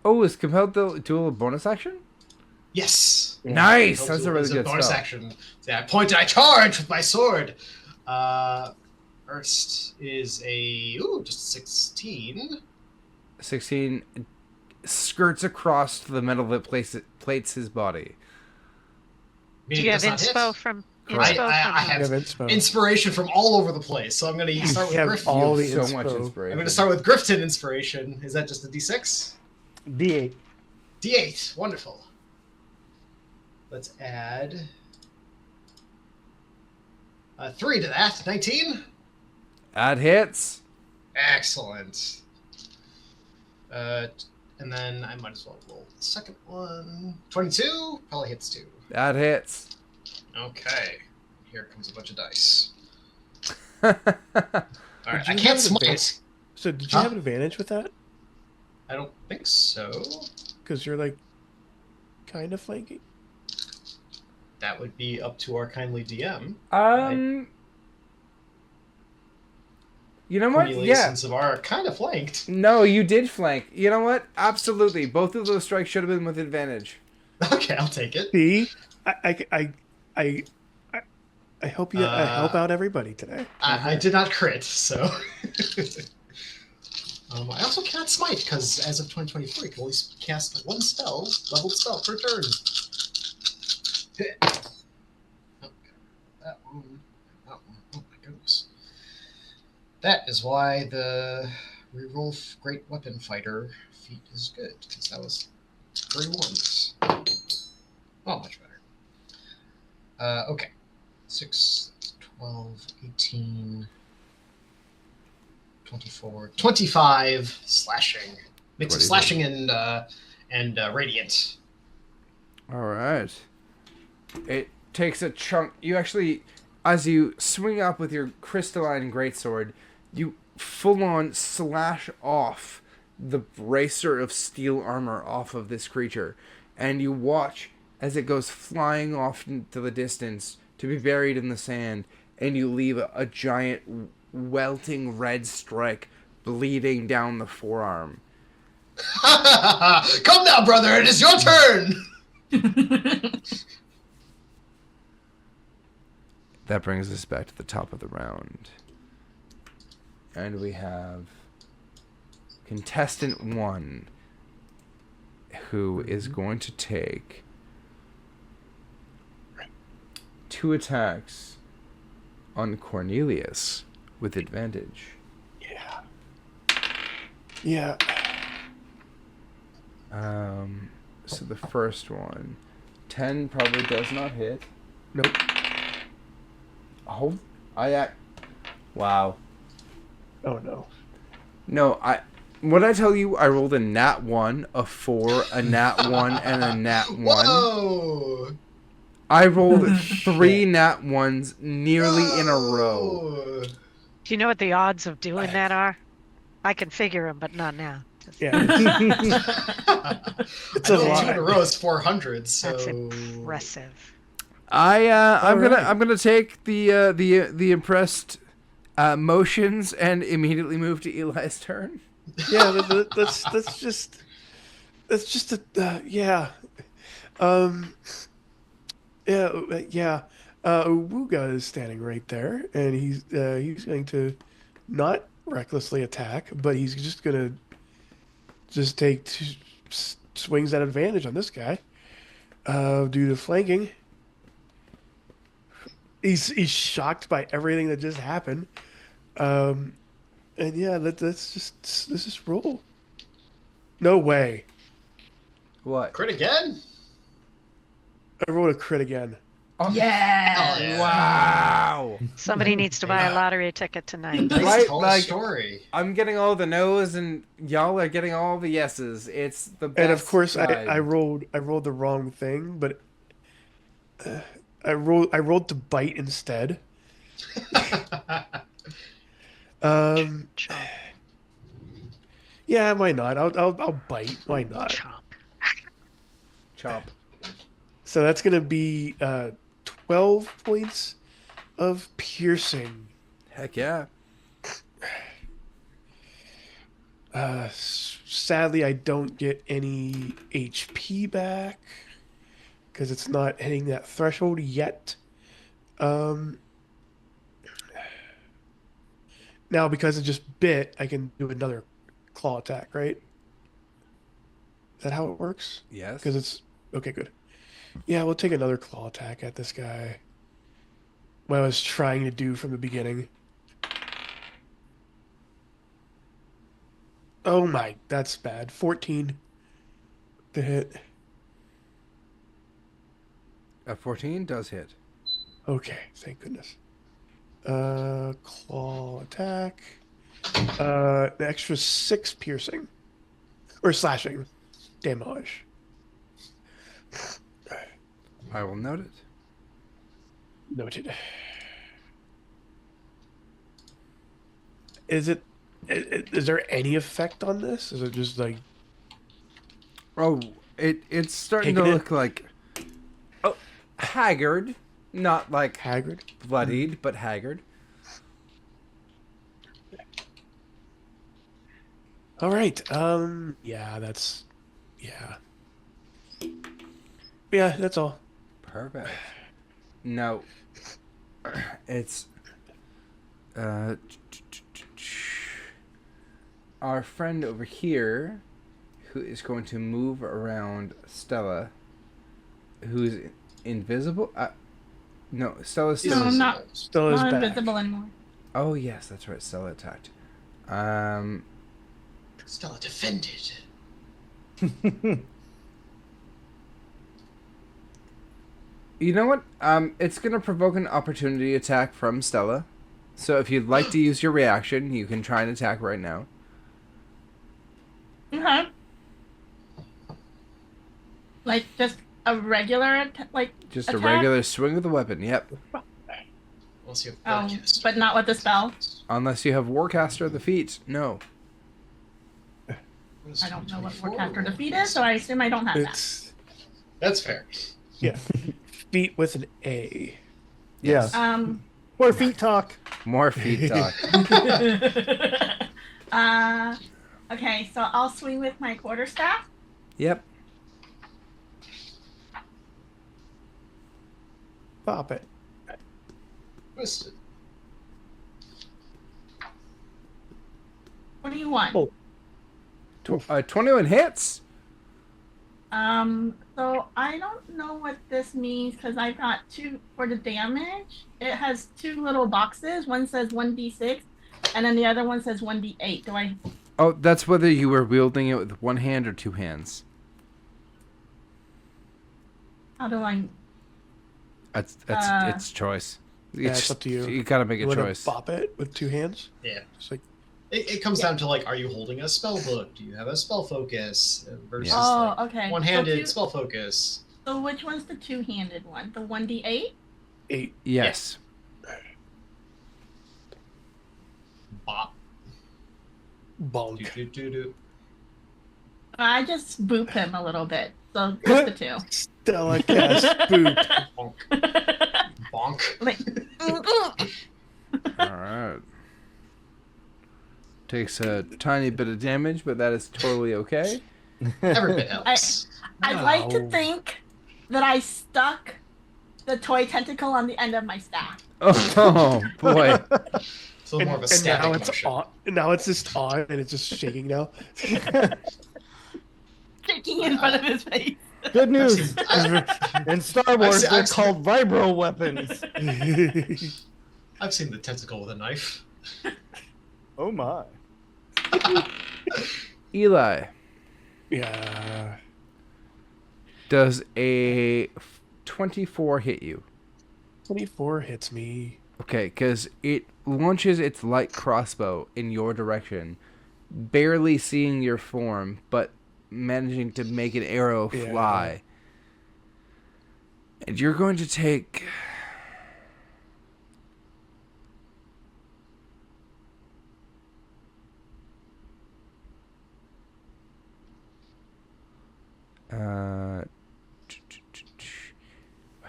Oh, is compelled to duel a bonus action? Yes! Nice! That's a It's really good bonus spell. action. So I point and I charge with my sword. First is just 16. 16 skirts across the metal that plates his body. Do Meaning you it have does not hit. inspo from Correct. inspo I from have You have inspo. inspiration from all over the place, so I'm going to start with You have Griffin. all the So inspo. much I'm inspiration. going to start with Grifton inspiration. Is that just a D6? D8. D8. Wonderful. Let's add 3 to that. 19. Add hits. Excellent. And then I might as well roll the second one. 22. Probably hits 2. Add hits. Okay. Here comes a bunch of dice. All All right. I you can't have an smite. So did you Huh? have an advantage with that? I don't think so. Because you're like kind of flanking. That would be up to our kindly DM. You know what? Cornelius Yeah. and Zavar are kind of flanked. No, you did flank. You know what? Absolutely. Both of those strikes should have been with advantage. Okay, I'll take it. See, I hope you I help out everybody today. I did not crit, so. I also cannot smite because as of 2023, I can only cast 1 leveled spell per turn. Okay. That one. Oh my goodness. That is why the reroll Great Weapon Fighter feat is good, because that was 3 ones. Oh, much better. Okay. 6, 12, 18, 24, 25 slashing. Mix of 25. slashing and radiant. All right. It takes a chunk. You actually, as you swing up with your crystalline greatsword, you full-on slash off the bracer of steel armor off of this creature, and you watch as it goes flying off into the distance to be buried in the sand, and you leave a giant welting red strike bleeding down the forearm. Come now, brother, it is your turn! That brings us back to the top of the round. And we have contestant 1, who is going to take 2 attacks on Cornelius with advantage. Yeah. So the first one, 10 probably does not hit. Nope. Oh, wow. Oh no. No, what I tell you, I rolled a nat 1, a 4, a nat 1, and a nat 1. Whoa! I rolled 3 nat 1s nearly in a row. Whoa. Do you know what the odds of doing that are? I can figure them, but not now. Yeah. It's a I know lot. 2 in a row is 400, so... That's impressive. I'm Alright. gonna take the impressed motions and immediately move to Eli's turn. Yeah, that's just yeah. Yeah. Uwuga is standing right there, and he's going to not recklessly attack, but he's just gonna take 2 swings at advantage on this guy due to flanking. He's shocked by everything that just happened. And yeah, let's just roll. No way. What? Crit again? I rolled a crit again. Yeah. Oh, yeah. Wow! Somebody needs to buy a lottery ticket tonight. Nice Right, tall like- story. I'm getting all the no's, and y'all are getting all the yeses. It's the best. And of course, ride. I rolled the wrong thing, but I rolled to bite instead. Um, Chop, yeah, why not? I'll bite. Why not? chop. Chop. So that's gonna be 12 points of piercing. Heck yeah. Sadly, I don't get any HP back because it's not hitting that threshold yet. Um, Now, because it just bit, I can do another claw attack, right? Is that how it works? Yes. Because it's okay, good. Yeah, we'll take another claw attack at this guy. What I was trying to do from the beginning. Oh my, that's bad. 14 to hit. A 14 does hit. Okay, thank goodness. Claw attack. The extra 6 piercing. Or slashing damage. I will note it. Noted. Is it? Is there any effect on this? Is it just like Oh, it's starting Taking to it? look like haggard, not like haggard? bloodied, but haggard. All right. Yeah, that's. Yeah. Yeah, that's all. Perfect. No, it's our friend over here, who is going to move around Stella, who's invisible. No, Stella's still. No, not Still is not back. invisible anymore. Oh yes, that's right. Stella attacked. Stella defended. You know what? It's gonna provoke an opportunity attack from Stella. So if you'd like to use your reaction, you can try and attack right now. Okay. Like just a regular Just attack? a regular swing of the weapon. Yep. Unless you Oh, have forecast. but not with the spell. Unless you have Warcaster of the Feet. No. I don't know what Forecaster defeat is, so I assume I don't have that. It's That's fair. yeah. Feet with an A. Yes. More feet talk. More feet talk. Okay, so I'll swing with my quarterstaff. Yep. Pop it. Twisted. What do you want? Oh. 21 hits. So I don't know what this means because I've got two for the damage. It has two little boxes. One says 1d6, and then the other one says 1d8. Do I? Oh, that's whether you were wielding it with one hand or two hands. How do I? That's it's choice. Yeah, it's up to you. You gotta make a You want to choice. bop it with 2 hands? Yeah. Just like It comes down to like, are you holding a spell book? Do you have a spell focus versus Yes. Oh, like okay. one-handed So, spell focus? so which one's the two-handed one? The 1d8? 8. Yes. Bop. Do, Bonk. do, do, do. I just boop him a little bit. So just the two. Stella cast boop. Bonk. Bonk. Like, All right. Takes a tiny bit of damage, but that is totally okay. Every bit helps. I'd like to Wow. think that I stuck the toy tentacle on the end of my staff. Oh boy. It's a little more of a And static now it's motion. on. And now it's just on, and it's just shaking now. Shaking in front of his face. Good I've news. seen, I, In Star Wars, I've they're seen- called vibro weapons. I've seen the tentacle with a knife. Oh my. Eli, Yeah. does a 24 hit you? 24 hits me. Okay, because it launches its light crossbow in your direction, barely seeing your form, but managing to make an arrow Yeah. fly. And you're going to take...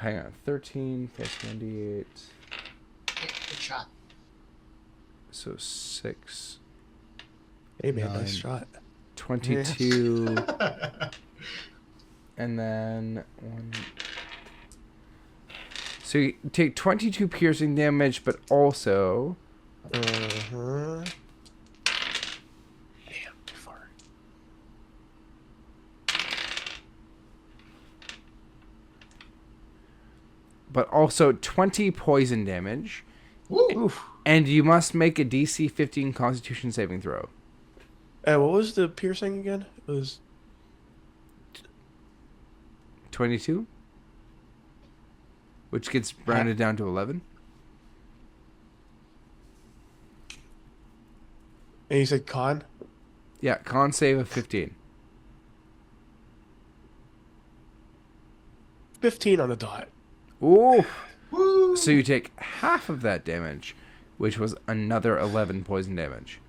hang on. 13 plus 1d8. Good shot. So 6. Hey man, 9, nice shot. 22. And then 1. So you take 22 piercing damage, but also... Uh-huh. Damn, too far. But also 20 poison damage. Ooh. Oof. And you must make a DC 15 Constitution saving throw. What was the piercing again? It was 22? Which gets rounded down to 11. and you said con? Yeah, con save of 15. 15 on the dot. Ooh! Woo. So you take half of that damage, which was another 11 poison damage.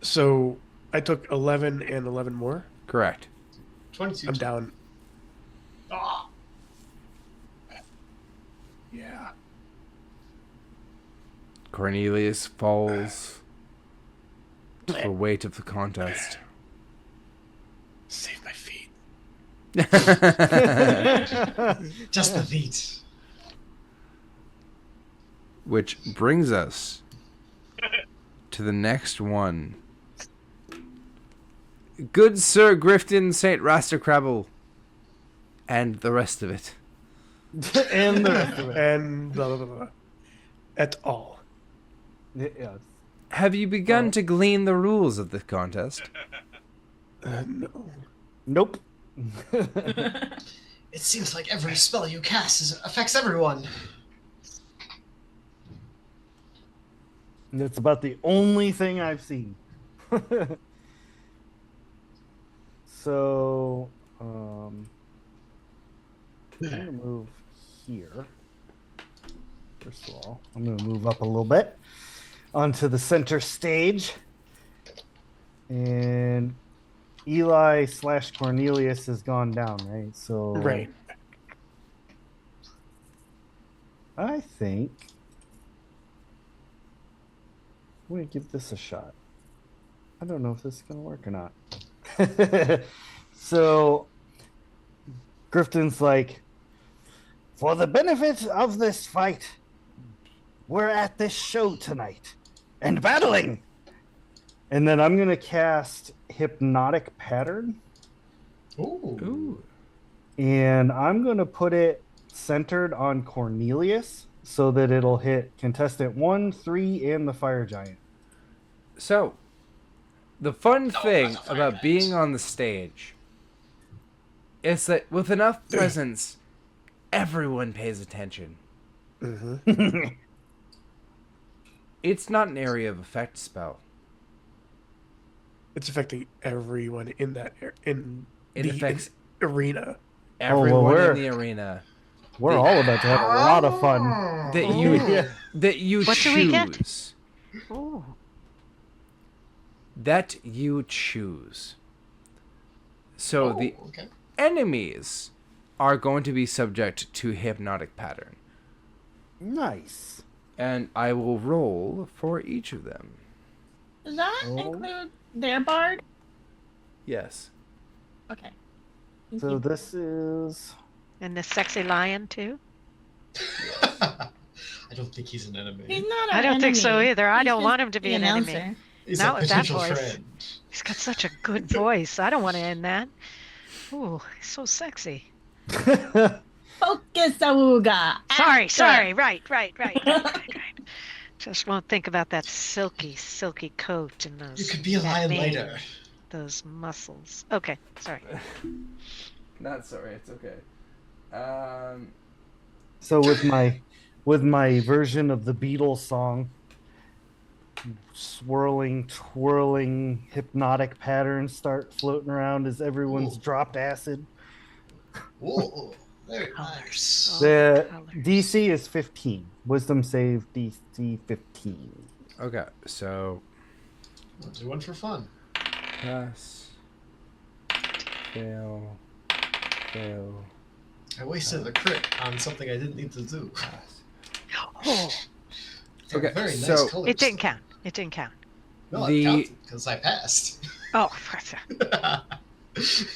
So I took 11 and 11 more. Correct. 22. I'm down. Ah. Yeah. Cornelius falls to the weight of the contest. Save my feet. Just the feet. Which brings us to the next one. Good Sir Grifton St. Rastercrabble. And the rest of it. And the rest of it. And blah, blah, blah, blah. Et al. Yes. Have you begun to glean the rules of the contest? No. Nope. It seems like every spell you cast affects everyone. That's about the only thing I've seen. So, I'm gonna move here. First of all, I'm gonna move up a little bit onto the center stage. And Eli / Cornelius has gone down, right? So Right. I think I'm gonna give this a shot. I don't know if this is gonna work or not. So Grifton's like, for the benefit of this fight, we're at this show tonight and battling. And then I'm gonna cast Hypnotic Pattern, Ooh. Ooh. and I'm gonna put it centered on Cornelius so that it'll hit contestant 1, 3, and the fire giant. So, the fun Oh, thing that's a fire about giant. being on the stage is that with enough presence, everyone pays attention. Mm-hmm. It's not an area of effect spell. It's affecting everyone in that in It the affects arena. everyone we're- in the arena We're all about to have a lot of fun. that Oh. you Yeah. that you What do we get? choose. Ooh. That you choose. So the Okay. enemies are going to be subject to hypnotic pattern, Nice. and I will roll for each of them. Does that Oh. include their bard? Yes. Okay. Thank So you. this is And the sexy lion, too? I don't think he's an enemy. He's not. I an don't think so enemy. either. I He's don't just want him to be the an enemy. announcer. He's Not a with that potential voice. friend. He's got such a good voice. I don't want to end that. Ooh, he's so sexy. Focus, Awuga. Sorry. Right. Just won't think about that silky coat and those. You could be a that lion mane, later. Those muscles. Okay, sorry. Not sorry. It's okay. so with my version of the Beatles song, swirling, twirling, hypnotic patterns start floating around as everyone's Ooh. dropped acid. Ooh, very nice. Oh, The colors. DC is 15. Wisdom save DC 15. Okay, so We'll do one for fun. pass, fail, fail. I wasted a crit on something I didn't need to do. Oh, They're Okay, very nice so- colors. it didn't though. count. It didn't count. No, The- it counted because I passed. Oh,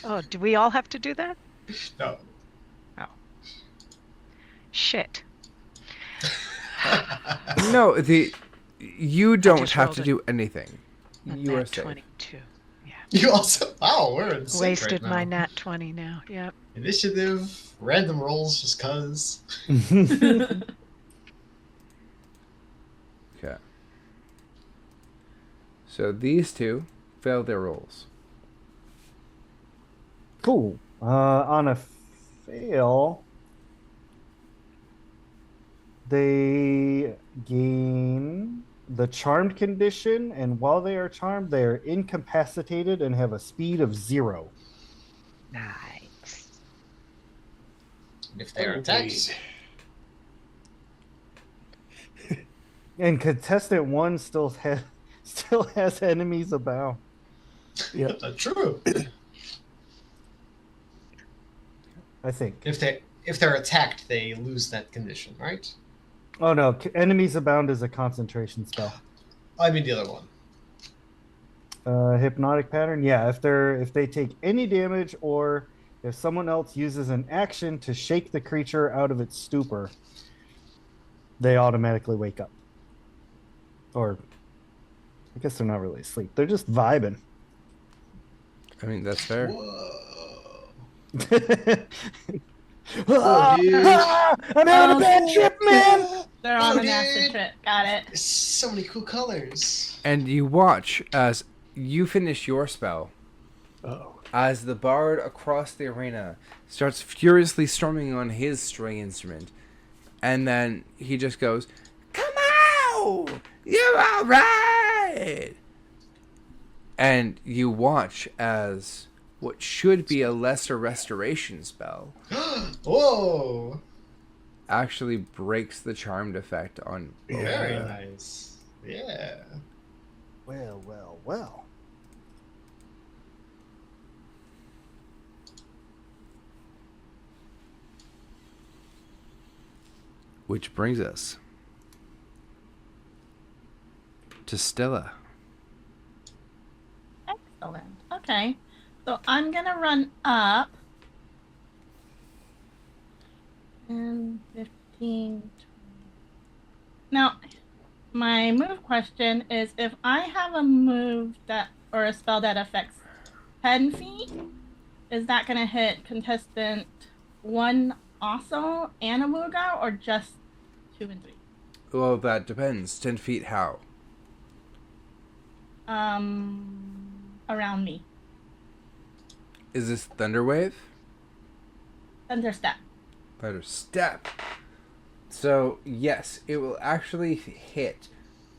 oh, do we all have to do that? No. Shit. No, you don't just have rolled to it. do anything. A You are nat safe. 22. Yeah. You also. Wow, we're in sync Wasted right now. my nat 20 now. Yep. Initiative, random rolls just cuz. Okay. So these two failed their rolls. Cool. On a fail, they gain the charmed condition, and while they are charmed, they are incapacitated and have a speed of 0. Nice. If they're attacked. And contestant 1 still has enemies abound. Yep. True. I think. If they're attacked, they lose that condition, right? Oh no, enemies abound is a concentration spell. I mean the other one. Hypnotic pattern. Yeah, if they take any damage, or if someone else uses an action to shake the creature out of its stupor, they automatically wake up. Or I guess they're not really asleep. They're just vibing. I mean, that's fair. Whoa. Ah, dude. I'm having a bad trip, man. They're on Oh, an acid dude. trip. Got it. There's so many cool colors. And you watch as you finish your spell, Oh. as the bard across the arena starts furiously strumming on his string instrument, and then he just goes, "Come out! You're all right!" And you watch as what should be a lesser restoration spell Whoa. actually breaks the charmed effect on both. Very Yeah. nice. Yeah. Well. Which brings us to Stella. Excellent. Okay. So I'm going to run up. And 15. 20. Now, my move question is if I have a move that, or a spell that affects 10 feet, is that going to hit contestant 1 also and Awuga, or just 2 and 3? Well, that depends. 10 feet how? Around me. Is this Thunderwave? Thunderstep. Thunder Step. So, yes, it will actually hit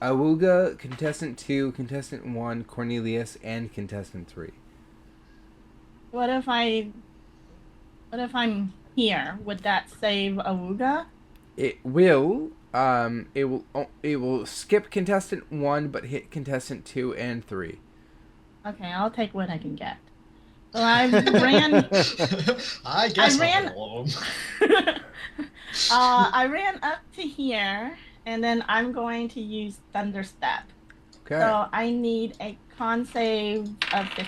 Awuga, Contestant 2, Contestant 1, Cornelius, and Contestant 3. What if I'm here? Would that save Awuga? It will skip Contestant 1, but hit Contestant 2 and 3. Okay, I'll take what I can get. So I ran. I guess I ran- all of them. I ran up to here, and then I'm going to use Thunderstep. Okay. So I need a con save of 15.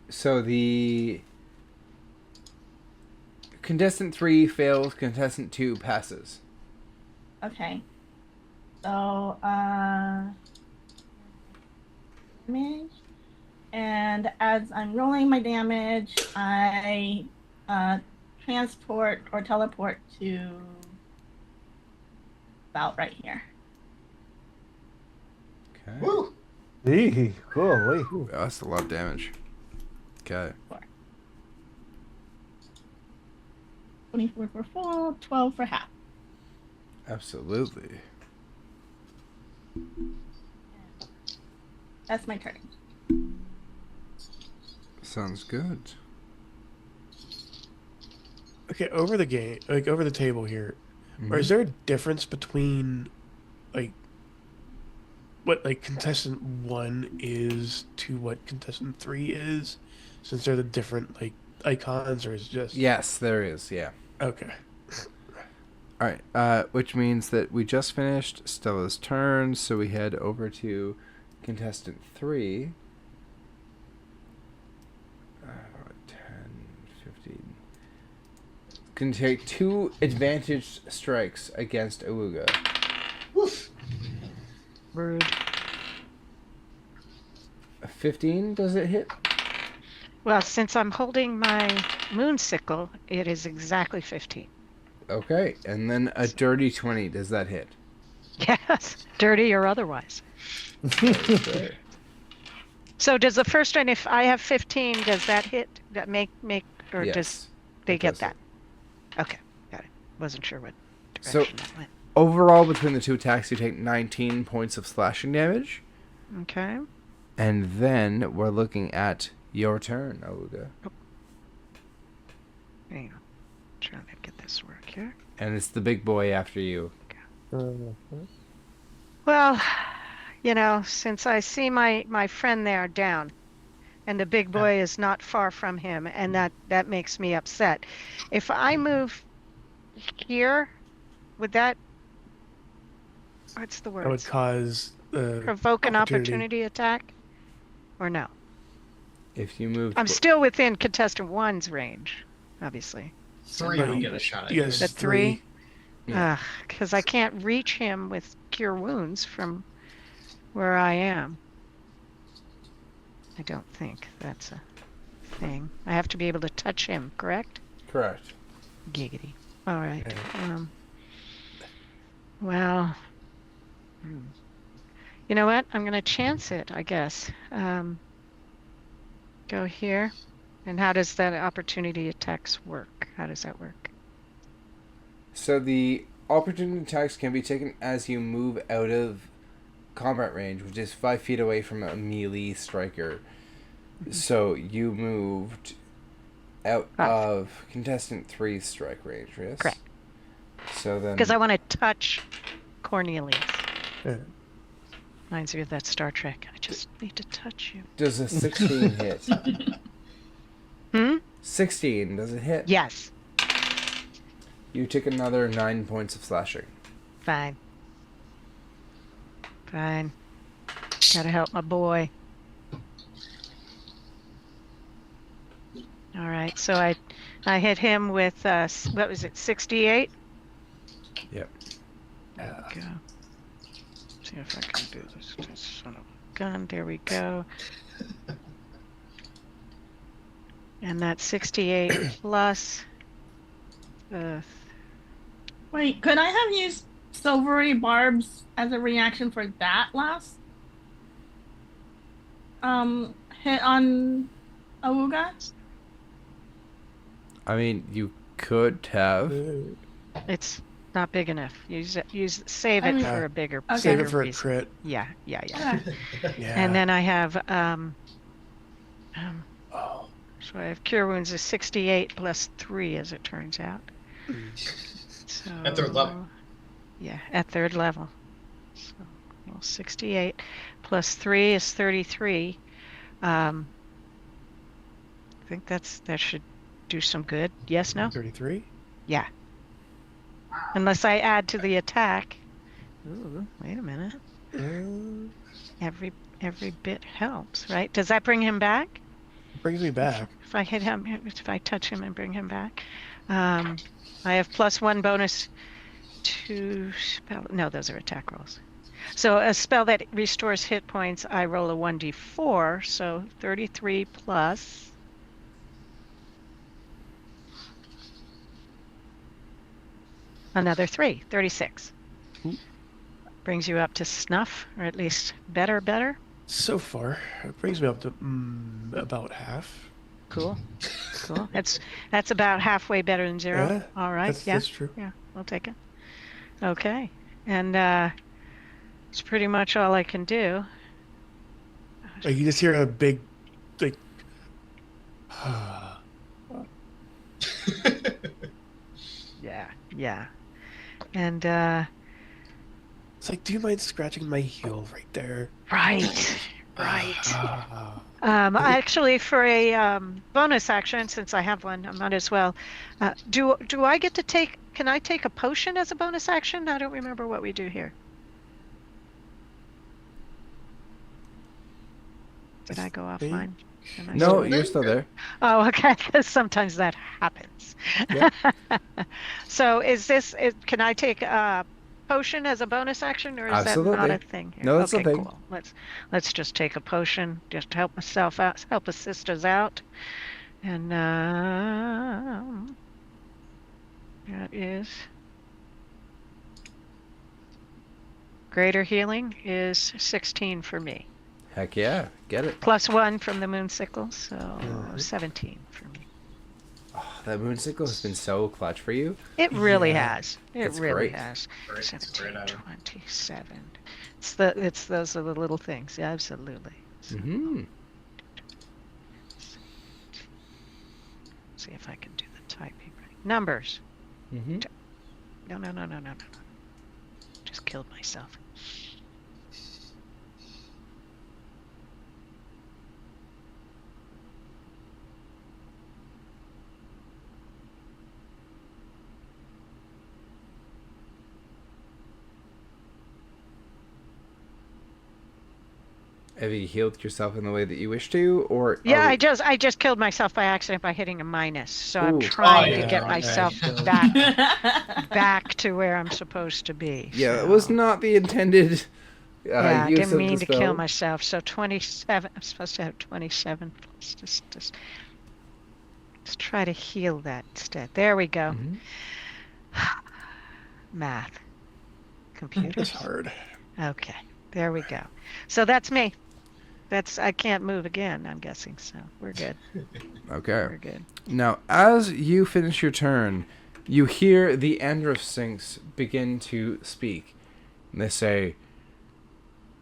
So the Contestant 3 fails, Contestant 2 passes. Okay. So damage, and as I'm rolling my damage, I transport or teleport to about right here. Okay. Woo! Eee, holy. Ooh, that's a lot of damage. Okay. 24 for full, 12 for half. Absolutely. That's my turn. Sounds good. Okay, over the game, like over the table here, or is there a difference between, like, what like contestant 1 is to what contestant 3 is? Since they're the different like icons, or is it just Yes, there is. Yeah. okay? All right. Which means that we just finished Stella's turn, so we head over to contestant 3. 10, 15. Can take 2 advantage strikes against Awuga. Woof. Rude. A 15, does it hit? Well, since I'm holding my moon sickle, it is exactly 15. Okay. And then a dirty 20, does that hit? Yes, dirty or otherwise. Okay. So does the first one, if I have 15, does that hit? That make or Yes, does they it get does that? Okay, got it. Wasn't sure what So- direction that went. Overall, between the 2 attacks, you take 19 points of slashing damage. Okay. And then we're looking at your turn, Awuga. Hang on. Trying to get this work here. And it's the big boy after you. Well, since I see my friend there down, and the big boy is not far from him, and that makes me upset. If I move here, would that, what's the That would word? cause Provoke an opportunity attack? Or no? If you move... I'm still within contestant 1's range, obviously. 3 No, will get a shot at you you. guys The 3? Yeah. Because I can't reach him with Cure Wounds from where I am. I don't think that's a thing. I have to be able to touch him, correct? Correct. Giggity. All right. Okay. Well, you know what? I'm going to chance it, I guess. Go here. And how does that opportunity attacks work? How does that work? So the opportunity attacks can be taken as you move out of combat range, which is 5 feet away from a melee striker. So you moved out of contestant 3's strike range, yes? Correct. So then... Because I want to touch Cornelius. Yeah. Reminds me of that Star Trek. I just need to touch you. Does a 16 hit? 16, does it hit? Yes. You take another 9 points of slashing. Fine. Fine. Gotta help my boy. All right, so I hit him with, what was it, 68? Yep. There we go. See if I can do this. Son of a gun. There we go. And that's 68 plus. Wait, could I have used silvery barbs as a reaction for that last hit on Awuga? I mean, you could have. It's not big enough. Save I it mean- for a bigger. Okay. Save bigger it for a reason. crit. Yeah. Yeah. And then I have Oh. so I have cure wounds is 68 plus 3, as it turns out. So, At third level. Yeah, at third level. So, 68 plus 3 is 33. I think that should do some good. Yes, no? 33. Yeah. Unless I add to the attack. Ooh, wait a minute. Every bit helps, right? Does that bring him back? Brings me back. If I hit him, if I touch him and bring him back, I have +1 bonus to spell. No, those are attack rolls. So a spell that restores hit points, I roll a 1d4. So 33 plus. Another 3, 36. Brings you up to snuff, or at least better. So far, it brings me up to about half. Cool. That's about halfway better than 0. Yeah, All right. That's true. Yeah, I'll take it. Okay. And it's pretty much all I can do. Like you just hear a big, like, Yeah. And it's like, do you mind scratching my heel right there? right. Right. Ah. Actually, for a bonus action, since I have one, I might as well. Do I get to take? Can I take a potion as a bonus action? I don't remember what we do here. Did I go think- offline? Am I No, still- you're still there. Oh, okay. Because sometimes that happens. Yeah. So can I take a potion as a bonus action, or is that not Absolutely. a thing here? No, that's a Okay, thing. cool. Let's just take a potion just to help myself out, help the sisters out. And that is greater healing is 16 for me. Heck yeah, get it. +1 from the moon sickle, so Mhm. 17 for me. Oh, that moonsicle has been so clutch for you. It really Yeah, has. It it's really great. has. Great, it's a great 17, item. 27. It's those are the little things. Yeah, absolutely. So, Hmm. see if I can do the typing right. Numbers. Mm-hmm. No. Just killed myself. Have you healed yourself in the way that you wish to, or Yeah, are I just killed myself by accident by hitting a minus. So I'm Ooh. trying Oh, to yeah, get okay. myself So- back to where I'm supposed to be. Yeah, it was so- not the intended. Yeah, I use didn't of mean the to kill spell. myself. So 27. I'm supposed to have 27 plus. Just let's try to heal that instead. There we go. Mhm. Math. Computers. It's hard. Okay, there we go. So that's me. I can't move again, I'm guessing. So we're good. Okay. We're good. Now, as you finish your turn, you hear the Andros Sphinx begin to speak. And they say,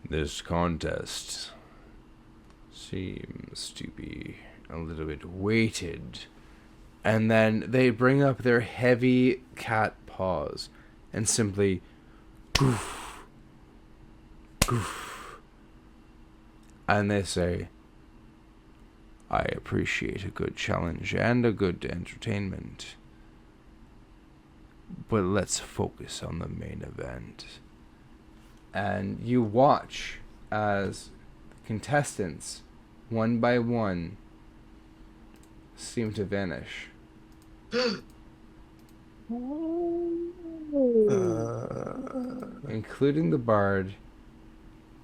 "This contest seems to be a little bit weighted." And then they bring up their heavy cat paws and simply goof, goof. And they say, "I appreciate a good challenge and a good entertainment, but let's focus on the main event." And you watch as contestants, one by one, seem to vanish. Including the bard,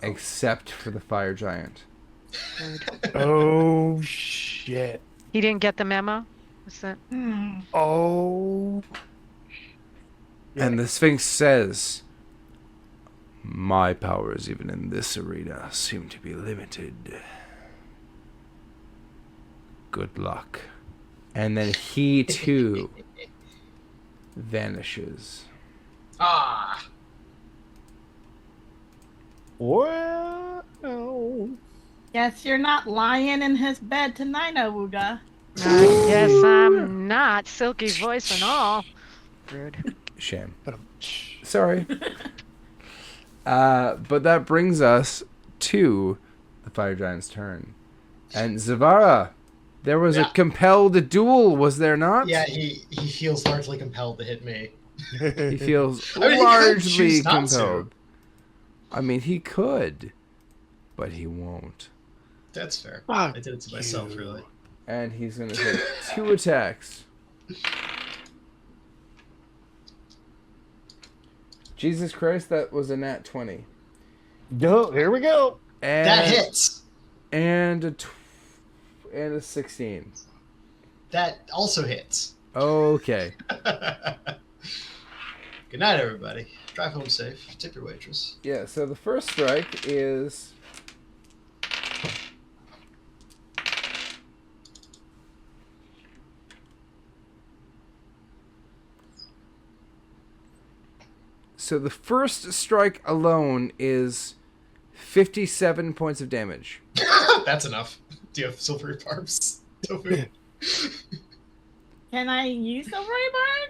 except for the fire giant. Oh shit. He didn't get the memo? Is that? Oh. And the Sphinx says, "My powers, even in this arena, seem to be limited. Good luck." And then he too vanishes. Ah, Well, Guess you're not lying in his bed tonight, Awuga. I guess I'm not. Silky voice and all. Rude. Shame. But Sorry. But that brings us to the fire giant's turn. And Zavara, there was a Yeah. compelled duel, was there not? yeah, he feels largely compelled to hit me. He feels I mean, he could largely choose not to. compelled. I mean, he could, but he won't. That's fair. Fuck I did it to myself, you. really. And he's going to take 2 attacks. Jesus Christ, that was a nat 20. Go, here we go. And, That hits. And and a 16. That also hits. Okay. Good night, everybody. Drive home safe. Tip your waitress. Yeah, so the first strike is... So the first strike alone is 57 points of damage. That's enough. Do you have silvery barbs? Tofu? Can I use Silvery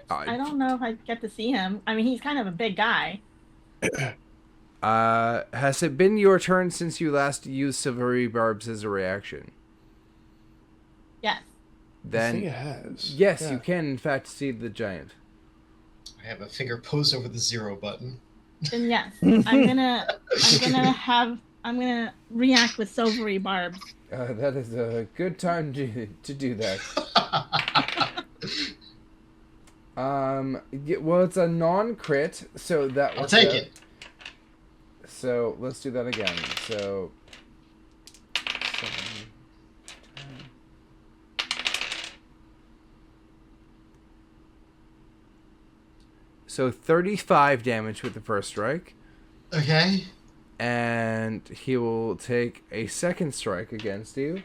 Barbs? I don't know if I get to see him. I mean, he's kind of a big guy. Has it been your turn since you last used Silvery Barbs as a reaction? Yes. I Then think it has. yes, Yeah. you can in fact see the giant. I have a finger posed over the 0 button. Then yes, I'm gonna react with silvery barbs. That is a good time to do that. Well, it's a non-crit, so that I'll works take out. it. So let's do that again. So 7, 10. So 35 damage with the first strike, Okay. and he will take a second strike against you,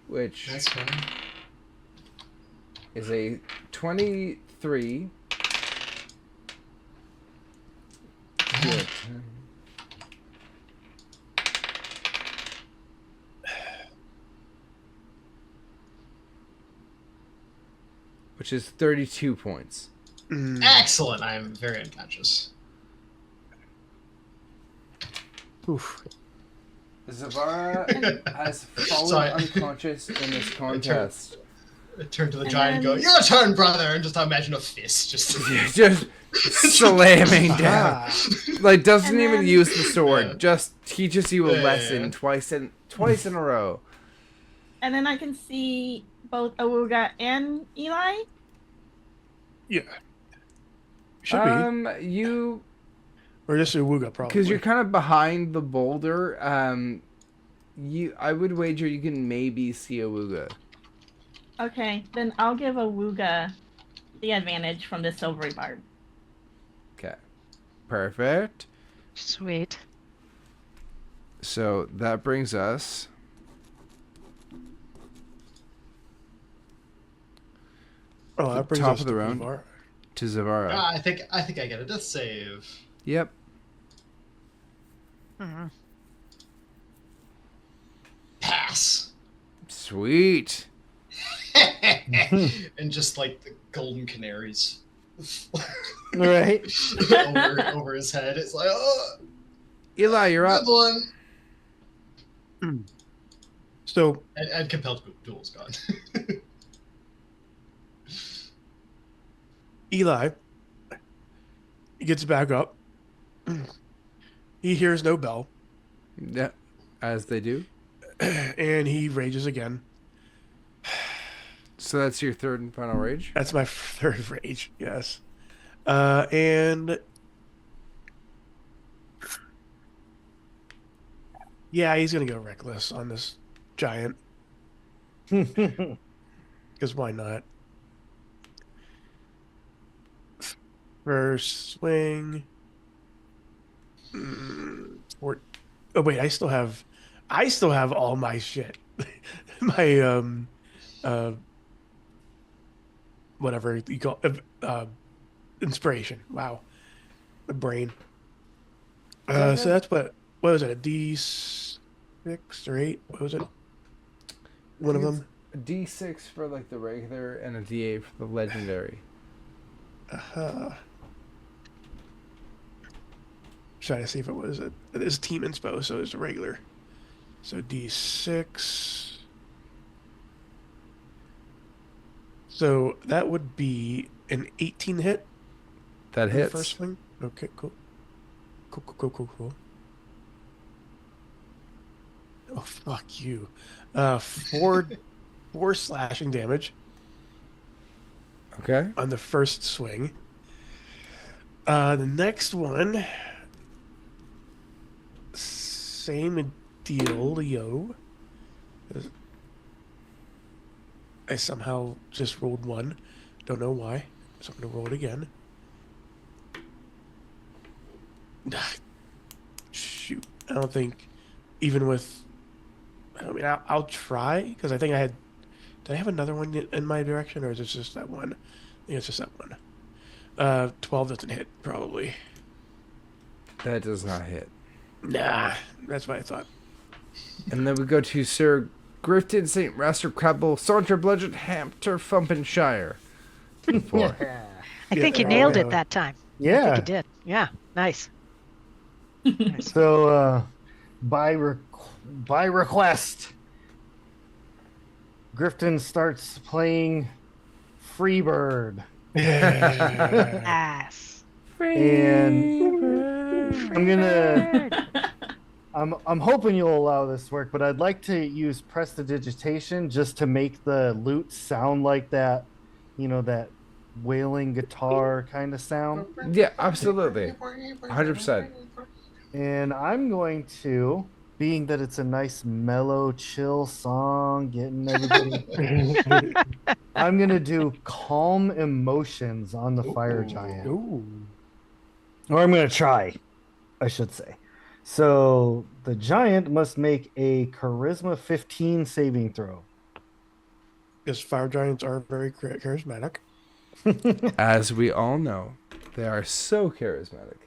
which That's fine. is a 23. Good. Which is 32 points. Mm. Excellent. I am very unconscious. Oof. Zavara has fallen Sorry. unconscious in this contest. I turn to the giant and go, "Your turn, brother!" And just imagine a fist just. Just slamming down. Ah. Like, doesn't And even then- use the sword. Yeah. Just teaches you a Yeah. lesson twice in a row. And then I can see both Awuga and Eli. Yeah. Should be. You, Or just Uwuga, probably. because you're kind of behind the boulder. I would wager you can maybe see Awuga. Okay, then I'll give Awuga the advantage from the silvery barb. Okay, perfect. Sweet. So that brings us Oh, that brings top us of the to round. Uvar. to Zavara. I think I get a death save. Yep. Mhm. Pass. Sweet. And just like the golden canaries Right. over his head. It's like, oh, Eli, you're up. good one. So, And compelled duel's gone. Eli gets back up. He hears no bell, Yeah, as they do. and he rages again. So that's your third and final rage. That's my third rage, yes. And yeah, he's gonna go reckless on this giant, because why not? First swing. Oh wait, I still have all my shit. My whatever you call inspiration. Wow, my brain. So that's what was it? A D6 or 8? What was it? One of them. A D6 for like the regular and a D8 for the legendary. Trying to see if it was it is team inspo, so it's a regular. So D6. So that would be an 18 hit. That on the hits. first swing. Okay, cool. Cool. Oh fuck you. 4 slashing damage Okay. on the first swing. The next one, same deal. I somehow just rolled 1. Don't know why. So I'm gonna roll it again. Shoot. I don't think, even with, I mean, I'll try, because I think I had, did I have another one in my direction, or is it just that one? I think it's just that one. 12 doesn't hit, probably. That does not hit. Nah, that's what I thought. And then we go to Sir Grifton St. Raster Crabble Saunter Bludgeon Hampter Fumpenshire. 4. I think you Yeah, nailed yeah. it that time. I Yeah. think you did. Yeah, nice. So, by request, Grifton starts playing Freebird. Ass. And I'm gonna. I'm hoping you'll allow this to work, but I'd like to use prestidigitation just to make the lute sound like that, that wailing guitar kind of sound. Yeah, absolutely. 100%. And I'm going to, being that it's a nice, mellow, chill song, getting everybody. I'm going to do calm emotions on the fire giant. Ooh. Or I'm going to try, I should say. So the giant must make a charisma 15 saving throw. Because fire giants are very charismatic. As we all know, they are so charismatic.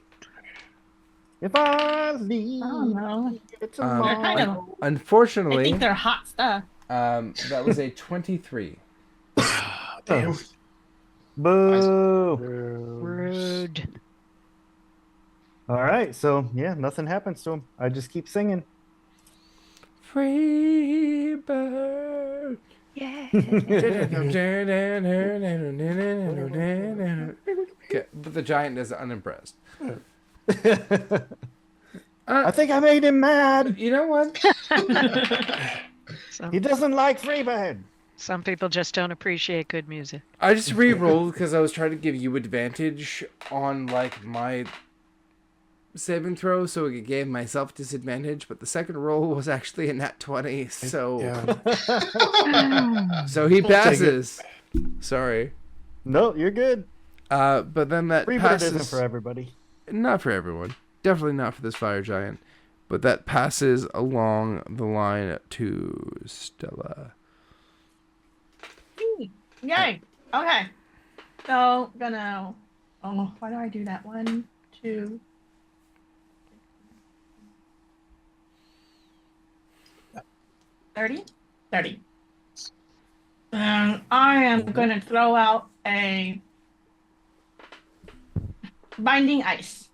If I leave, Oh no. it's Um, They're kind of. I Unfortunately, think they're hot stuff. that was a 23. Damn. Boo. Rude. All right, so yeah, nothing happens to him. I just keep singing. Free bird. Yeah. Okay, but the giant is unimpressed. I think I made him mad. You know what? He doesn't like Freebird. Some people just don't appreciate good music. I just re-rolled because I was trying to give you advantage on like my saving throw, so it gave myself disadvantage. But the second roll was actually a nat 20, so Yeah. so he passes. Sorry, No, you're good. but then that Freebird passes. isn't for everybody. Not for everyone. Definitely not for this fire giant. But that passes along the line to Stella. Yay. Okay. So gonna. Oh, why do I do that? 1, 2. $30? $30. I am gonna throw out a binding ice.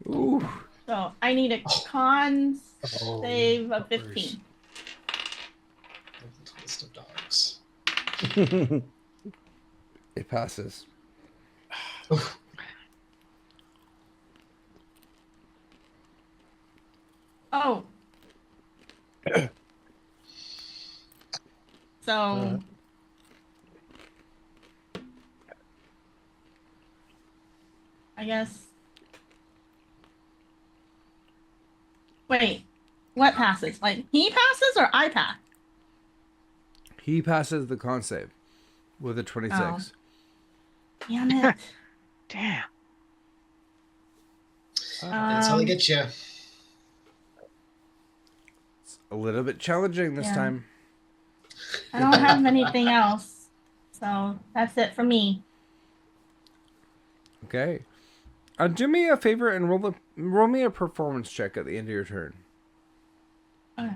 Ooh. So I need a con save of 15. The twist of dogs. It passes. Oh. So. I guess. Wait. What passes? Like, he passes or I pass? He passes the con save with a 26. Damn it. Damn. That's how they get you. It's a little bit challenging this Yeah. time. I don't have anything else. So that's it for me. Okay. Do me a favor and roll me a performance check at the end of your turn. Okay.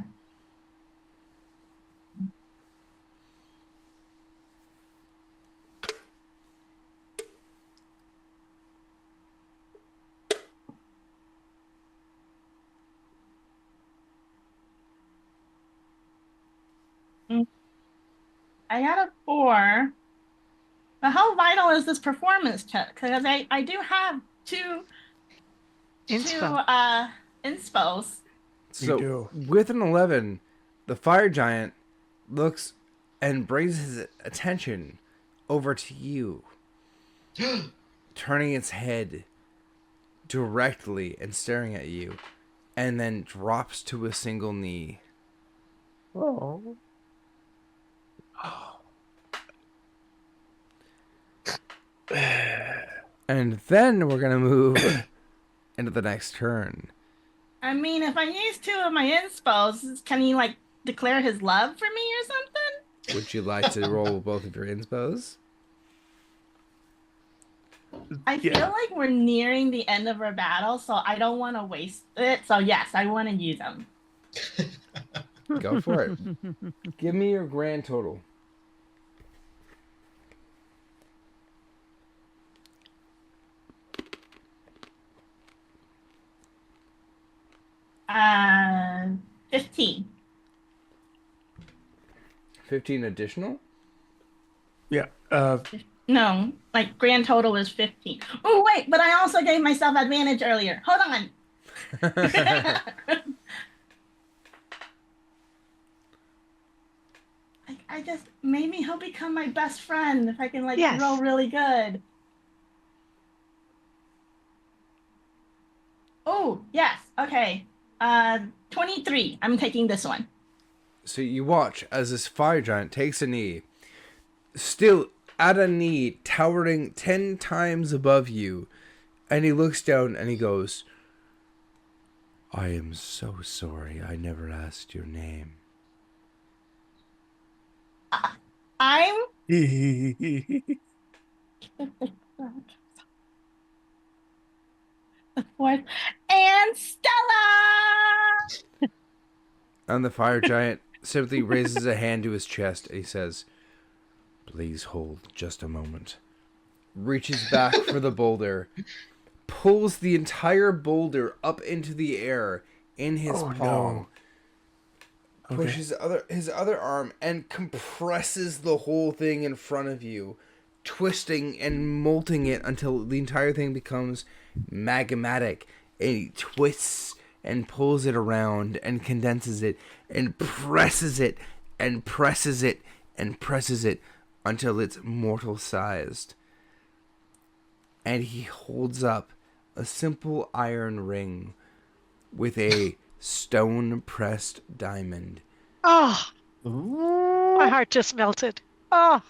I got a 4. But how vital is this performance check? Because I do have two Inspo. inspos. So do. with an 11, the fire giant looks and brings his attention over to you, turning its head directly and staring at you, and then drops to a single knee. Oh. And then we're gonna move into the next turn. I mean, if I use 2 of my inspos, can he like declare his love for me or something? Would you like to roll both of your inspos? I feel like we're nearing the end of our battle, so I don't want to waste it. So yes, I want to use them. Go for it. Give me your grand total. 15. 15 additional? Yeah. No, like grand total is 15. Oh, wait, but I also gave myself advantage earlier. Hold on. I just, maybe he'll become my best friend if I can, like, Yes. roll really good. Oh, yes. Okay. 23. I'm taking this one. So you watch as this fire giant takes a knee, still at a knee, towering 10 times above you, and he looks down and he goes, I am so sorry I never asked your name. I'm the the fourth. And Stella! And the fire giant simply raises a hand to his chest and he says, Please hold just a moment. Reaches back for the boulder, pulls the entire boulder up into the air in his Oh, palm, no. Okay. pushes his other arm and compresses the whole thing in front of you, twisting and molting it until the entire thing becomes magmatic. And he twists and pulls it around and condenses it and presses it and presses it and presses it until it's mortal sized. And he holds up a simple iron ring with a stone pressed diamond. Oh, Ooh. my heart just melted. Oh,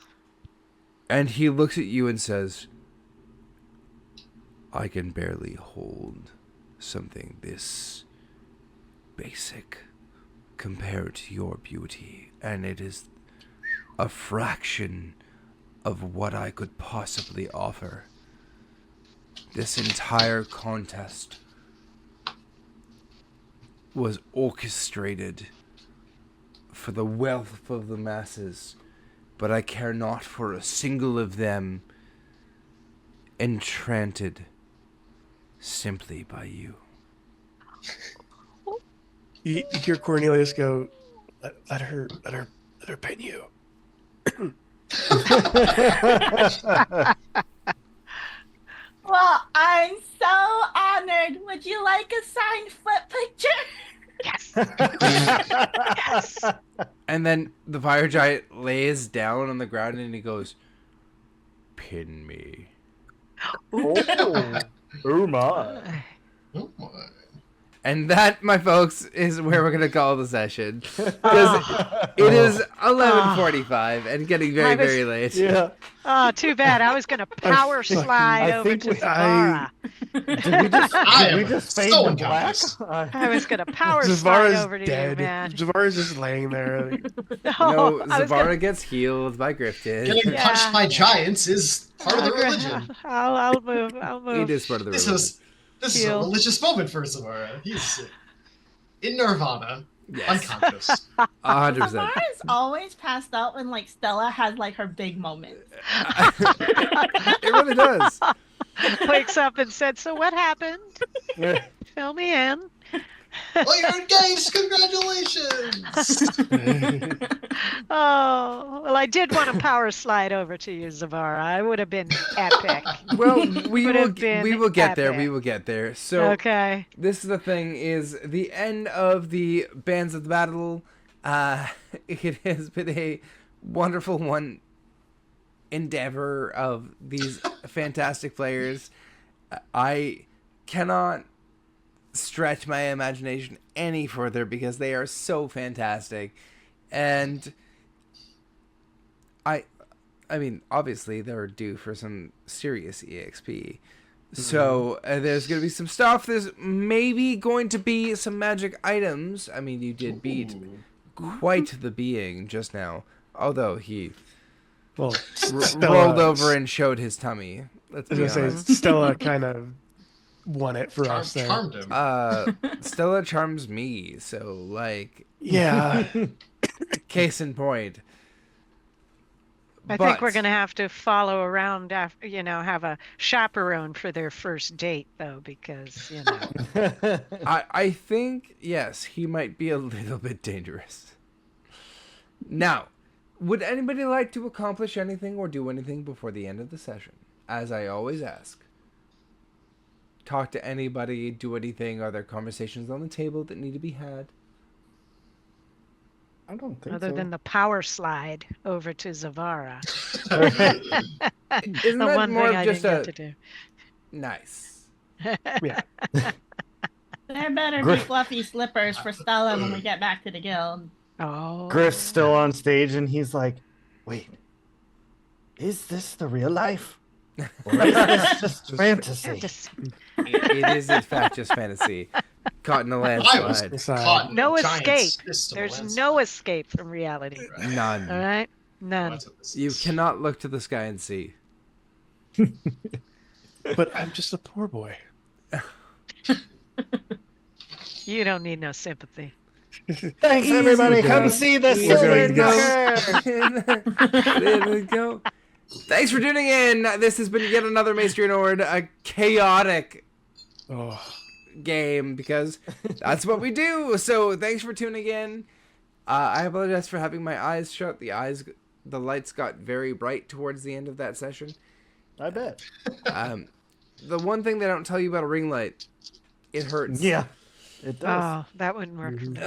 And he looks at you and says, I can barely hold something this basic compared to your beauty, and it is a fraction of what I could possibly offer. This entire contest was orchestrated for the wealth of the masses, but I care not for a single of them enchanted simply by you. You hear Cornelius go, let her pin you. Well, I'm so honored. Would you like a signed foot picture? yes. Yes. And then the fire giant lays down on the ground and he goes, Pin me. Oh, oh my. Oh my. And that, my folks, is where we're going to call the session. Because it is 11:45 and getting very, I was- very late. Yeah. Oh, too bad. I was going to power fucking- slide I over think to we- Zavara. Did we just, I did we am just fade so to black? unconscious. I was going to power slide over to dead. you, man. Zavara's just laying there. No, I was Zavara gonna- gets healed by Grifted. Getting Yeah. punched by giants is part of the I'll gr- religion. I'll move. I'll move. It is part of the This religion. is a Heal. religious moment for Zamora. He's in nirvana, Yes, unconscious. 100%. Samara is always passed out when, like, Stella has, like, her big moments. It really does. Wakes up and said, "So what happened? Fill me in." Well, you're engaged. Congratulations. Oh, well, I did want to power slide over to you, Zavara. I would have been epic. Well, we Would will have been we will get there. epic. We will get there. So Okay. this is the thing: is the end of the Bands of the Battle. It has been a wonderful endeavor of these fantastic players. I cannot stretch my imagination any further because they are so fantastic, and I mean, obviously they're due for some serious EXP. So there's going to be some stuff. There's maybe going to be some magic items. I mean, you did beat quite the being just now, although he Well, rolled over and showed his tummy. Let's I be was gonna honest. say Stella kind of won it for us there. Charmed him. Stella charms me, so like Yeah, case in point. I think we're But- going to have to follow around after, have a chaperone for their first date, though, because, I think, yes, he might be a little bit dangerous. Now, would anybody like to accomplish anything or do anything before the end of the session? As I always ask. Talk to anybody, do anything. Are there conversations on the table that need to be had? I don't think other so. than the power slide over to Zavara. Isn't The that one more thing of I just didn't a... get to do. Nice. Yeah. There better be Griff- fluffy slippers for Stella when we get back to the guild. Oh. Griff's still on stage and he's like, wait, is this the real life? Or is this just fantasy? Just It is in fact just fantasy. Caught in a I was landslide. Aside. caught in no a giant escape. fist of a There's landslide. no escape from reality. None. All right? None. That's what this You is. cannot look to the sky and see. But I'm just a poor boy. You don't need no sympathy. Thanks, everybody. Easy Come go. see the Easy silver go. knocker. There we go. Thanks for tuning in. This has been yet another Maestri Nord, a chaotic Oh, game because that's what we do. So thanks for tuning in. I apologize for having my eyes shut. The lights got very bright towards the end of that session. I bet. The one thing they don't tell you about a ring light, it hurts. Yeah, it does. Oh, that wouldn't work for me.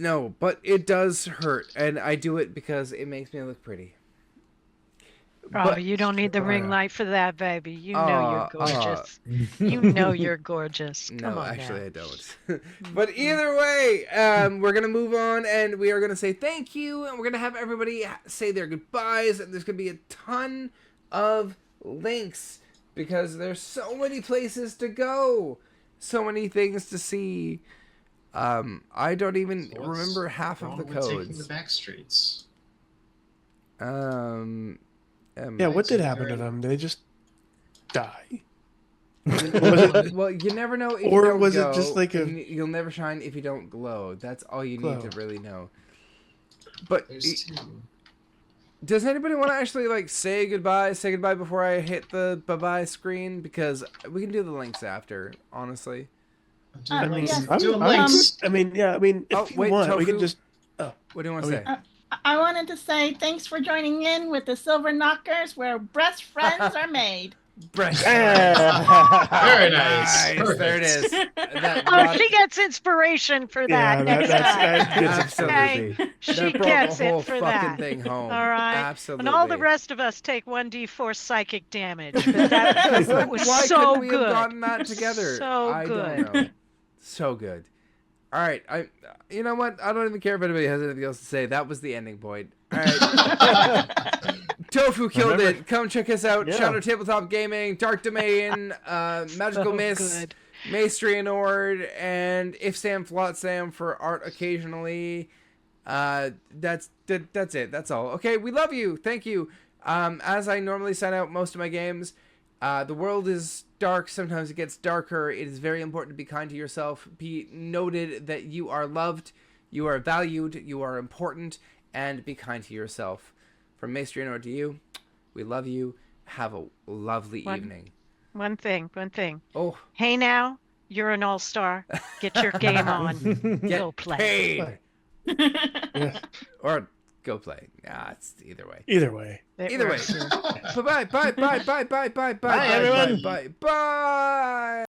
No, but it does hurt, and I do it because it makes me look pretty. Oh, But- you don't need the ring yeah. light for that, baby. You know you're gorgeous. You know you're gorgeous. Come No, on actually, now. I don't. But either way, we're gonna move on, and we are gonna say thank you, and we're gonna have everybody say their goodbyes, and there's gonna be a ton of links because there's so many places to go, so many things to see. I don't even So what's remember half of wrong the with taking codes. the back streets. yeah. What did happen to them? Did they just die? Well, you never know if Or you don't was it go, just like a- and you'll never shine if you don't glow. That's all you need Glow. to really know. But There's two. does anybody want to actually like say goodbye before I hit the bye-bye screen? Because we can do the links after, honestly. I'm doing links. yes. I'm doing I'm links. good. I mean, yeah. I mean, if Oh, you wait, want, we can Tofu? just. What do you want to Oh, say? yeah. I wanted to say thanks for joining in with the Silver Knockers, where best friends are made. Breast. Very nice. Nice, there it Perfect. is. That Oh, brought- she gets inspiration for that Yeah, next that's time. good. Absolutely. She That brought gets the whole it for fucking that. thing home. All right. Absolutely. And all the rest of us take 1d4 psychic damage. But that was Why so couldn't we good. have gotten that together? So I good. don't know. So good. All right, you know what? I don't even care if anybody has anything else to say. That was the ending point. All right. Tofu killed Remember- it. Come check us out. Yeah. Shadow Tabletop Gaming, Dark Domain, Magical So Mist, good. Maestri and Ord, and If Sam Flot Sam for art occasionally. That's it. That's all. Okay, we love you. Thank you. As I normally sign out most of my games, the world is dark. Sometimes it gets darker. It is very important to be kind to yourself. Be noted that you are loved, you are valued, you are important, and be kind to yourself. From Maestri and Ord to you, we love you. Have a lovely evening. One thing. Oh, Hey now, you're an all-star. Get your game on. get Go play. paid. Yeah. Or go play. Nah, it's either way. Either way. It Either way. works, yeah. Bye. Bye. everyone. Bye.